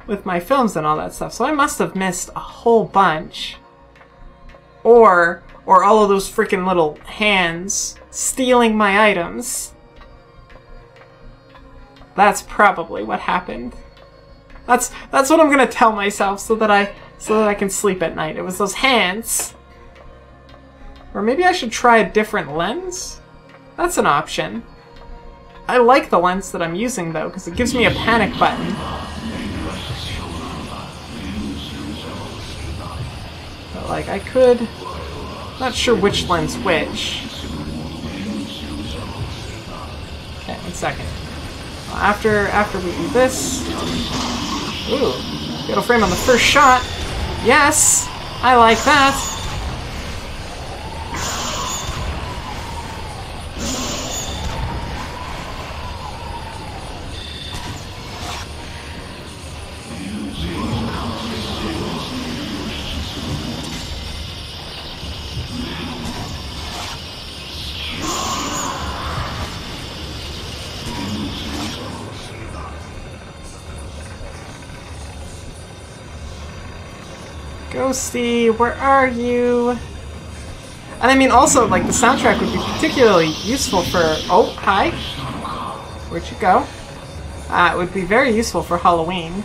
with my films and all that stuff, so I must have missed a whole bunch. Or all of those freaking little hands stealing my items. That's probably what happened. That's what I'm gonna tell myself so that I can sleep at night. It was those hands. Or maybe I should try a different lens? That's an option. I like the lens that I'm using though, because it gives me a panic button. But like I could... Not sure which lens which. Okay, 1 second. After we do this... Ooh, fatal frame on the first shot. Yes! I like that. Ghosty, where are you? And I mean, also, like, the soundtrack would be particularly useful for... Oh, hi. Where'd you go? It would be very useful for Halloween.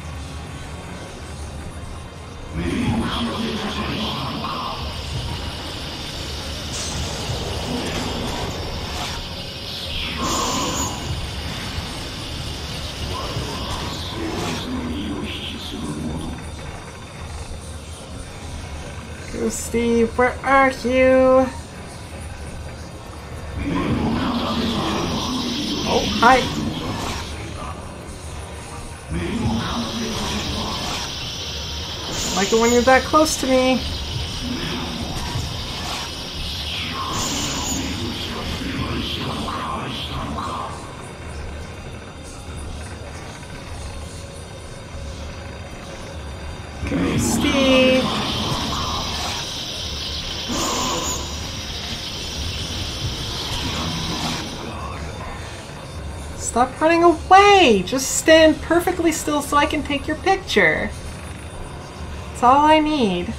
Steve, where are you? Oh, hi. Like it when you're that close to me. Go, Steve. Stop running away! Just stand perfectly still so I can take your picture. That's all I need.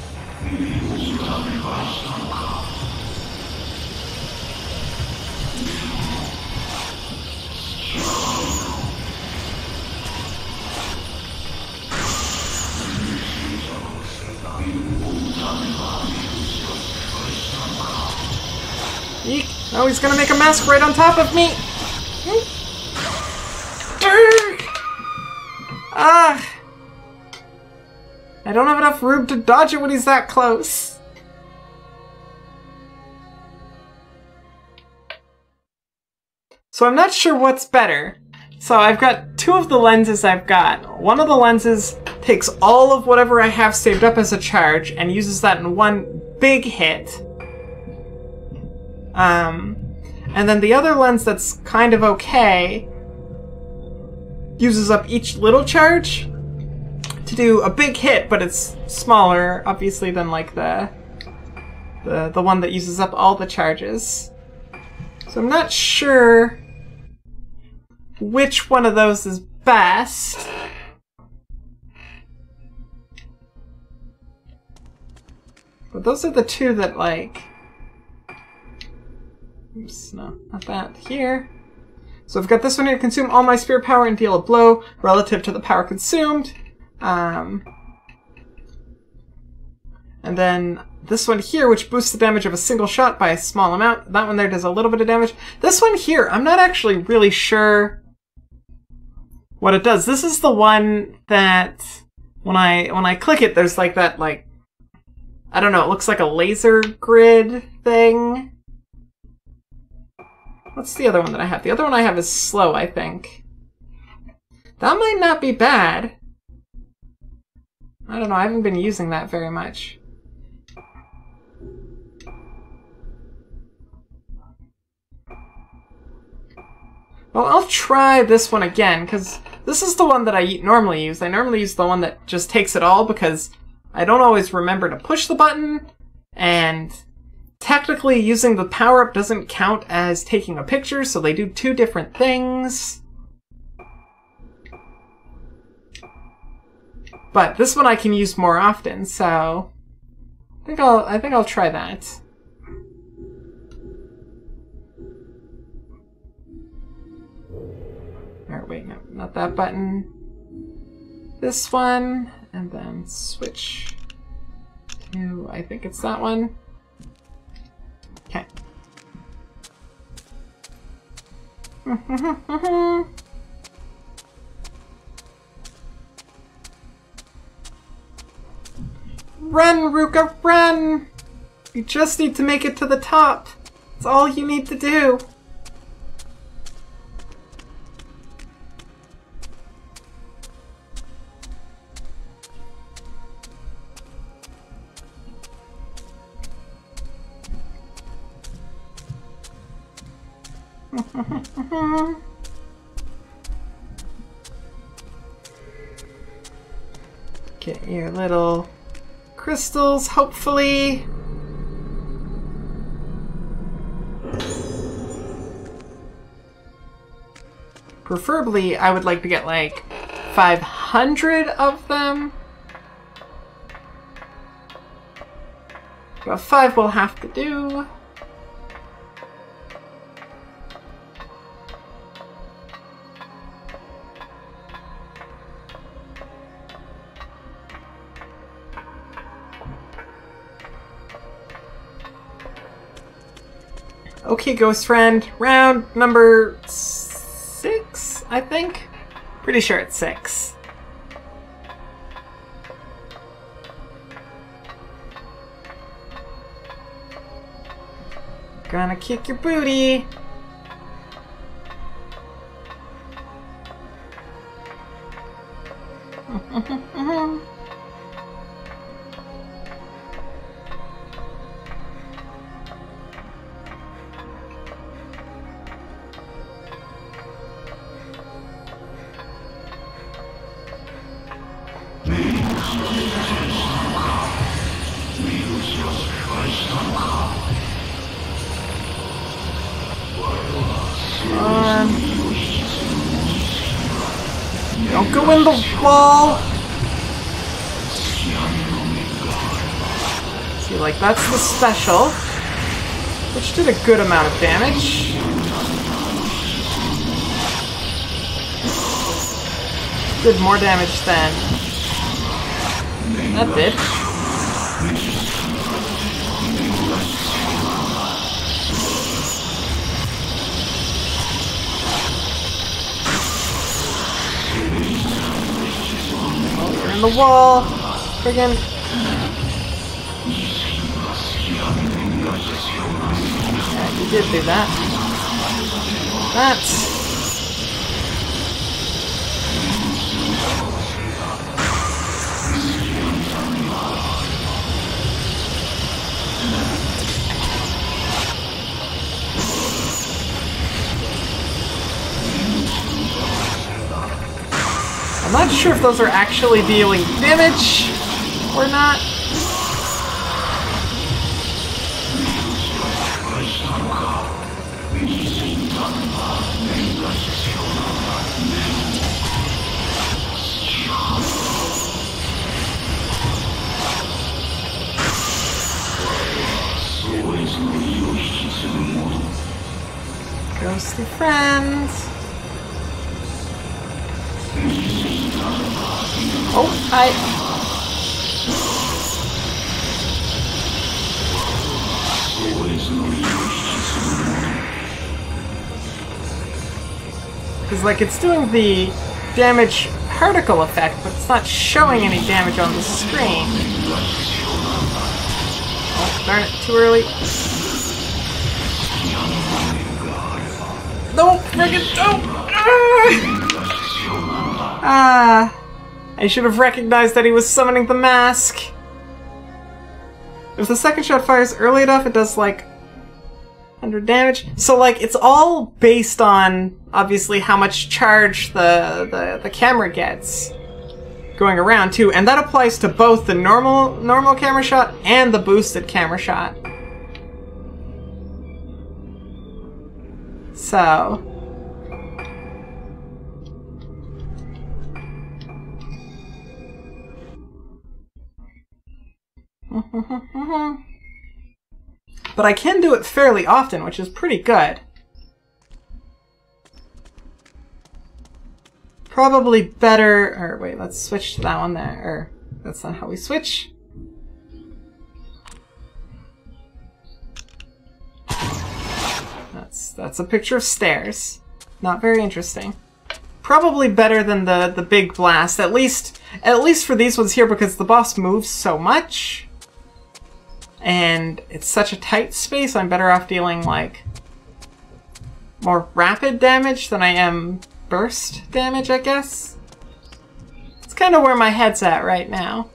Eek! Oh, he's gonna make a mask right on top of me! Ah! I don't have enough room to dodge it when he's that close. So I'm not sure what's better. So I've got two of the lenses I've got. One of the lenses takes all of whatever I have saved up as a charge and uses that in one big hit. And then the other lens that's kind of okay uses up each little charge to do a big hit, but it's smaller, obviously, than like the one that uses up all the charges. So I'm not sure which one of those is best. But those are the two that, like... Oops, no, not that. Here. So I've got this one here, consume all my spirit power and deal a blow relative to the power consumed. And then this one here, which boosts the damage of a single shot by a small amount. That one there does a little bit of damage. This one here, I'm not actually really sure what it does. This is the one that when I click it, there's like that, like, I don't know, it looks like a laser grid thing. What's the other one that I have? The other one I have is slow, I think. That might not be bad. I don't know, I haven't been using that very much. Well, I'll try this one again, because this is the one that I normally use. I normally use the one that just takes it all, because I don't always remember to push the button, and technically using the power-up doesn't count as taking a picture, so they do two different things. But this one I can use more often, so I think I'll try that. Or wait, no, not that button. This one, and then switch to, I think it's that one. Okay. Run, Ruka, run! You just need to make it to the top. That's all you need to do. Get your little crystals, hopefully. Preferably, I would like to get like 500 of them. But 5 will have to do. Okay, ghost friend. Round number 6, I think? Pretty sure it's 6. Gonna kick your booty. Don't go in the wall! See, like, that's the special, which did a good amount of damage. Did more damage than that did. In the wall. Friggin'. Yeah, you did do that. That's. I'm not sure if those are actually dealing damage or not. Ghostly friends. Oh, hi. Because, like, it's doing the damage particle effect, but it's not showing any damage on the screen. Oh, darn it, too early. No, friggin' don't! I should have recognized that he was summoning the mask. If the second shot fires early enough, it does like 100 damage. So like it's all based on obviously how much charge the camera gets going around too, and that applies to both the normal camera shot and the boosted camera shot. so. But I can do it fairly often, which is pretty good. Probably better, or wait, let's switch to that one there, or that's not how we switch. That's a picture of stairs. Not very interesting. Probably better than the big blast, at least for these ones here, because the boss moves so much. And it's such a tight space, I'm better off dealing, like, more rapid damage than I am burst damage, I guess. It's kind of where my head's at right now.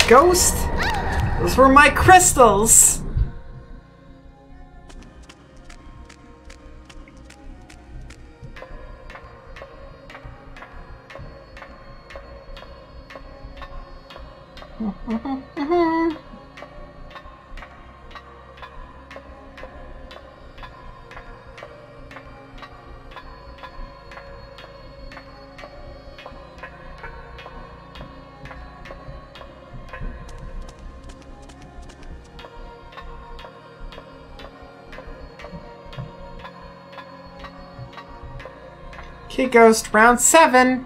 Ghost? Those were my crystals! Okay, Ghost, round 7.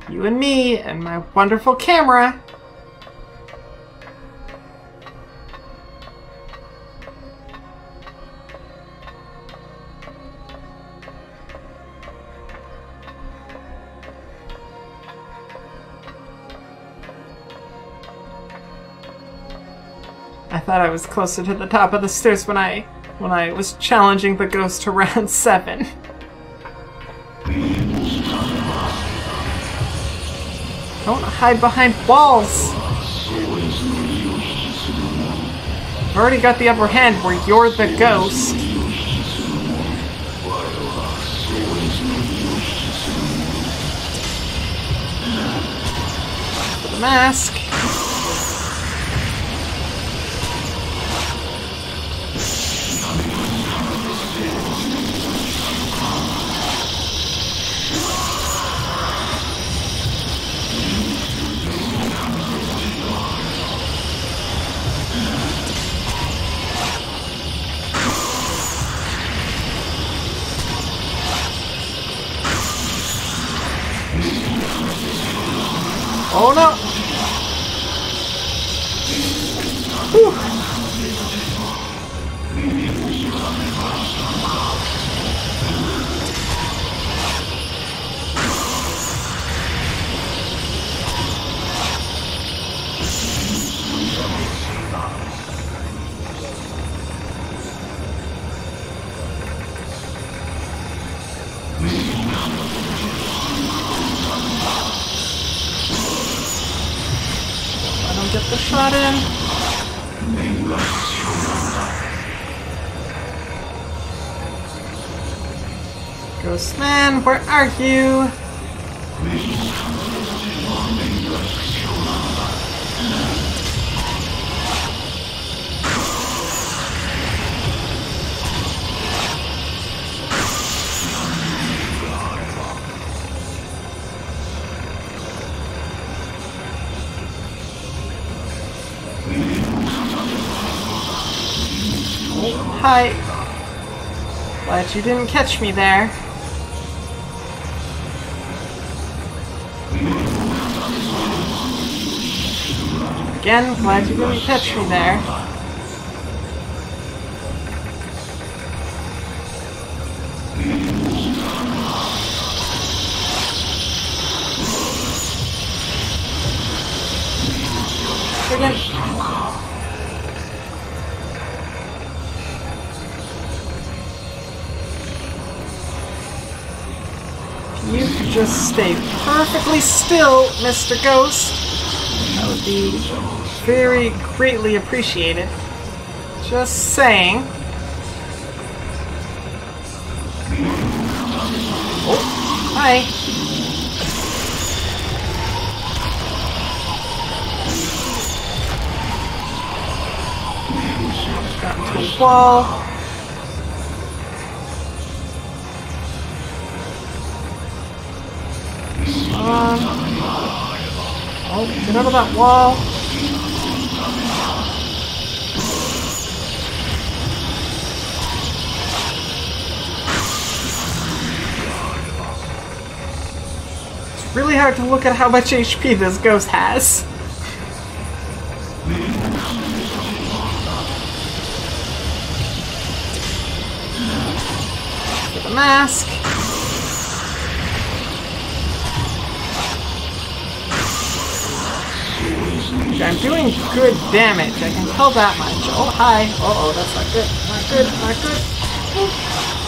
You and me and my wonderful camera. I thought I was closer to the top of the stairs when I was challenging the ghost to round 7. Don't hide behind walls! I've already got the upper hand where you're the ghost. For the mask. Oh no! Whew. Get the shot in. Ghost man, where are you? Hi. Glad you didn't catch me there. Again, glad you didn't catch me there. Again. You could just stay perfectly still, Mr. Ghost. I would be very greatly appreciated. Just saying. Oh, hi. Got into a wall. Oh, get out of that wall. It's really hard to look at how much HP this ghost has. For the mask. I'm doing good damage, I can tell that much. Oh, hi. Uh-oh, that's not good. Not good, not good. Oh,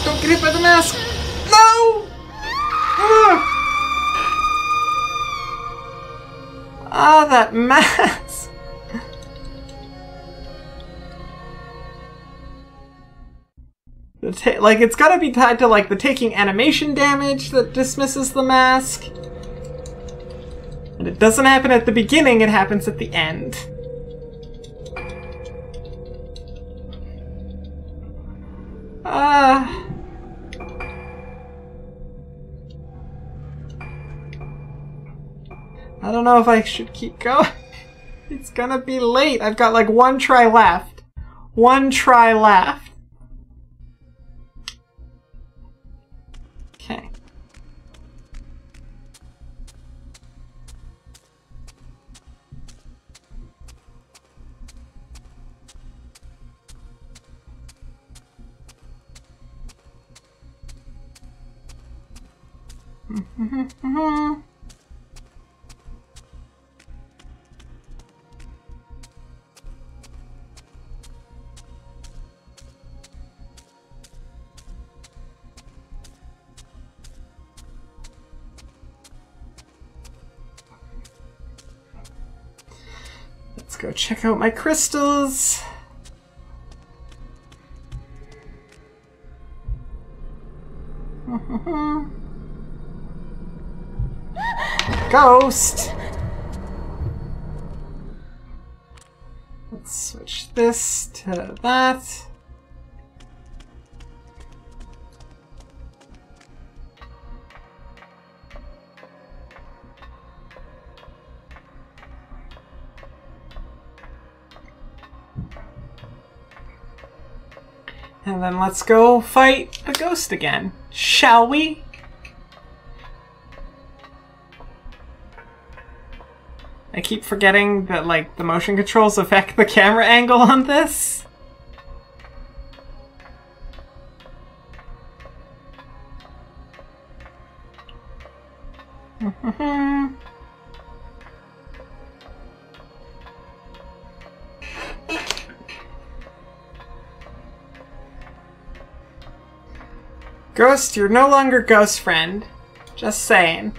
don't get hit by the mask. No! Ah, that mask. Like, it's gotta be tied to, like, the taking animation damage that dismisses the mask. And it doesn't happen at the beginning, it happens at the end. I don't know if I should keep going. It's gonna be late. I've got like one try left. One try left. Okay. Let's go check out my crystals. Ghost! Let's switch this to that. And then let's go fight the ghost again, shall we? I keep forgetting that, like, the motion controls affect the camera angle on this. Ghost, you're no longer ghost friend. Just saying.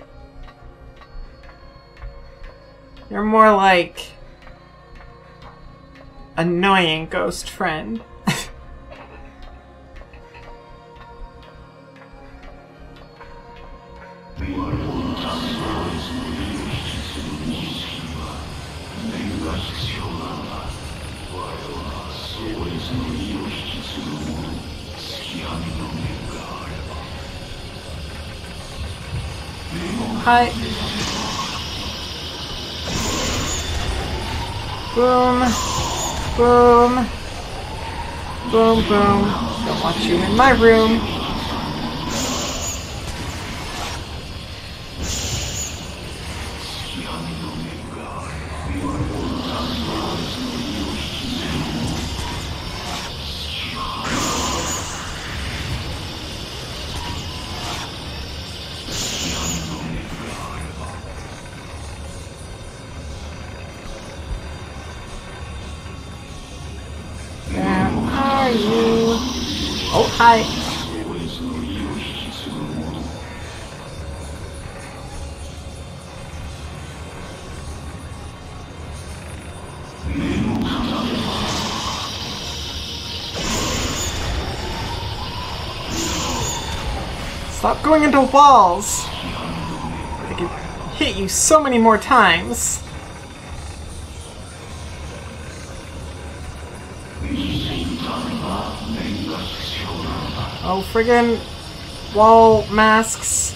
You're more like annoying ghost friend. Hi. Boom. Boom. Boom, boom. Don't want you in my room. Where are you? Oh, hi. Stop going into walls. I could hit you so many more times. Oh, friggin' wall masks.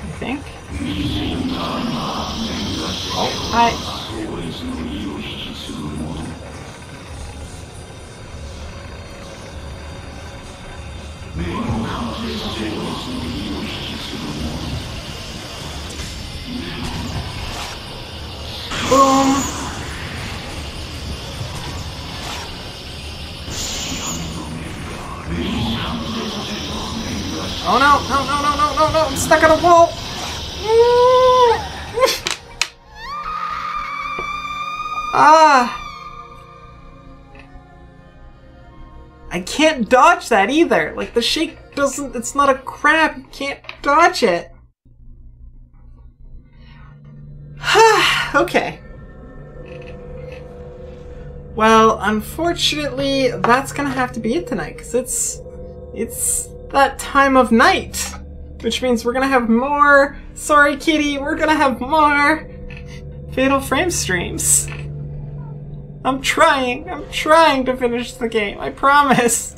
I think. Oh, hi. Boom. Oh no, no, no, no, no, no, no, I'm stuck on a wall. Ah. I can't dodge that either. Like, the shake doesn't, it's not a crab. You can't dodge it. Okay. Well, unfortunately, that's gonna have to be it tonight, because it's that time of night. Which means we're gonna have more, sorry kitty, we're gonna have more Fatal Frame streams. I'm trying to finish the game, I promise.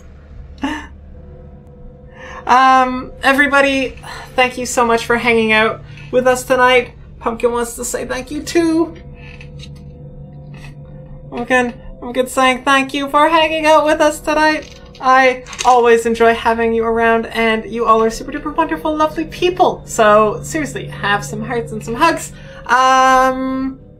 Everybody, thank you so much for hanging out with us tonight. Pumpkin wants to say thank you too. I'm good saying thank you for hanging out with us tonight. I always enjoy having you around, and you all are super duper wonderful, lovely people. So seriously, have some hearts and some hugs.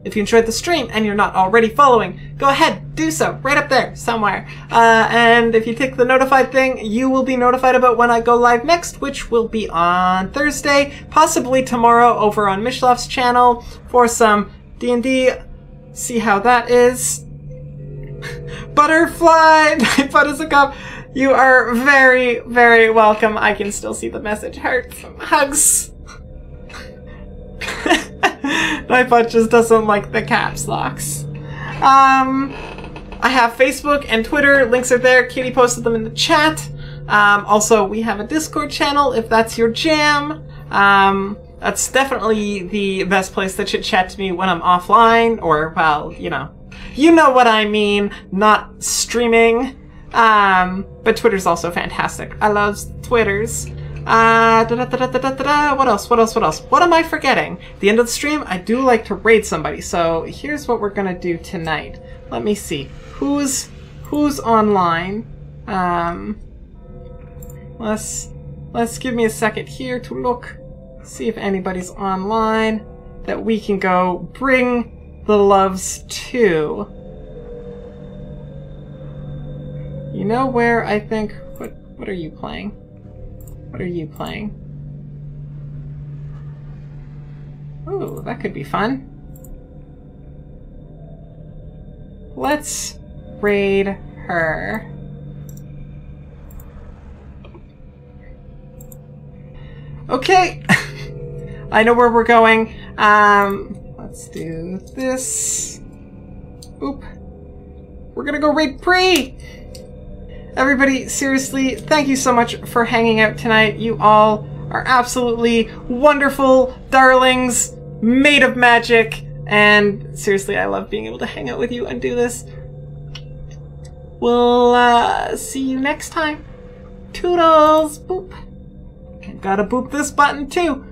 If you enjoyed the stream and you're not already following, go ahead, do so, right up there, somewhere. And if you tick the notified thing, you will be notified about when I go live next, which will be on Thursday, possibly tomorrow over on Mishlov's channel for some D&D. See how that is. Butterfly, Buttercup, you are very, very welcome. I can still see the message. Hearts, hugs. Nightbot just doesn't like the caps locks. I have Facebook and Twitter. Links are there. Katie posted them in the chat. Also, we have a Discord channel if that's your jam. That's definitely the best place to chit-chat to me when I'm offline, or, well, you know what I mean, not streaming. But Twitter's also fantastic. I love Twitters. What else? What am I forgetting? At the end of the stream, I do like to raid somebody, so here's what we're gonna do tonight. Let me see. Who's online? Let's give me a second here to look, see if anybody's online that we can go bring the loves to. You know where I think, what are you playing? What are you playing? Ooh, that could be fun. Let's raid her. Okay. I know where we're going. Let's do this. Oop. We're gonna go raid Bree! Everybody, seriously, thank you so much for hanging out tonight. You all are absolutely wonderful darlings, made of magic, and seriously, I love being able to hang out with you and do this. We'll see you next time. Toodles! Boop. I've gotta boop this button too.